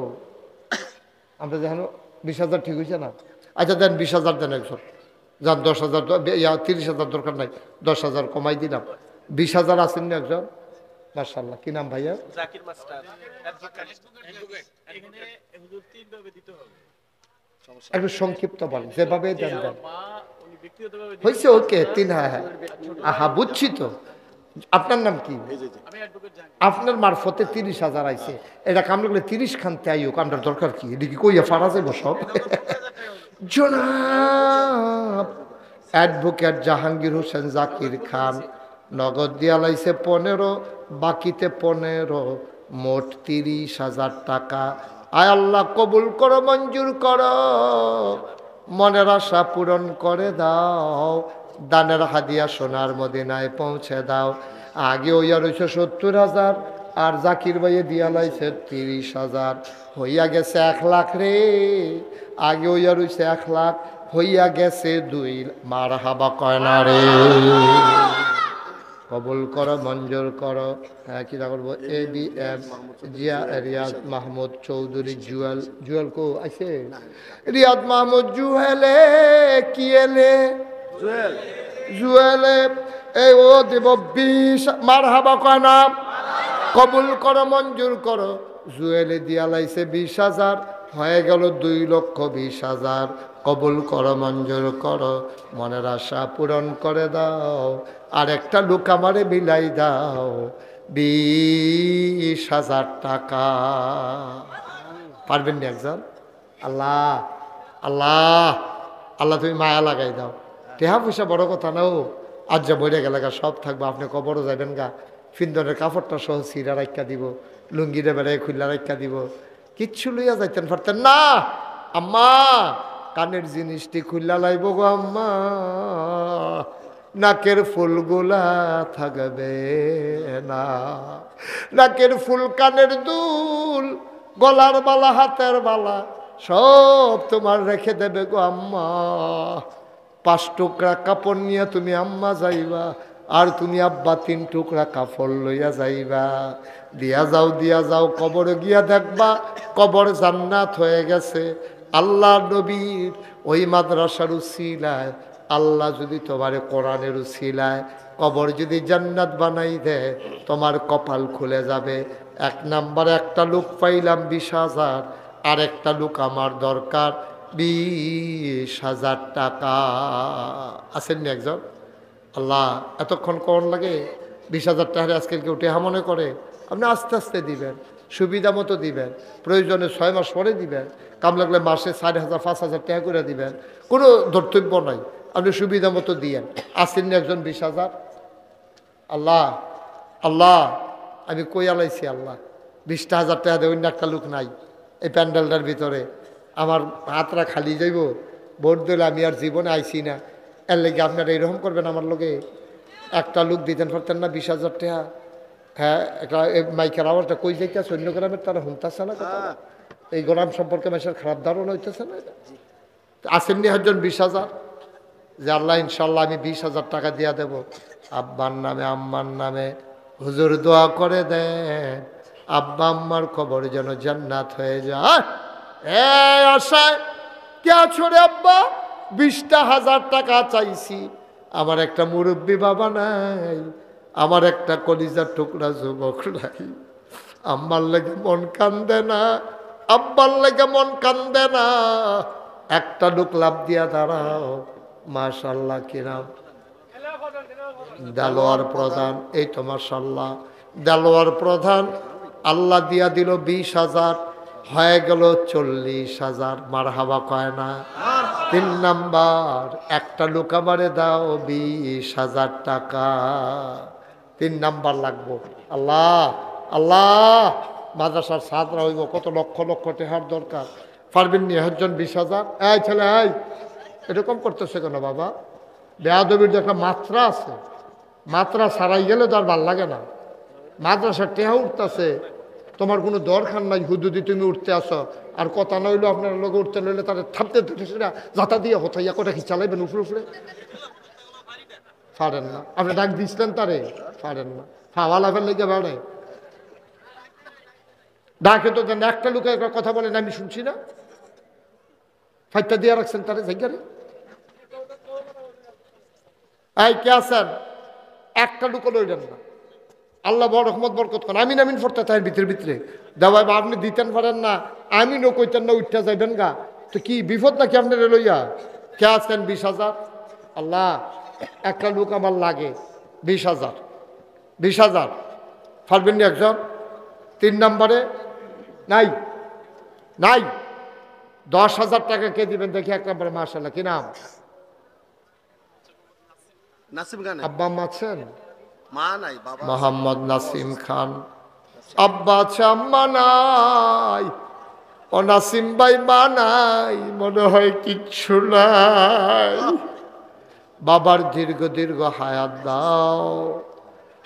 আমরা যেন 20,000 ঠিক হয়েছে না? আচ্ছা দেন 20,000 দেন একজন। যান 10,000 30,000 দরকার নাই, 10,000 কমাই দিলাম। 20,000 আছেন না একজন? মাশাআল্লাহ। কি নাম ভাইয়া? জাকির মাস্টার। একটু সংক্ষিপ্ত বলেন, যেভাবে দেন দেন হয়েছে। ওকে 3। হ্যাঁ হ্যাঁ আহা বুঝছি তো। আপনার নাম কি? আপনার মারফতে 30,000 আইছে। এটা কাম লাগলে 30 খানতে আইও। কামটার দরকার কি? এটা কি কইয়া ফারা যাবো সব? জনাব অ্যাডভোকেট জাহাঙ্গীর হোসেন জাকির খান নগদ দিয়া লাইছে 15, বাকিতে 15, মোট 30,000 টাকা। আয় আল্লাহ কবুল করো, মঞ্জুর করো, মনের আশা পূরণ করে দাও। দানের হাদিয়া সোনার মদিনায় পৌঁছে দাও। আগে ওইয়া রয়েছে 70,000 আর জাকির ভাইয়ে দিয়া লাইছে 30,000। হইয়া গেছে 1 লাখ রে। আগে ওইয়া রয়েছে 1 লাখ, হইয়া গেছে 2। মার হাবা কয় না রে? কবুল করো, মঞ্জুর করো। হ্যাঁ কি করবো? ABM জিয়া রিয়াদ মাহমুদ চৌধুরী জুয়েল। জুয়েল কো আছে? রিয়াদ মাহমুদ জুয়েলে কি এলে জুয়েলে এই ও দেব 20। মার হাবা কয় না? কবুল করো, মঞ্জুর করো। জুয়েলে দিয়া লাইছে 20,000, হয়ে গেল 2,20,000। কবুল করো, মঞ্জুর করো, মনের আশা পূরণ করে দাও। আর একটা লোক আমারে মিলাই দাও 20,000 টাকা। পারবেন না একজন? আল্লাহ আল্লাহ আল্লাহ, তুমি মায়া লাগাই দাও। টেহা পয়সা বড় কথা না, ও আজ যা বইরে গেলে গা সব থাকবো, আপনি কবরও যাবেন গা, ফিন্দনের কাপড়টা সহ সিরা রাখা দিব, লুঙ্গিরে বেড়ায় খুল্লা রাখা দিব, কিচ্ছু লইয়া যাইতেন পারতেন না। আম্মা কানের জিনিসটি খুল্লা লাইব গো আম্মা, নাকের ফুলগুলা থাকবে না, নাকের ফুল, কানের দুল, গলার বালা, হাতের বালা সব তোমার রেখে দেবে গো আম্মা। 5 টুকরা কাপড় নিয়ে তুমি আম্মা যাইবা, আর তুমি আব্বা 3 টুকরা কাপড় লইয়া যাইবা। দিয়া যাও, কবরে গিয়া দেখবা কবর জান্নাত হয়ে গেছে। আল্লাহ নবীর ওই মাদ্রাসার উসিলায়, আল্লাহ যদি তোমারে কোরআনের উসিলায় কবর যদি জান্নাত বানাই দেয়, তোমার কপাল খুলে যাবে। 1 নম্বরে একটা লোক পাইলাম 20,000, আর একটা লোক আমার দরকার 20,000 টাকা। আসেননি একজন? আল্লাহ এতক্ষণ কোন লাগে? 20,000 টাকা আজকে কেউ টেহা মনে করে? আপনি আস্তে আস্তে দিবেন, সুবিধা মতো দিবেন, প্রয়োজনে 6 মাস পরে দিবেন, কাম লাগলে মাসে 4,000 5,000 টাকা করে দিবেন, কোনো ধর্তব্য নাই, আপনি সুবিধা মতো দিয়েন। আসেননি একজন 20,000? আল্লাহ আল্লাহ আমি কই আলাইছি আল্লাহ, 20,000 টাকা দেবেন না? একটা লোক নাই এই প্যান্ডেলটার ভিতরে, আমার হাতরা খালি যাইব, ভোট দিলে আমি আর জীবনে আইছি না, এর লেগে আপনারা এইরকম করবেন আমার লোকে? একটা লোক দিতেন পারতেন না 20,000 টাকা? হ্যাঁ, একটা মাইকের আওয়াজটা কই যাইতেছে, অন্য গ্রামের তারা শুনতেছে না কথা, এই গ্রাম সম্পর্কে মানুষের খারাপ ধারণা হইতেছে না। আসেননি একজন 20,000? যে আল্লাহ ইনশাল্লাহ আমি 20,000 টাকা দিয়া দেব, আব্বার নামে আম্মার নামে হুজুর দোয়া করে দেন, আব্বা আম্মার কবর যেন জান্নাত হয়ে যায়। এই আশায় কে আছো রে আব্বা? 20,000 টাকা চাইছি, আমার একটা মুরব্বী বাবা নাই, আমার একটা কলিজার টুকরা যুবক নাই, আম্মার লেগে মন কান্দে না, আব্বার লেগে মন কান্দে না, একটা লোক লাভ দিয়া দাঁড়াও। মাশাআল্লাহ, কিরাম দেলোয়ার প্রধান, এই তো মাশাআল্লাহ দেলোয়ার প্রধান, আল্লাহ দিয়া দিল 20,000, হয়ে গেল 40,000। মারহাবা কয় না? 3 নাম্বার একটা লোক আমারে দাও 20,000 টাকা, 3 নাম্বার লাগবো। আল্লাহ আল্লাহ, মাদ্রাসার ছাত্রা হইব, কত লক্ষ লক্ষ টাকার দরকার, পারবেন নি একজন 20,000? এই ছেলে, এই এরকম করতেছে কেন বাবা? বেয়াদবির যে একটা মাত্রা আছে, মাত্রা ছাড়াই গেলে তো আর ভাল লাগে না। মাদ্রাসার টেহা উঠতেছে, তোমার কোনো দরকার নাই, হুদুদি তুমি উঠতে আসো, আর কথা না হইলো আপনার লোক উঠতে নইলে তাদের থাপতে যাতা দিয়ে হতাইয়া কটা কি চালাইবেন উপরে উপরে? পারেন না, আপনি ডাক দিচ্ছিলেন তারে, পারেন না, হাওয়া লাভের লেগে বাড়ে ডাকে তো দেন। একটা লোকের কথা বলেন আমি শুনছি না, ফাইটটা দিয়ে রাখছেন তারে জায়গারে। এই কে আছেন? একটা লোক লইলেন না, আল্লাহ বড় রহমত বরকত করেন। আমিন আমিন ফরতে তাই ভিতরে ভিতরে দেওয়া, আপনি দিতেন পারেন না, আমিনও কইতেন না, উঠতে যাইবেন গা, তো কি বিপদ নাকি আপনার লইয়া? কে আছেন 20,000? আল্লাহ একটা লোক আমার লাগে 20,000, 20,000 পারবেন নি একজন? 3 নম্বরে নাই নাই 10,000 টাকা কে দিবেন দেখি 1 নম্বরে? মাশাআল্লাহ, কি নাম? নাসিম খান। আব্বা আম্মা আছেন? মা নাই, বাবা মোহাম্মদ নাসিম খান। আব্বা আছে, আম্মা নাই। ও নাসিম ভাই, মা নাই, মনে হয় কিচ্ছু নাই। বাবার দীর্ঘ দীর্ঘ হায়াত দাও,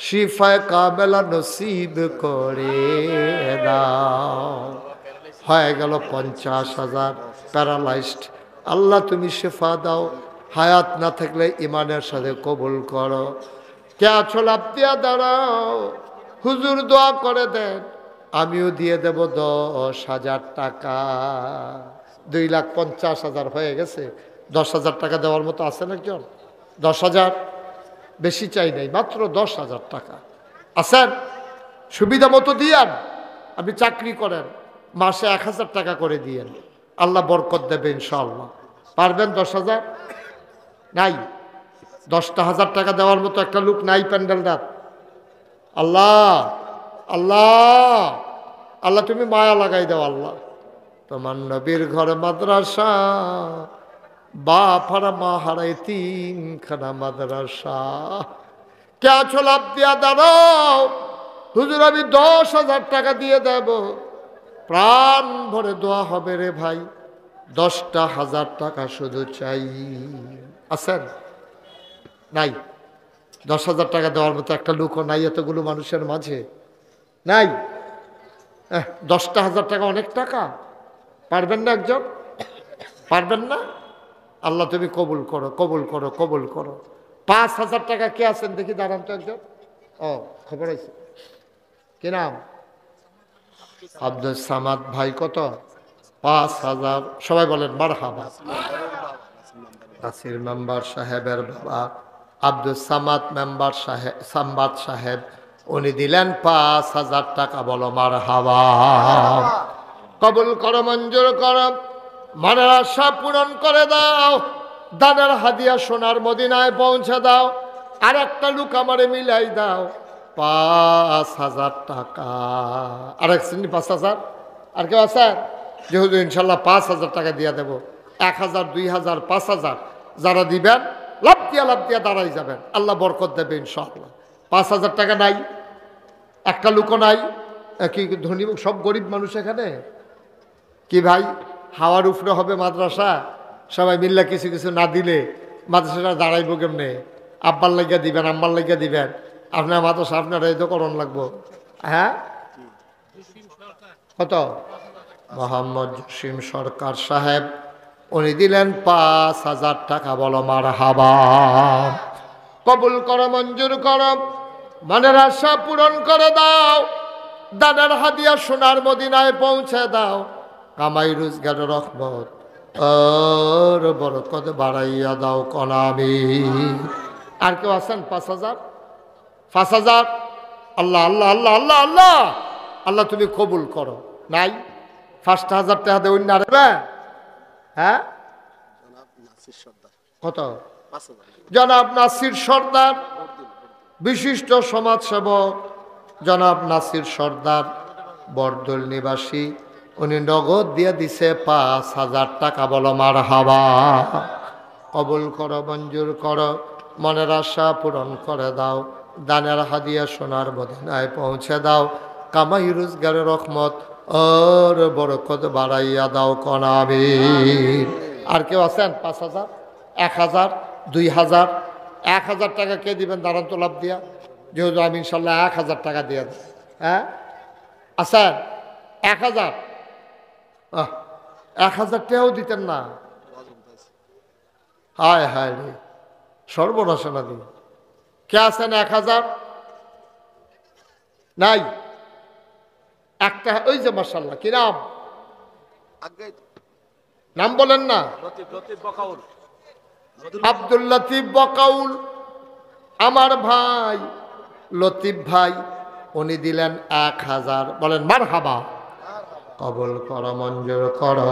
শিফায়ে কামেলা নসিব করে দাও। হয়ে গেল 50,000, প্যারালাইজড। আল্লাহ তুমি শেফা দাও, হায়াত না থাকলে ইমানের সাথে কবুল করো। কে আছো লাভ দিয়া দাঁড়াও, হুজুর দোয়া করে দেন, আমিও দিয়ে দেব 10,000 টাকা। 2,50,000 হয়ে গেছে, 10,000 টাকা দেওয়ার মতো আছেন একজন? 10,000 বেশি চাই নাই, মাত্র 10,000 টাকা আছেন? সুবিধা মতো দিয়ান। আপনি চাকরি করেন, মাসে 1000 টাকা করে দিয়েন, আল্লাহ বরকত দেবে ইনশাআল্লাহ। পারবেন? 10,000 নাই? 10,000 টাকা দেওয়ার মতো একটা লোক নাই প্যান্ডেলটার? আল্লাহ আল্লাহ আল্লাহ তুমি মায়া লাগাই দাও আল্লাহ। তোমার নবীর ঘর মাদ্রাসা, বাপ হারা মা হারা তিনখানা মাদ্রাসা। কে আছো লাভ দিয়া দাঁড়াও, হুজুর আমি 10,000 টাকা দিয়ে দেব। প্রাণ ভরে দোয়া হবে রে ভাই, 10,000 টাকা শুধু চাই। আছেন? নাই? 10,000 টাকা দেওয়ার মতো একটা লোকও নাই এতগুলো মানুষের মাঝে? নাই? 10,000 টাকা অনেক টাকা। পারবেন না একজন? পারবেন না? আল্লাহ তুমি কবুল করো, কবুল করো, কবুল করো। 5,000 টাকা কে আছেন দেখি? দাঁড়ান তো একজন। ও খবর আছে, কি নাম? আব্দুল সামাদ ভাই। কত? 5,000। সবাই বলেন মারহাবা। নাসির মেম্বার সাহেবের বাবা আব্দুল সামাদ মেম্বার সাহেব, সাম্বাদ সাহেব, উনি দিলেন 5,000 টাকা। বলো মারহাবা। কবুল করো, মঞ্জুর করো, মনের আশা পূরণ করে দাও। দানের হাদিয়া সোনার মদিনায় পৌঁছে দাও। আর একটা লোক আমারে মিলাই দাও, 5,000 টাকা। আর এক শ্রেণী 5,000। আর কেউ আছে? যেহেতু ইনশাল্লাহ 5,000 টাকা দিয়ে দেবো। 1,000, 2,000, 5,000 যারা দিবেন লাভ দিয়া দাঁড়াই যাবেন, আল্লাহ বরকত দেবে ইনশাআল্লাহ। 5,000 টাকা নাই? একটা লোকও নাই? কি ধনী সব গরিব মানুষ এখানে? কি ভাই হাওয়ার উপরে হবে মাদ্রাসা? সবাই মিল্লা কিছু কিছু না দিলে মাদ্রাসাটা দাঁড়াইব কেমনে? আব্বার লাগিয়া দিবেন, আম্মার লাগিয়া দিবেন, আপনার মাদ্রাসা আপনার এই তো করণ লাগবো। হ্যাঁ কত? মোহাম্মদ জসিম সরকার সাহেব, উনি দিলেন 5,000 টাকা। বলো মারহাবা। কবুল করো, মঞ্জুর করো, মনের আশা পূরণ করে দাও। দানের হাদিয়া সোনার মদিনায় পৌঁছে দাও। কামাই রোজগারের রহমত আর বরকত বাড়াইয়া দাও কনামি। আর কেউ আছেন? 5,000? 5,000? আল্লাহ আল্লাহ আল্লাহ আল্লাহ আল্লাহ আল্লাহ তুমি কবুল করো। নাই? 5,000 টাকা দেবেন না রে? হ্যাঁ কত? জনাব নাসির সর্দার, বিশিষ্ট সমাজসেবক জনাব নাসির সর্দার, বরদল নিবাসী, উনি নগদ দিয়ে দিছে 5,000 টাকা। বলো মারহাবা। কবুল করো, মঞ্জুর করো, মনের আশা পূরণ করে দাও। দানের হাদিয়া সোনার মদিনায় পৌঁছে দাও। কামাই রোজগারের রহমত আর বরকত বাড়াইয়া দাও কনামিন। আর কেউ আছেন? 5,000, 1,000, 2,000? 1,000 টাকা কে দিবেন? দাঁড়ান তো লাভ দিয়া। যেহেতু আমি ইনশাল্লাহ 1,000 টাকা দিয়ে দেব। হ্যাঁ আছেন? 1,000? 1,000 টাকাও দিতেন না? হায় হায় রে, সর্বনাশ না দিন। কে আছেন? 1,000? নাই? একটা ওই যে মাশাআল্লাহ, কি নাম? নাম বলেন না। আব্দুল লতিফ বকাউল, আমার ভাই লতিফ ভাই, উনি দিলেন 1,000। বলেন মারহাবা। কবুল করো, মঞ্জুর করো,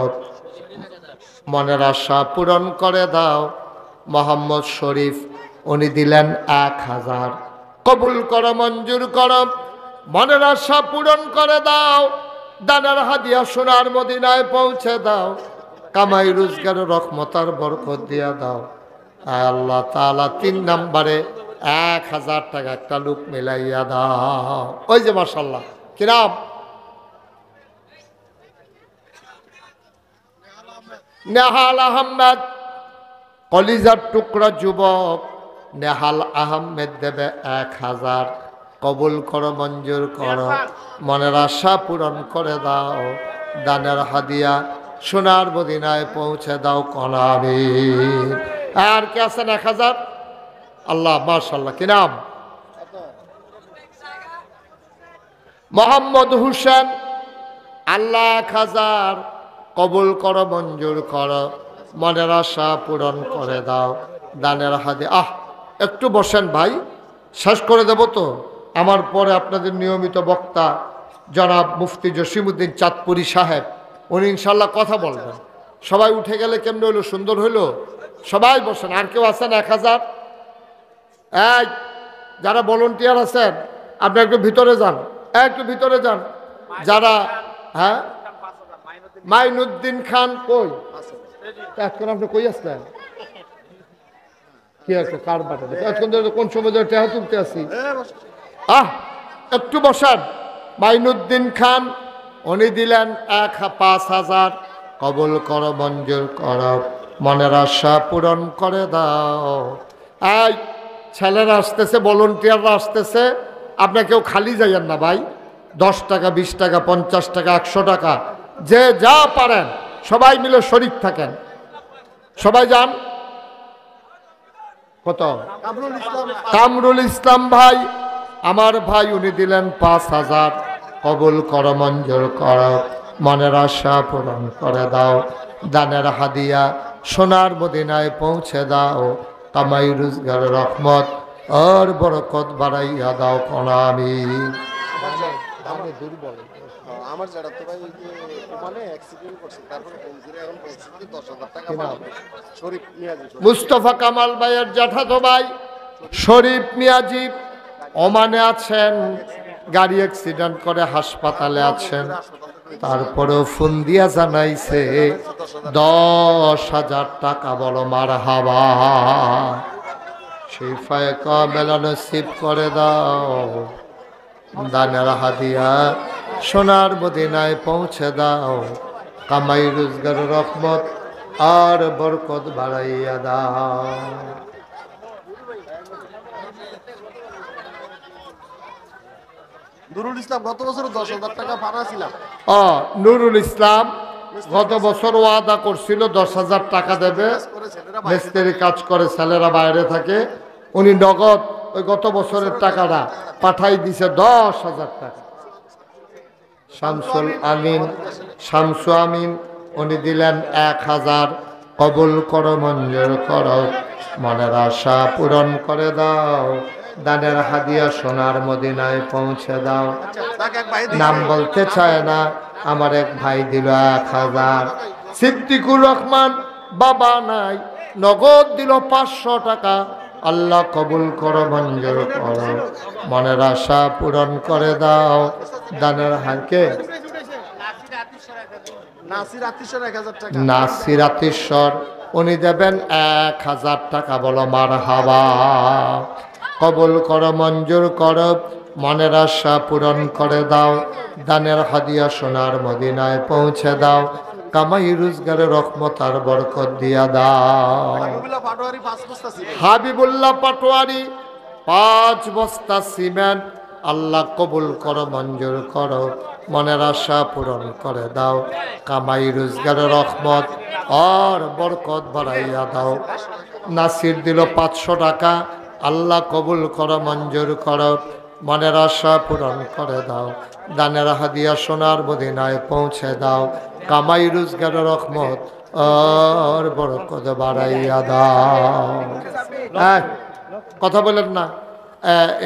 মনের আশা পূরণ করে দাও। মোহাম্মদ শরীফ, উনি দিলেন 1,000। কবুল করো, মঞ্জুর করো, মনের আশা পূরণ করে দাও। দানার হাদিয়া সোনার মদিনায় পৌঁছে দাও। কামাই রোজগারের রহমতার বরকত দিয়া দাও। আল্লাহ তাআলা 3 নম্বরে 1,000 টাকা একটা লোক মিলাইয়া দাও। ওই যে মাশাআল্লাহ, কি নাম? নেহাল আহমেদ, কলিজার টুকরা যুবক নেহাল আহমেদ দেবে 1,000। কবুল করো, মঞ্জুর করো, মনের আশা পূরণ করে দাও। দানের হাদিয়া সোনার মদিনায় পৌঁছে দাও কনামিন। আর কে আছেন? 1,000? আল্লাহ মাশাআল্লাহ, কি নাম? মোহাম্মদ হুসেন, আল্লাহ 1,000। কবুল করো, মঞ্জুর করো, মনের আশা পূরণ করে দাও। দানের হাদিয়া। একটু বসেন ভাই, শেষ করে দেব তো। আমার পরে আপনাদের নিয়মিত বক্তা জনাব মুফতি জসিমউদ্দিন চাঁদপুরি সাহেব, উনি ইনশাল্লাহ কথা বলবেন। সবাই উঠে গেলে কেমন হইলো? সুন্দর হইলো? সবাই বসেন। আর কেউ আছেন? 1000? এই যারা ভলেন্টিয়ার আছেন আপনারা একটু ভিতরে যান, একটু ভিতরে যান। যারা হ্যাঁ মাইনুদ্দিন খান কই? এখন আপনি কই আসলেন? কি আছে কার বাটাতে? এখন কোন সময় ধরে টেহা তুলতে আসি? একটু বসান। মাইনুদ্দিন খান উনি দিলেন 5,000। কবুল করো, মঞ্জুর করো, মনের আশা পূরণ করে দাও। এই ছেলেরা আসতেছে, ভলেন্টিয়াররা আসতেছে, আপনার কেউ খালি যাইয়েন না ভাই। 10 টাকা, 20 টাকা, 50 টাকা, 100 টাকা, যে যা পারেন সবাই মিলে শরীক থাকেন। সবাই যান। কত? কামরুল ইসলাম ভাই, আমার ভাই, উনি দিলেন 5,000। কবুল করো, মঞ্জুর করো, মনের আশা পূরণ করে দাও। দানের হাদিয়া সোনার মদিনায় পৌঁছে দাও। কামাই রোজগার রহমত আর বরকত বাড়াইয়া দাও কোনা। আমি আমার যারা তো ভাই মানে অ্যাক্সিডেন্ট করছে, তারপরে এখন 10,000 টাকা পাবে। শরীফ মিয়াজি, মুস্তফা কামাল ভাইয়ের জ্যাঠাতো ভাই শরীফ মিয়াজি ওমানে আছেন, গাড়ি অ্যাক্সিডেন্ট করে হাসপাতালে আছেন। তারপরেও ফোন দিয়া জানাইছে 10,000 টাকা। বলো মারহাবা। সেই ফায়কা মেলা নসিব করে দাও। দানের হাদিয়া সোনার মদিনায় পৌঁছে দাও। কামাই রোজগার রহমত আর বরকত বাড়াইয়া দাও। নুরুল ইসলাম গত বছর 10,000 টাকা পাঠাছিলাম। নুরুল ইসলাম গত বছর ওয়াদা করছিল 10,000 টাকা দেবে। মিস্ত্রি কাজ করে, ছেলেরা বাইরে থাকে। উনি নগদ ওই গত বছরের টাকাটা পাঠাই দিছে 10,000 টাকা। শামসুল আমিন, শামসু আমিন উনি দিলেন 1,000। কবুল করো, মঞ্জুর করো, মনের আশা পূরণ করে দাও। দানের হাদিয়া সোনার মদিনায় পৌঁছে দাও। নাম বলতে চায় না, আমার এক ভাই দিল 1,000। সিদ্দিকুর রহমান বাবা নাই, নগদ দিল 500 টাকা। আল্লাহ কবুল করো, মঞ্জুর করো, মনের আশা পূরণ করে দাও। দানের হাকে নাসির আতিশ্বর উনি দেবেন 1,000 টাকা। বলো মারহাবা। কবুল করো, মঞ্জুর করো, মনের আশা পূরণ করে দাও। দানের হাদিয়া সোনার মদিনায় পৌঁছে দাও। কামাই রোজগারের রহমত আর বরকত দিয়া দাও। হাবিবুল্লাহ পাটোয়ারি 5 বস্তা সিমেন্ট। আল্লাহ কবুল করো, মঞ্জুর করো, মনের আশা পূরণ করে দাও। কামাই রোজগারের রহমত আর বরকত বাড়াইয়া দাও। নাসির দিল 500 টাকা। আল্লাহ কবুল করো, মঞ্জুর করো, মনের আশা পূরণ করে দাও। দানের হাদিয়া সোনার মদিনায় পৌঁছে দাও। কামাই রোজগারের রহমত আর বরকত বাড়াইয়া দাও। কথা বলেন না?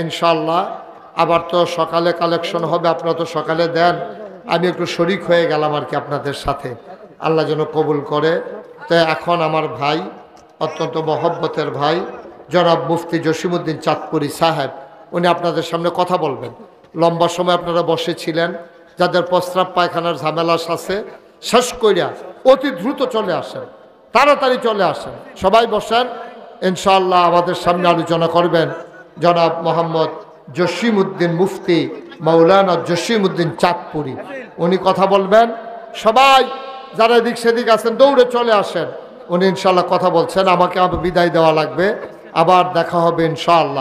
ইনশাল্লাহ আবার তো সকালে কালেকশন হবে, আপনারা তো সকালে দেন। আমি একটু শরিক হয়ে গেলাম আর কি আপনাদের সাথে। আল্লাহ যেন কবুল করে। তো এখন আমার ভাই, অত্যন্ত মহব্বতের ভাই, জনাব মুফতি জসিমউদ্দিন চাঁদপুরি সাহেব, উনি আপনাদের সামনে কথা বলবেন। লম্বা সময় আপনারা বসেছিলেন, যাদের প্রস্রাব পায়খানার ঝামেলা আছে শেষ কইরা অতি দ্রুত চলে আসেন, তাড়াতাড়ি চলে আসেন। সবাই বসেন। ইনশাআল্লাহ আমাদের সামনে আলোচনা করবেন জনাব মোহাম্মদ জসিমউদ্দিন মুফতি মাওলানা জসিমউদ্দিন চাঁদপুরি। উনি কথা বলবেন। সবাই যারা এদিক সেদিক আছেন দৌড়ে চলে আসেন। উনি ইনশাআল্লাহ কথা বলছেন। আমাকে আবার বিদায় দেওয়া লাগবে। আবার দেখা হবে ইনশাআল্লাহ।